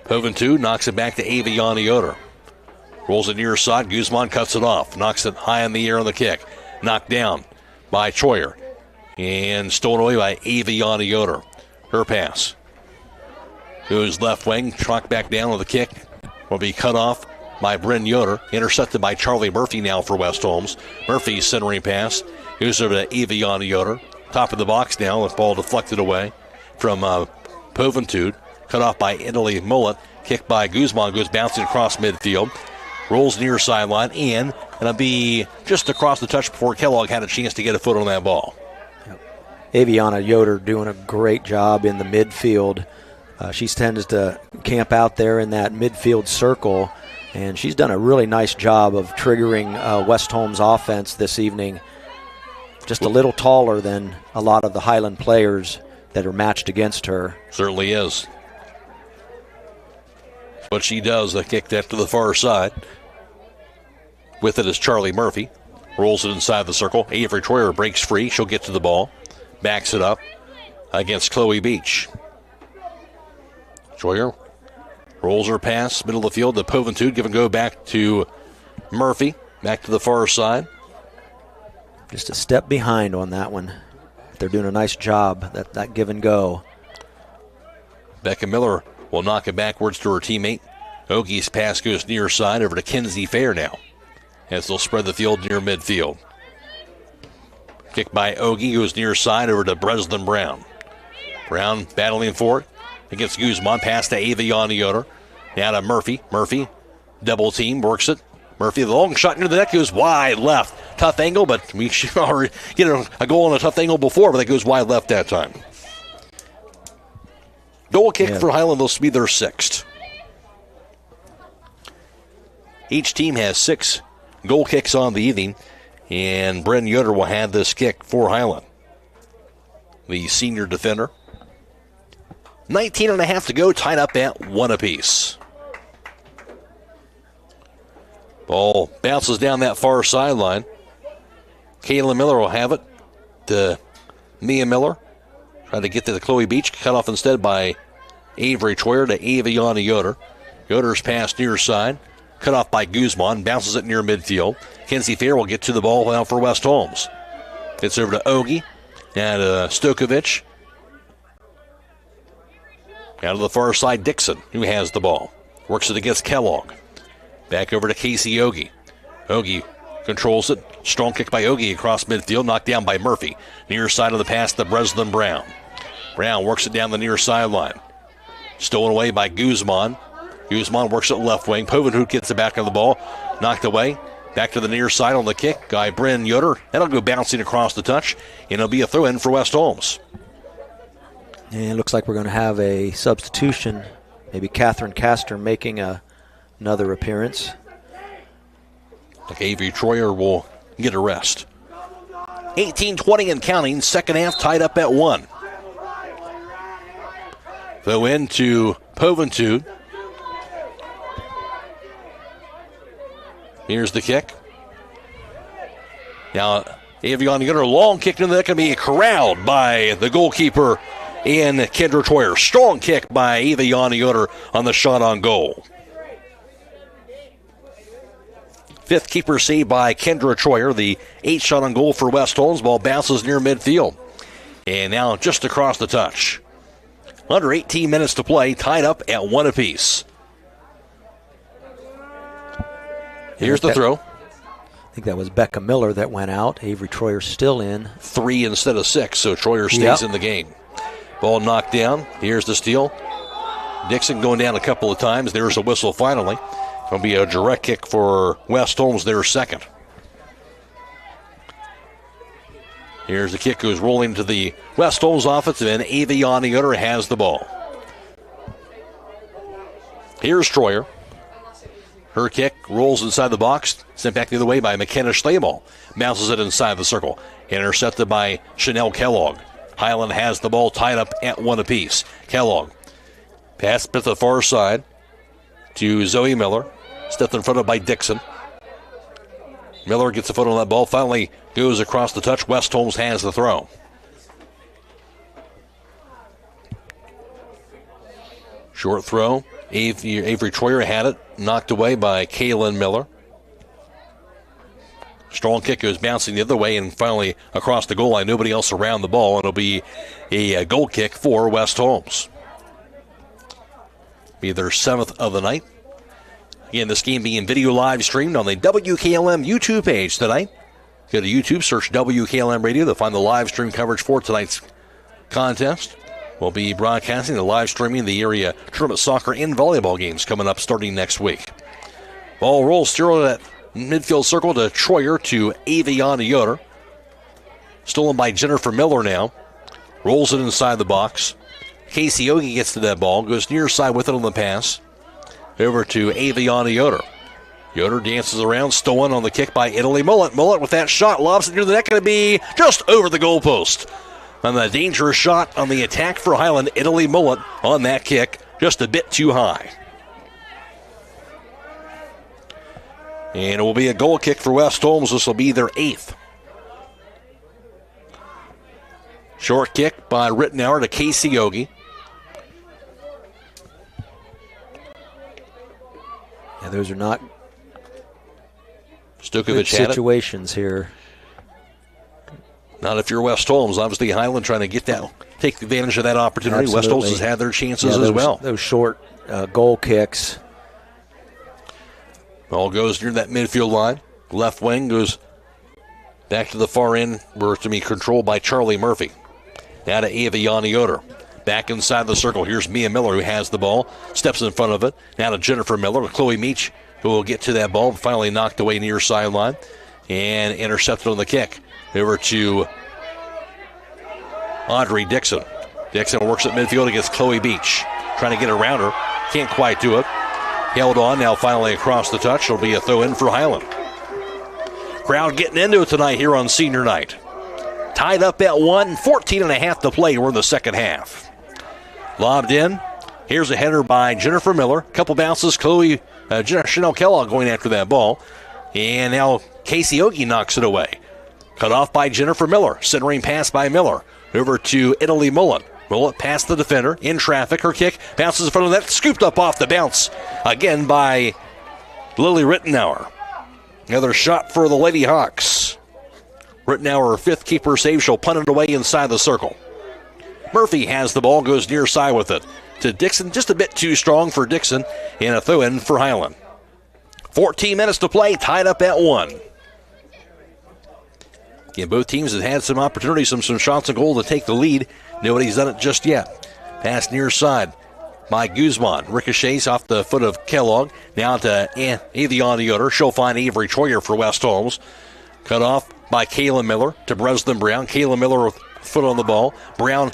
Hoventude knocks it back to Eva Yoder. Rolls it near side. Guzman cuts it off. Knocks it high in the air on the kick. Knocked down by Troyer. And stolen away by Eva Yoder. Her pass goes left wing, trucked back down with the kick. Will be cut off by Bryn Yoder. Intercepted by Charlie Murphy now for West Holmes. Murphy's centering pass goes over to Eva Yoder. Top of the box now with ball deflected away from Poventude. Cut off by Italy Mullet. Kick by Guzman goes bouncing across midfield. rolls near sideline, and it'll be just across the touch before Kellogg had a chance to get a foot on that ball. Aviana Yoder doing a great job in the midfield. She tends to camp out there in that midfield circle, and she's done a really nice job of triggering West Holmes' offense this evening. Just a little taller than a lot of the Hiland players that are matched against her. Certainly is. What she does, a kick that to the far side. With it is Charlie Murphy. Rolls it inside the circle. Avery Troyer breaks free. She'll get to the ball. Backs it up against Chloe Beach. Troyer rolls her pass, middle of the field to Poventude. Give and go back to Murphy. Back to the far side. Just a step behind on that one. They're doing a nice job, that give and go. Becca Miller will knock it backwards to her teammate. Ogie's pass goes near side over to Kinsey Fair now, as they'll spread the field near midfield. Kick by Ogie goes near side over to Breslin Brown. Brown battling for it against Guzman. Pass to Aviana Yoder. Now to Murphy. Murphy, double team, works it. Murphy, the long shot into the net, goes wide left. Tough angle, but we should already get a goal on a tough angle before, but that goes wide left that time. Goal kick for Hiland. This will be their sixth. Each team has 6 goal kicks on the evening, and Bren Yoder will have this kick for Hiland, the senior defender. 19.5 to go, tied up at 1 apiece. Ball bounces down that far sideline. Kayla Miller will have it to Mia Miller. Trying to get to the Chloe Beach. Cut off instead by Avery Troyer to Aviana Yoder. Yoder's pass near side. Cut off by Guzman. Bounces it near midfield. Kinsey Fair will get to the ball now for West Holmes. Gets over to Ogie and Stokovich. Out of the far side, Dixon, who has the ball. Works it against Kellogg. Back over to Casey Ogie. Ogie controls it. Strong kick by Ogie across midfield. Knocked down by Murphy. Near side of the pass to Breslin Brown. Brown works it down the near sideline. Stolen away by Guzman. Guzman works it left wing. Povenhood gets the back of the ball. Knocked away. Back to the near side on the kick. Guy Bryn Yoder. That'll go bouncing across the touch. And it'll be a throw in for West Holmes. And it looks like we're going to have a substitution. Maybe Catherine Castor making another appearance. Like Avery Troyer will get a rest. 18-20 and counting. Second half tied up at 1. Throw in to Poventude. Here's the kick. Now, Aviana Yoder, long kick into that, can be corralled by the goalkeeper in Kendra Troyer. Strong kick by Aviana Yoder on the shot on goal. Fifth keeper saved by Kendra Troyer. The 8th shot on goal for West Holmes. Ball bounces near midfield. And now just across the touch. Under 18 minutes to play, tied up at 1 apiece. Here's the throw. I think that was Becca Miller that went out. Avery Troyer still in. 3 instead of 6, so Troyer stays in the game. Ball knocked down. Here's the steal. Dixon going down a couple of times. There's a whistle finally. It'll be a direct kick for West Holmes, their second. Here's the kick, goes rolling to the West Holmes offensive end. Aviana Yoder has the ball. Here's Troyer. Her kick rolls inside the box, sent back the other way by McKenna Schlebel. Bounces it inside the circle. Intercepted by Chanel Kellogg. Hiland has the ball tied up at 1 apiece. Kellogg. Pass to the far side to Zoe Miller. Stepped in front of by Dixon. Miller gets a foot on that ball. Finally goes across the touch. West Holmes has the throw. Short throw. Avery Troyer had it. Knocked away by Kaylin Miller. Strong kick goes bouncing the other way and finally across the goal line. Nobody else around the ball. It'll be a goal kick for West Holmes. Be their 7th of the night. Again, this game being video live streamed on the WKLM YouTube page tonight. Go to YouTube, search WKLM Radio to find the live stream coverage for tonight's contest. We'll be broadcasting the live streaming the area tournament soccer and volleyball games coming up starting next week. Ball rolls through that midfield circle to Troyer to Aviana Yoder. Stolen by Jennifer Miller now. Rolls it inside the box. Casey Ogie gets to that ball. Goes near side with it on the pass. Over to Aviana Yoder. Yoder dances around. Stolen on the kick by Italy Mullet. Mullet with that shot. Lobs it near the net. Going to be just over the goalpost. On the dangerous shot on the attack for Hiland. Italy Mullet on that kick. Just a bit too high. And it will be a goal kick for West Holmes. This will be their 8th. Short kick by Rittenauer to Casey Ogie. Yeah, those are not Stukovic good situations here. Not if you're West Holmes. Obviously, Hiland trying to take advantage of that opportunity. Absolutely. West Holmes has had their chances as well. Those short goal kicks. Ball goes near that midfield line. Left wing goes back to the far end where it's to be controlled by Charlie Murphy. Now to Aviana Yoder. Back inside the circle. Here's Mia Miller who has the ball. Steps in front of it. Now to Jennifer Miller. To Chloe Meach who will get to that ball. Finally knocked away near sideline. And intercepted on the kick. Over to Audrey Dixon. Dixon works at midfield against Chloe Beach. Trying to get around her. Can't quite do it. Held on now finally across the touch. It'll be a throw in for Hiland. Crowd getting into it tonight here on senior night. Tied up at 1. 14.5 to play. We're in the second half. Lobbed in. Here's a header by Jennifer Miller. Couple bounces. Chanel Kellogg going after that ball. And now Casey Ogie knocks it away. Cut off by Jennifer Miller. Centering pass by Miller. Over to Italy Mullen. Mullet past the defender. In traffic. Her kick bounces in front of the net. Scooped up off the bounce. Again by Lily Rittenauer. Another shot for the Lady Hawks. Rittenauer, her 5th keeper save. She'll punt it away inside the circle. Murphy has the ball. Goes near side with it. To Dixon. Just a bit too strong for Dixon. And a throw in for Hiland. 14 minutes to play. Tied up at 1. Again, both teams have had some opportunities, some shots on goal to take the lead. Nobody's done it just yet. Pass near side by Guzman. Ricochets off the foot of Kellogg. Now to Aviana Yoder. She'll find Avery Troyer for West Holmes. Cut off by Kayla Miller to Breslin Brown. Kayla Miller with foot on the ball. Brown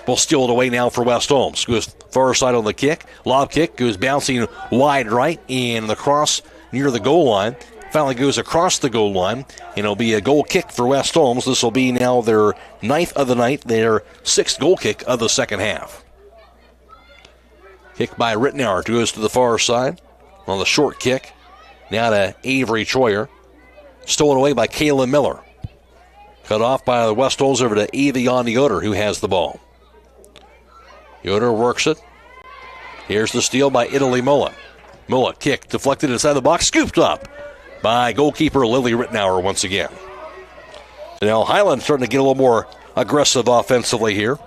will steal it away now for West Holmes. Goes far side on the kick. Lob kick goes bouncing wide right. And the cross near the goal line. Finally goes across the goal line, and it'll be a goal kick for West Holmes. This will be now their 9th of the night, their 6th goal kick of the second half. Kick by Rittenauer goes to the far side on the short kick. Now to Avery Troyer. Stolen away by Kayla Miller. Cut off by the West Holmes over to Aviana Yoder, who has the ball. Yoder works it. Here's the steal by Italy Mullet. Mullet kick deflected inside the box, scooped up by goalkeeper Lily Rittenauer once again. Now Hiland starting to get a little more aggressive offensively here.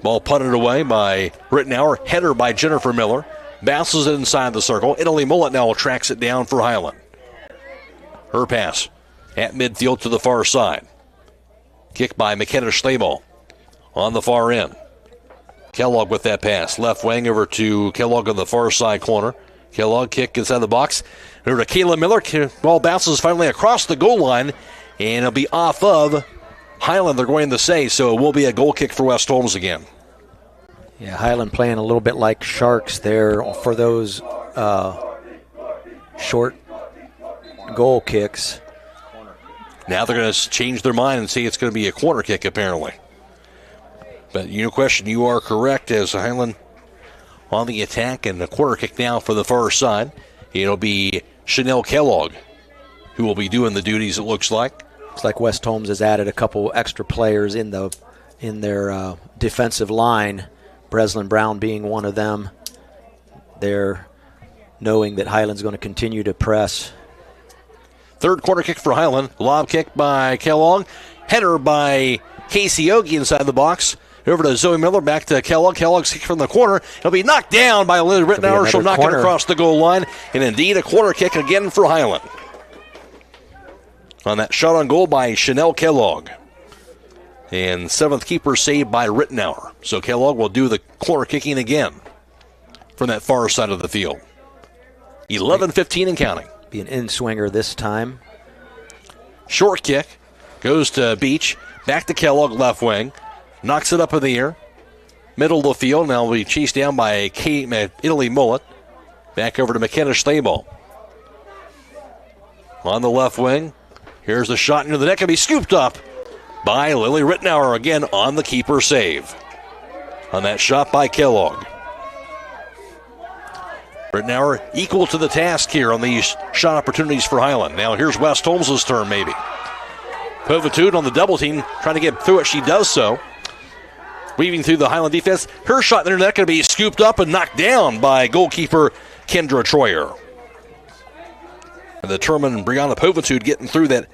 Ball punted away by Rittenauer. Header by Jennifer Miller. Bounces it inside the circle. Italy Mullet now tracks it down for Hiland. Her pass at midfield to the far side. Kick by McKenna Schlebel on the far end. Kellogg with that pass. Left wing over to Kellogg on the far side corner. Kellogg kick inside the box. Over to Kayla Miller. Ball bounces finally across the goal line. And it'll be off of Hiland, they're going to say. So it will be a goal kick for West Holmes again. Yeah, Hiland playing a little bit like Sharks there for those short goal kicks. Now they're going to change their mind and say it's going to be a corner kick apparently. But no question, you are correct as Hiland on the attack and a corner kick now for the far side. It'll be Chanel Kellogg who will be doing the duties, it looks like. Looks like West Holmes has added a couple extra players in their defensive line, Breslin Brown being one of them. They're knowing that Hiland's going to continue to press. Third corner kick for Hiland. Lob kick by Kellogg. Header by Casey Ogie inside the box. Over to Zoe Miller, back to Kellogg. Kellogg's kick from the corner. It'll be knocked down by Lily Rittenauer. She'll knock it across the goal line. And indeed, a corner kick again for Hiland. On that shot on goal by Chanel Kellogg. And 7th keeper saved by Rittenauer. So Kellogg will do the corner kicking again from that far side of the field. 11-15 and counting. Be an in-swinger this time. Short kick. Goes to Beach. Back to Kellogg, left wing. Knocks it up in the air. Middle of the field. Now we chased down by Italy Mullet. Back over to McKenna Schlabel. On the left wing. Here's the shot into the net. Can be scooped up by Lily Rittenauer again on the keeper save. On that shot by Kellogg. Rittenauer equal to the task here on these shot opportunities for Hiland. Now here's West Holmes' turn maybe. Povitude on the double team trying to get through it. She does so. Weaving through the Hiland defense. Her shot in the net going to be scooped up and knocked down by goalkeeper Kendra Troyer. And the determined Brianna Povitude getting through that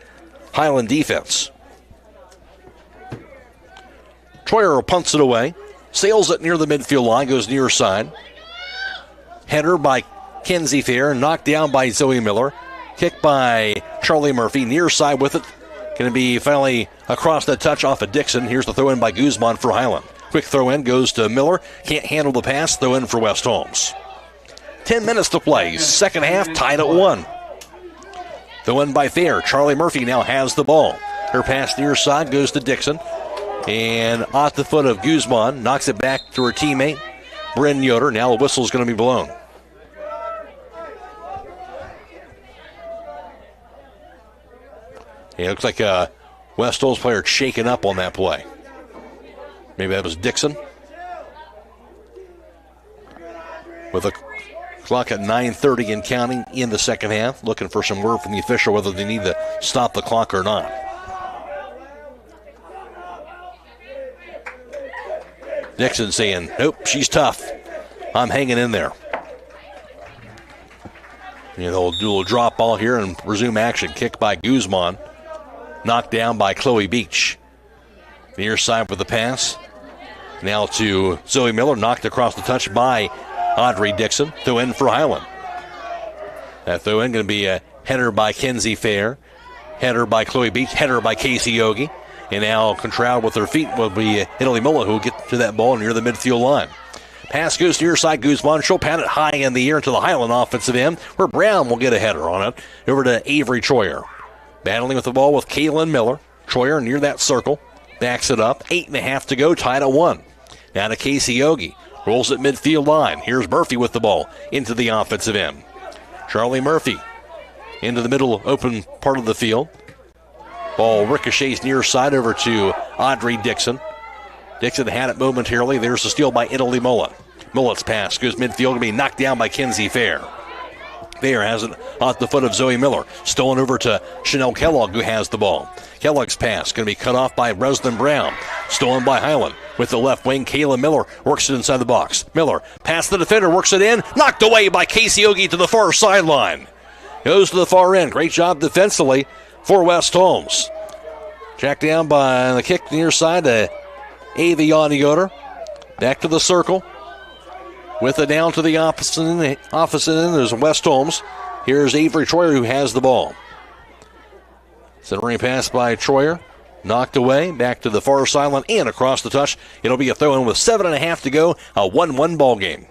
Hiland defense. Troyer punts it away. Sails it near the midfield line. Goes near side. Header by Kenzie Fair. Knocked down by Zoe Miller. Kick by Charlie Murphy. Near side with it. Going to be finally across the touch off of Dixon. Here's the throw in by Guzman for Hiland. Quick throw in goes to Miller. Can't handle the pass. Throw in for West Holmes. 10 minutes to play. Second half tied at 1. Throw in by Fair. Charlie Murphy now has the ball. Her pass near side goes to Dixon. And off the foot of Guzman. Knocks it back to her teammate, Bryn Yoder. Now the whistle's going to be blown. Yeah, it looks like a West Holmes player shaken up on that play. Maybe that was Dixon. With a clock at 9:30 and counting in the second half. Looking for some word from the official whether they need to stop the clock or not. Dixon saying, nope, she's tough. I'm hanging in there. They'll do a little drop ball here and resume action. Kick by Guzman. Knocked down by Chloe Beach. Near side with the pass. Now to Zoe Miller. Knocked across the touch by Audrey Dixon. Throw in for Hiland. That throw in going to be a header by Kenzie Fair. Header by Chloe Beach. Header by Casey Yogi. And now Contral with her feet will be Italy Mullet who will get to that ball near the midfield line. Pass goes near side Guzman. She'll pat it high in the air into the Hiland offensive end where Brown will get a header on it. Over to Avery Troyer. Battling with the ball with Kaylin Miller. Troyer near that circle. Backs it up. 8.5 to go. Tied at 1. Now to Casey Yogi. Rolls at midfield line. Here's Murphy with the ball into the offensive end. Charlie Murphy into the middle open part of the field. Ball ricochets near side over to Audrey Dixon. Dixon had it momentarily. There's the steal by Italy Mullet. Mullet's pass goes midfield to be knocked down by Kenzie Fair. Fair has it off the foot of Zoe Miller. Stolen over to Chanel Kellogg who has the ball. Kellogg's pass going to be cut off by Breslin Brown. Stolen by Hiland. With the left wing, Kayla Miller works it inside the box. Miller past the defender, works it in. Knocked away by Casey Yogi to the far sideline. Goes to the far end. Great job defensively for West Holmes. Jacked down by the kick near side to Avion Yoder. Back to the circle. With it down to the opposite end, there's West Holmes. Here's Avery Troyer who has the ball. Centering pass by Troyer. Knocked away. Back to the far sideline and across the touch. It'll be a throw-in with 7.5 to go. A 1-1 ball game.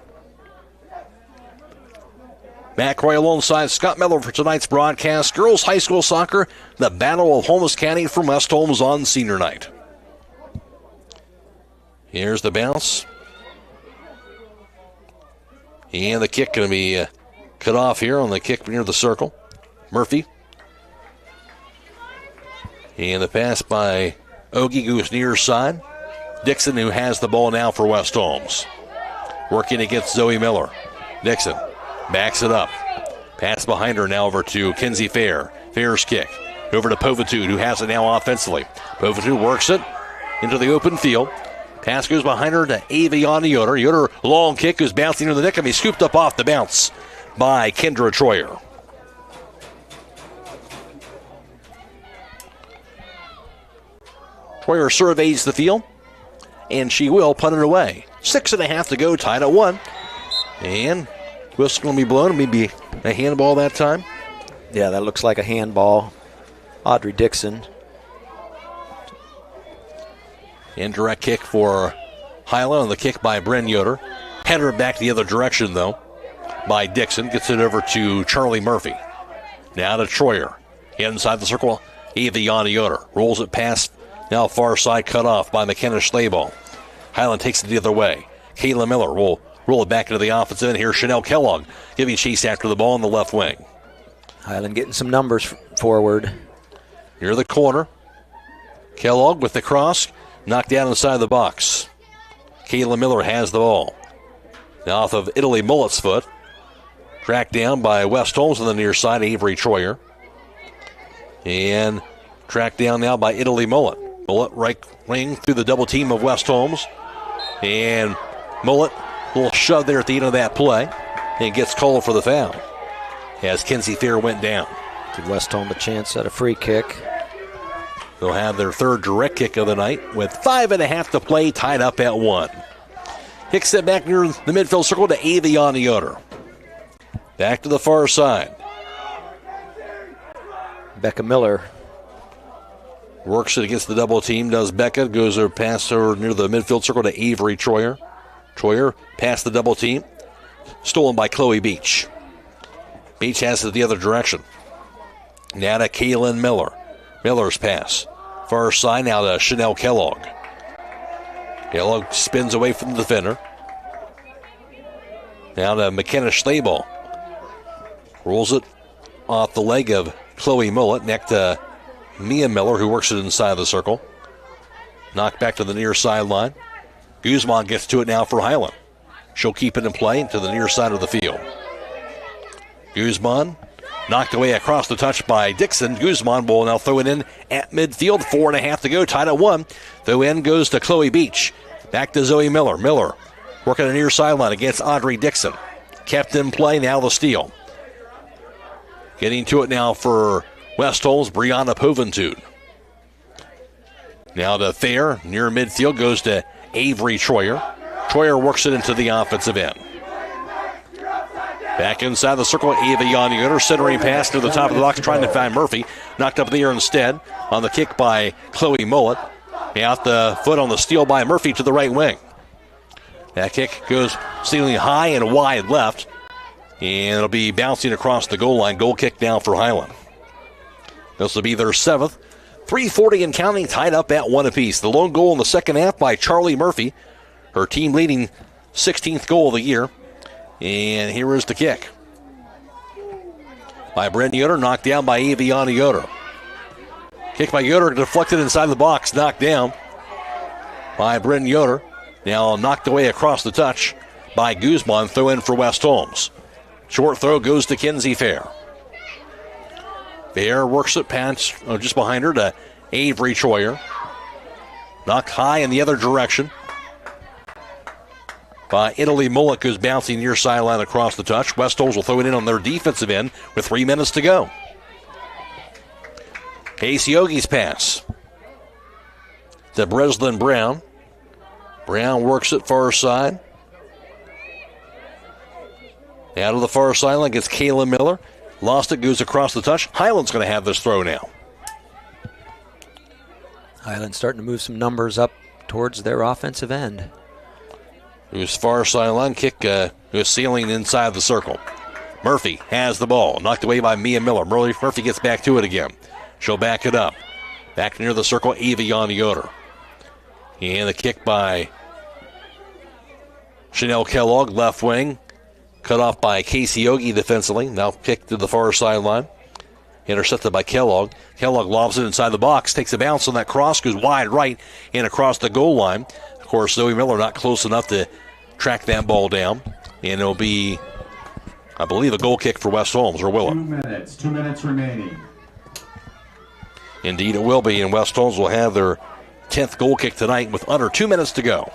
Matt Croy alongside Scott Miller for tonight's broadcast. Girls High School Soccer, the Battle of Holmes County from West Holmes on senior night. Here's the bounce. And the kick going to be cut off here on the kick near the circle. Murphy. And the pass by Ogie goes near side. Dixon who has the ball now for West Holmes. Working against Zoe Miller. Dixon backs it up. Pass behind her now over to Kenzie Fair. Fair's kick. Over to Povitude who has it now offensively. Povitude works it into the open field. Pass goes behind her to Aviana Yoder. Yoder, long kick, is bouncing into the net. Can be scooped up off the bounce by Kendra Troyer. Troyer surveys the field, and she will punt it away. 6.5 to go, tied at 1. And whistle going to be blown. Maybe a handball that time. Yeah, that looks like a handball. Audrey Dixon. Indirect kick for Hiland on the kick by Bryn Yoder. Header back the other direction, though. by Dixon. Gets it over to Charlie Murphy. Now to Troyer. Inside the circle, Aviana Yoder. Rolls it past, now far side cut off by McKenna Schlabel. Hiland takes it the other way. Kayla Miller will roll it back into the offensive end here. Chanel Kellogg giving chase after the ball in the left wing. Hiland getting some numbers forward. Near the corner. Kellogg with the cross. Knocked down inside the box. Kayla Miller has the ball. Now off of Italy Mullet's foot. Tracked down by West Holmes on the near side, Avery Troyer. And tracked down now by Italy Mullet. Mullet right wing through the double team of West Holmes. And Mullet, a little shove there at the end of that play. And gets called for the foul as Kenzie Fair went down. Give West Holmes a chance at a free kick. They'll have their third direct kick of the night with 5.5 to play, tied up at 1. Hicks it back near the midfield circle to Aviana Yoder. Back to the far side. Becca Miller works it against the double team, does Becca. Goes her past her near the midfield circle to Avery Troyer. Troyer past the double team. Stolen by Chloe Beach. Beach has it the other direction. Now to Kaylin Miller. Miller's pass. Far side now to Chanel Kellogg. Kellogg spins away from the defender. Now to McKenna Schlabel. Rolls it off the leg of Chloe Mullet. Next to Mia Miller, who works it inside the circle. Knocked back to the near sideline. Guzman gets to it now for Hiland. She'll keep it in play to the near side of the field. Guzman knocked away across the touch by Dixon. Guzman will now throw it in at midfield. 4.5 to go, tied at 1. Throw in goes to Chloe Beach. Back to Zoe Miller. Miller working the near sideline against Audrey Dixon. Kept in play, now the steal. Getting to it now for West Holmes, Brianna Poventude. Now to Thayer, near midfield, goes to Avery Troyer. Troyer works it into the offensive end. Back inside the circle, Aviana Yoder, centering pass to the top of the box, trying to find Murphy. Knocked up in the air instead on the kick by Chloe Mullet. Out the foot on the steal by Murphy to the right wing. That kick goes ceiling high and wide left. And it'll be bouncing across the goal line. Goal kick down for Hiland. This will be their 7th. 3:40 and counting, tied up at 1 apiece. The lone goal in the second half by Charlie Murphy. Her team leading 16th goal of the year. And here is the kick. By Brent Yoder, knocked down by Aviana Yoder. Kick by Yoder, deflected inside the box, knocked down by Brent Yoder. Now knocked away across the touch by Guzman. Throw in for West Holmes. Short throw goes to Kenzie Fair. Fair works it past, just behind her to Avery Troyer. Knocked high in the other direction by Italy Mullet, who's bouncing near sideline across the touch. West Holmes will throw it in on their defensive end with 3 minutes to go. Casey Ogie's pass to Breslin Brown. Brown works it far side. Out of the far sideline gets Kayla Miller. Lost it, goes across the touch. Hiland's going to have this throw now. Hiland starting to move some numbers up towards their offensive end. It was far sideline kick, was sailing inside the circle. Murphy has the ball. Knocked away by Mia Miller. Murphy gets back to it again. She'll back it up. Back near the circle, Aviana Yoder. And the kick by Chanel Kellogg, left wing. Cut off by Casey Ogie defensively. Now kicked to the far sideline. Intercepted by Kellogg. Kellogg lobs it inside the box. Takes a bounce on that cross. Goes wide right and across the goal line. Of course, Zoe Miller not close enough to track that ball down. And it'll be, I believe, a goal kick for West Holmes, or will it? 2 minutes remaining. Indeed, it will be. And West Holmes will have their 10th goal kick tonight with under 2 minutes to go.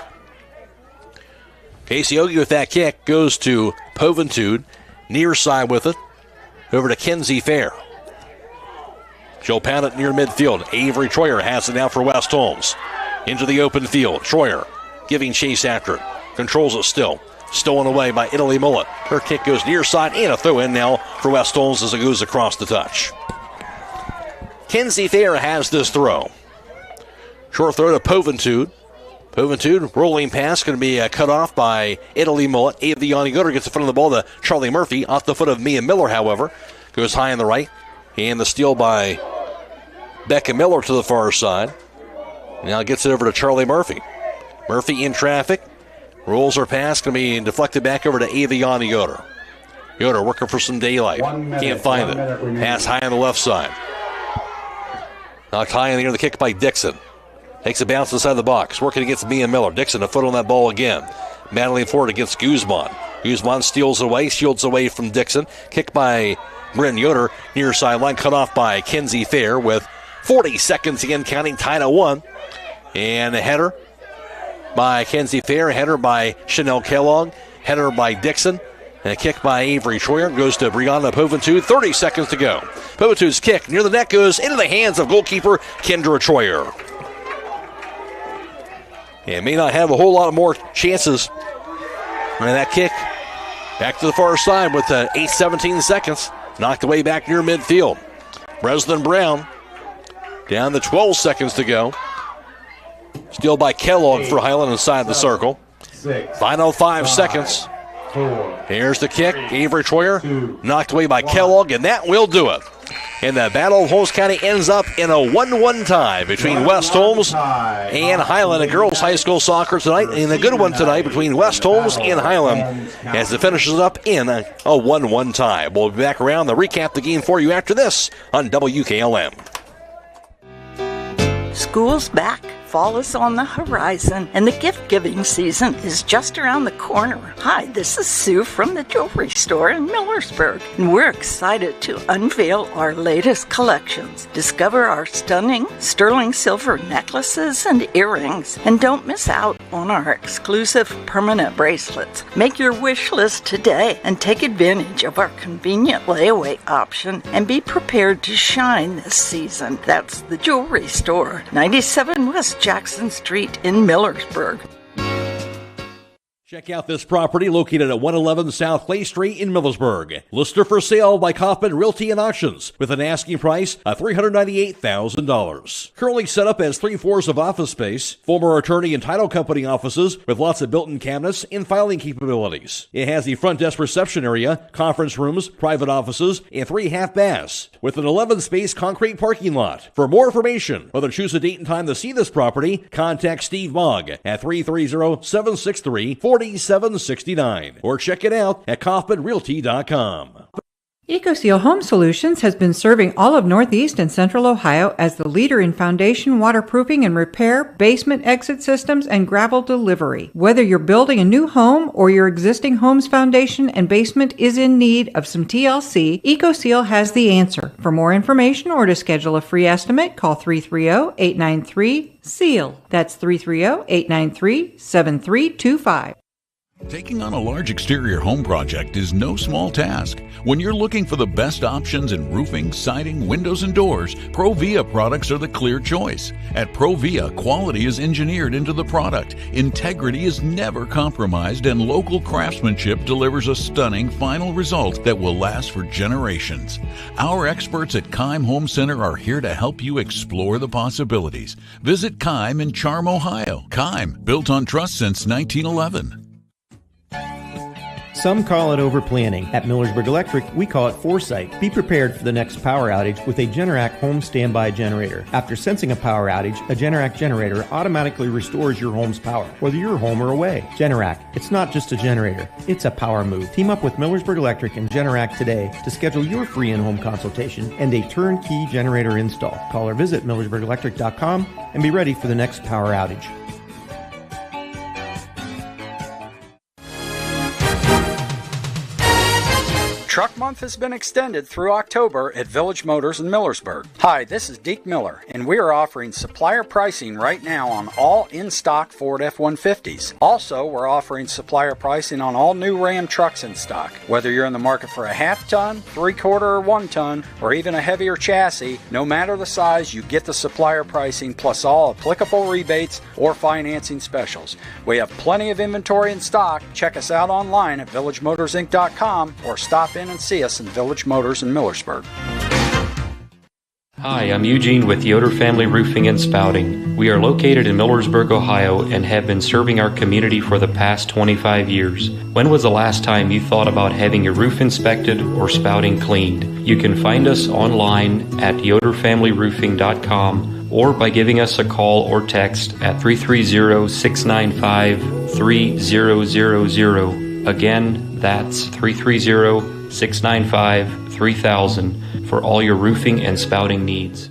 Casey Ogie with that kick goes to Poventude. Near side with it. Over to Kenzie Fair. She'll pound it near midfield. Avery Troyer has it now for West Holmes. Into the open field. Troyer giving chase after it. Controls it still. Stolen away by Italy Mullet. Her kick goes near side and a throw in now for West Holmes as it goes across the touch. Kenzie Fair has this throw. Short throw to Poventude. Juventud, rolling pass, going to be cut off by Italy Mullet. Aviani Yoder gets the front of the ball to Charlie Murphy. Off the foot of Mia Miller, however. Goes high on the right. And the steal by Becca Miller to the far side. Now gets it over to Charlie Murphy. Murphy in traffic. Rolls her pass, going to be deflected back over to Aviani Yoder. Yoder working for some daylight. Can't find it. Pass high on the left side. Knocked high in the air, the kick by Dixon. Takes a bounce inside the box. Working against Mia Miller. Dixon a foot on that ball again. Battling forward against Guzman. Guzman steals away, shields away from Dixon. Kick by Bryn Yoder. Near sideline, cut off by Kenzie Fair with 40 seconds again counting, tied at 1. And a header by Kenzie Fair. A header by Chanel Kellogg. Header by Dixon. And a kick by Avery Troyer goes to Brianna Poventud. 30 seconds to go. Poventud's kick near the net goes into the hands of goalkeeper Kendra Troyer. And may not have a whole lot of more chances. And that kick back to the far side with 8:17 seconds. Knocked away back near midfield. Breslin Brown down to 12 seconds to go. Steal by Kellogg for Hiland inside the circle. Final 5 seconds. Here's the kick. Avery Troyer knocked away by Kellogg, and that will do it. And the Battle of Holmes County ends up in a 1-1 tie between West Holmes and Hiland in girls high school soccer tonight. And a good one tonight between West Holmes and Hiland as it finishes up in a 1-1 tie. We'll be back around to recap the game for you after this on WKLM. School's back. Fall is on the horizon, and the gift-giving season is just around the corner. Hi, this is Sue from the jewelry store in Millersburg, and we're excited to unveil our latest collections. Discover our stunning sterling silver necklaces and earrings, and don't miss out on our exclusive permanent bracelets. Make your wish list today and take advantage of our convenient layaway option and be prepared to shine this season. That's the jewelry store, 97 West Jackson Street in Millersburg. Check out this property located at 111 South Clay Street in Millersburg. Listed for sale by Kaufman Realty and Auctions with an asking price of $398,000. Currently set up as 3 floors of office space, former attorney and title company offices with lots of built-in cabinets and filing capabilities. It has the front desk reception area, conference rooms, private offices, and 3 half baths with an 11-space concrete parking lot. For more information, or to choose a date and time to see this property, contact Steve Mogg at 330-763-4769 or check it out at KaufmanRealty.com. EcoSeal Home Solutions has been serving all of Northeast and Central Ohio as the leader in foundation waterproofing and repair, basement exit systems, and gravel delivery. Whether you're building a new home or your existing home's foundation and basement is in need of some TLC, EcoSeal has the answer. For more information or to schedule a free estimate, call 330-893-SEAL. That's 330-893-7325. Taking on a large exterior home project is no small task. When you're looking for the best options in roofing, siding, windows, and doors, Provia products are the clear choice. At Provia, quality is engineered into the product, integrity is never compromised, and local craftsmanship delivers a stunning final result that will last for generations. Our experts at Keim Home Center are here to help you explore the possibilities. Visit Keim in Charm, Ohio. Keim, built on trust since 1911. Some call it overplanning. At Millersburg Electric, we call it foresight. Be prepared for the next power outage with a Generac home standby generator. After sensing a power outage, a Generac generator automatically restores your home's power, whether you're home or away. Generac, it's not just a generator, it's a power move. Team up with Millersburg Electric and Generac today to schedule your free in-home consultation and a turnkey generator install. Call or visit MillersburgElectric.com and be ready for the next power outage. Truck Month has been extended through October at Village Motors in Millersburg. Hi, this is Deke Miller, and we are offering supplier pricing right now on all in-stock Ford F-150s. Also, we're offering supplier pricing on all new Ram trucks in stock. Whether you're in the market for a half-ton, 3/4 or 1-ton, or even a heavier chassis, no matter the size, you get the supplier pricing plus all applicable rebates or financing specials. We have plenty of inventory in stock. Check us out online at villagemotorsinc.com or stop in and see us in Village Motors in Millersburg. Hi, I'm Eugene with Yoder Family Roofing and Spouting. We are located in Millersburg, Ohio, and have been serving our community for the past 25 years. When was the last time you thought about having your roof inspected or spouting cleaned? You can find us online at yoderfamilyroofing.com or by giving us a call or text at 330-695-3000. Again, that's 330-695-3000 for all your roofing and spouting needs.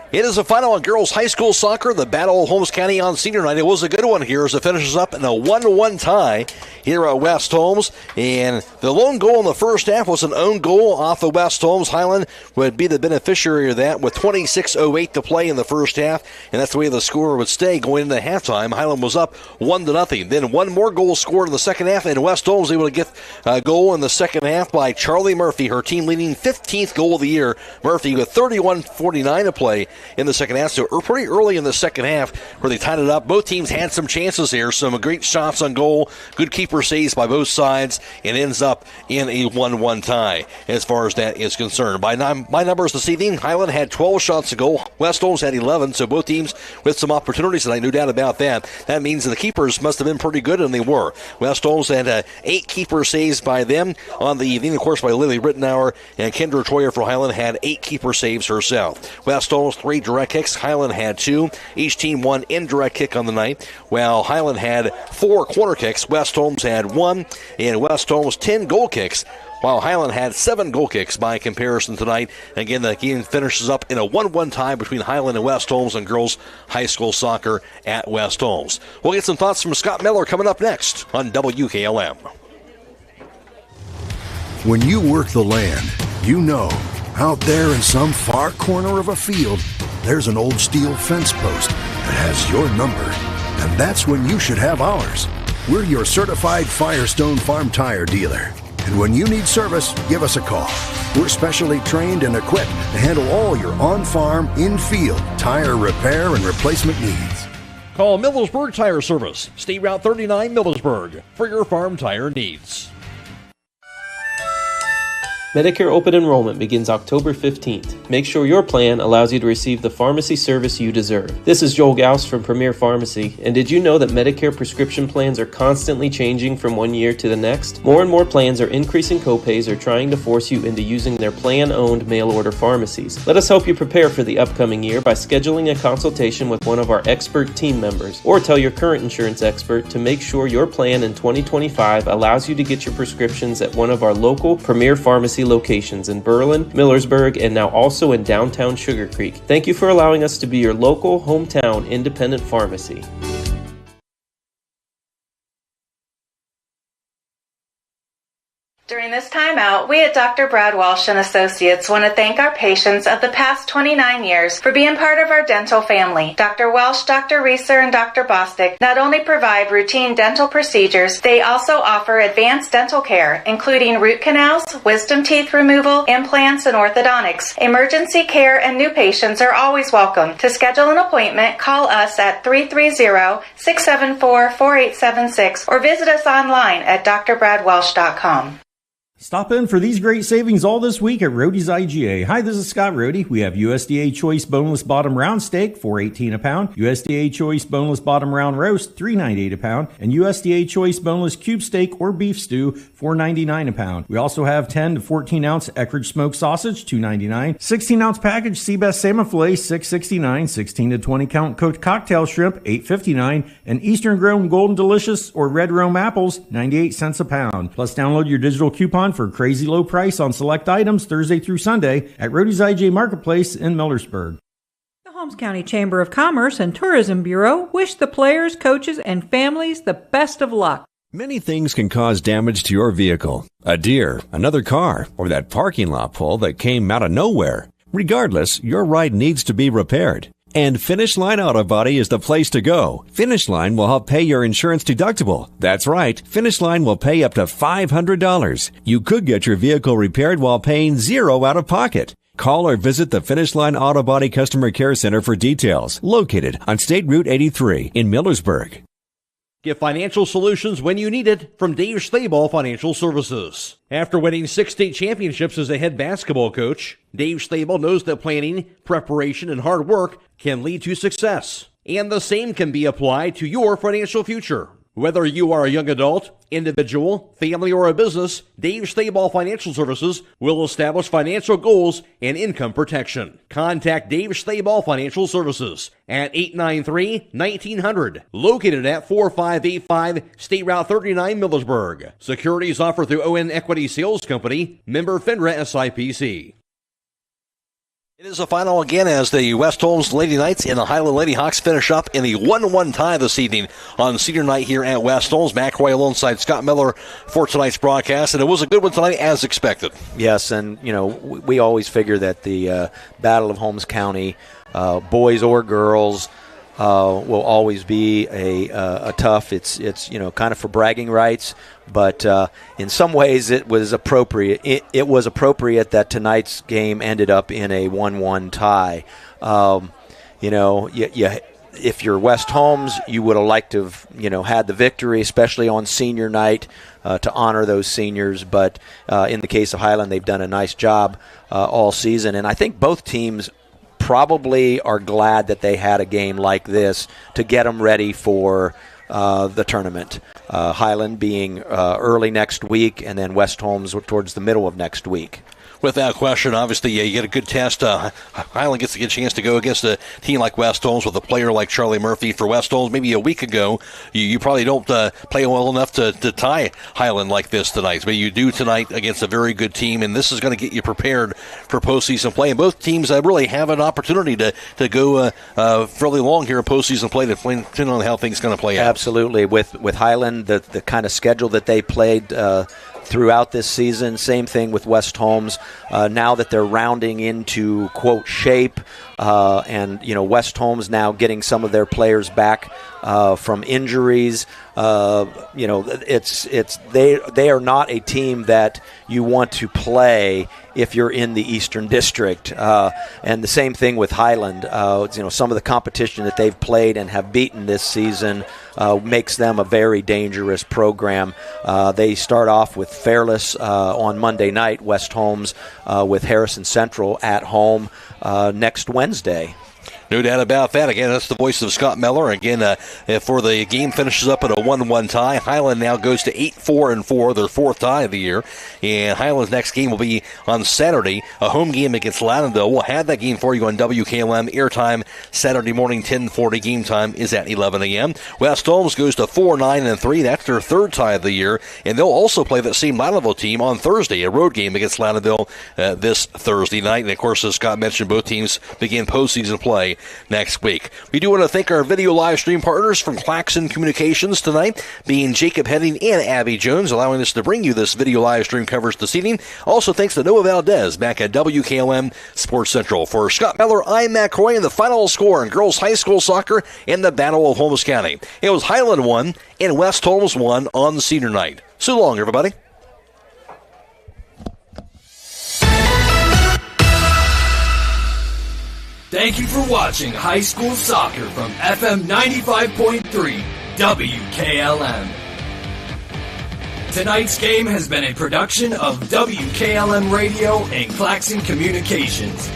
It is a final on girls high school soccer, the Battle of Holmes County on senior night. It was a good one here as it finishes up in a 1-1 tie here at West Holmes. And the lone goal in the first half was an own goal off of West Holmes. Hiland would be the beneficiary of that with 26:08 to play in the first half. And that's the way the score would stay going into halftime. Hiland was up 1-0. Then one more goal scored in the second half, and West Holmes able to get a goal in the second half by Charlie Murphy, her team leading 15th goal of the year. Murphy with 31:49 to play in the second half. So pretty early in the second half where they tied it up. Both teams had some chances here. Some great shots on goal. Good keeper saves by both sides. And ends up in a 1-1 tie as far as that is concerned. By my numbers this evening, Hiland had 12 shots to goal. West Holmes had 11. So both teams with some opportunities tonight. No doubt about that. That means that the keepers must have been pretty good, and they were. West Holmes had 8 keeper saves by them on the evening. Of course, by Lily Rittenauer, and Kendra Troyer for Hiland had 8 keeper saves herself. West Holmes 3 direct kicks. Hiland had 2. Each team 1 indirect kick on the night, while Hiland had 4 corner kicks. West Holmes had 1, and West Holmes 10 goal kicks, while Hiland had 7 goal kicks by comparison tonight. Again, the game finishes up in a 1-1 tie between Hiland and West Holmes and girls high school soccer at West Holmes. We'll get some thoughts from Scott Miller coming up next on WKLM. When you work the land, you know, out there in some far corner of a field, there's an old steel fence post that has your number, and that's when you should have ours. We're your certified Firestone Farm Tire dealer, and when you need service, give us a call. We're specially trained and equipped to handle all your on-farm, in-field tire repair and replacement needs. Call Millersburg Tire Service, State Route 39 Millersburg, for your farm tire needs. Medicare open enrollment begins October 15th. Make sure your plan allows you to receive the pharmacy service you deserve. This is Joel Gauss from Premier Pharmacy, and did you know that Medicare prescription plans are constantly changing from one year to the next? More and more plans are increasing copays or trying to force you into using their plan-owned mail-order pharmacies. Let us help you prepare for the upcoming year by scheduling a consultation with one of our expert team members, or tell your current insurance expert to make sure your plan in 2025 allows you to get your prescriptions at one of our local Premier Pharmacy locations in Berlin, Millersburg, and now also in downtown Sugar Creek. Thank you for allowing us to be your local, hometown, independent pharmacy. During this time out, we at Dr. Brad Walsh and Associates want to thank our patients of the past 29 years for being part of our dental family. Dr. Welsh, Dr. Reeser, and Dr. Bostic not only provide routine dental procedures, they also offer advanced dental care, including root canals, wisdom teeth removal, implants, and orthodontics. Emergency care and new patients are always welcome. To schedule an appointment, call us at 330-674-4876 or visit us online at drbradwelsh.com. Stop in for these great savings all this week at Roadie's IGA. Hi, this is Scott Roadie. We have USDA Choice Boneless Bottom Round Steak, $4.18 a pound. USDA Choice Boneless Bottom Round Roast, $3.98 a pound. And USDA Choice Boneless Cube Steak or Beef Stew, $4.99 a pound. We also have 10 to 14 ounce Eckrich Smoked Sausage, $2.99. 16 ounce package Seabass Salmon Filet, $6.69. 16 to 20 count cooked cocktail shrimp, $8.59. And Eastern Grown Golden Delicious or Red Rome Apples, 98 cents a pound. Plus download your digital coupon for crazy low price on select items Thursday through Sunday at Roadie's IJ Marketplace in Millersburg. The Holmes County Chamber of Commerce and Tourism Bureau wish the players, coaches, and families the best of luck. Many things can cause damage to your vehicle. A deer, another car, or that parking lot pole that came out of nowhere. Regardless, your ride needs to be repaired. And Finish Line Auto Body is the place to go. Finish Line will help pay your insurance deductible. That's right, Finish Line will pay up to $500. You could get your vehicle repaired while paying $0 out of pocket. Call or visit the Finish Line Auto Body Customer Care Center for details. Located on State Route 83 in Millersburg. Get financial solutions when you need it from Dave Stayball Financial Services. After winning 6 state championships as a head basketball coach, Dave Stayball knows that planning, preparation, and hard work can lead to success. And the same can be applied to your financial future. Whether you are a young adult, individual, family, or a business, Dave Stayball Financial Services will establish financial goals and income protection. Contact Dave Stayball Financial Services at 893-1900, located at 4585 State Route 39, Millersburg. Securities offered through ON Equity Sales Company, member FINRA SIPC. It is the final again as the West Holmes Lady Knights and the Hiland Lady Hawks finish up in the 1-1 tie this evening on senior night here at West Holmes. McRoy alongside Scott Miller for tonight's broadcast, and it was a good one tonight as expected. Yes, and we always figure that the Battle of Holmes County, boys or girls, will always be a tough. It's kind of for bragging rights, but in some ways it was appropriate. It was appropriate that tonight's game ended up in a 1-1 tie. If you're West Holmes, you would have liked to have had the victory, especially on senior night, to honor those seniors. But in the case of Hiland, they've done a nice job all season, and I think both teams probably are glad that they had a game like this to get them ready for the tournament. Hiland being early next week, and then West Holmes towards the middle of next week. Without question, obviously, you get a good test. Hiland gets a good chance to go against a team like West Holmes with a player like Charlie Murphy. For West Holmes, maybe a week ago, you probably don't play well enough to tie Hiland like this tonight. But you do tonight against a very good team, and this is going to get you prepared for postseason play. And both teams really have an opportunity to go fairly long here in postseason play, depending on how things are going to play out. Absolutely. With Hiland, the kind of schedule that they played throughout this season. Same thing with West Holmes. Now that they're rounding into, quote, shape, and West Holmes now getting some of their players back from injuries. They are not a team that you want to play if you're in the Eastern District. And the same thing with Hiland. Some of the competition that they've played and have beaten this season makes them a very dangerous program. They start off with Fairless on Monday night, West Holmes with Harrison Central at home next Wednesday. No doubt about that. Again, that's the voice of Scott Miller. Again, for the game finishes up at a 1-1 tie. Hiland now goes to 8-4-4, their 4th tie of the year. And Hiland's next game will be on Saturday, a home game against Loudonville. We'll have that game for you on WKLM Airtime Saturday morning, 10:40. Game time is at 11 a.m. West Holmes goes to 4-9-3. That's their 3rd tie of the year. And they'll also play that same Loudonville team on Thursday, a road game against Loudonville this Thursday night. And, of course, as Scott mentioned, both teams begin postseason play next week. We do want to thank our video live stream partners from Claxon Communications tonight, being Jacob Heading and Abby Jones, allowing us to bring you this video live stream coverage this evening. Also thanks to Noah Valdez back at WKLM Sports Central. For Scott Miller, I'm Matt Croy, and the final score in girls high school soccer in the Battle of Holmes County. It was Hiland 1 and West Holmes 1 on senior night. So long, everybody. Thank you for watching high school soccer from FM 95.3 WKLM. Tonight's game has been a production of WKLM Radio and Claxon Communications.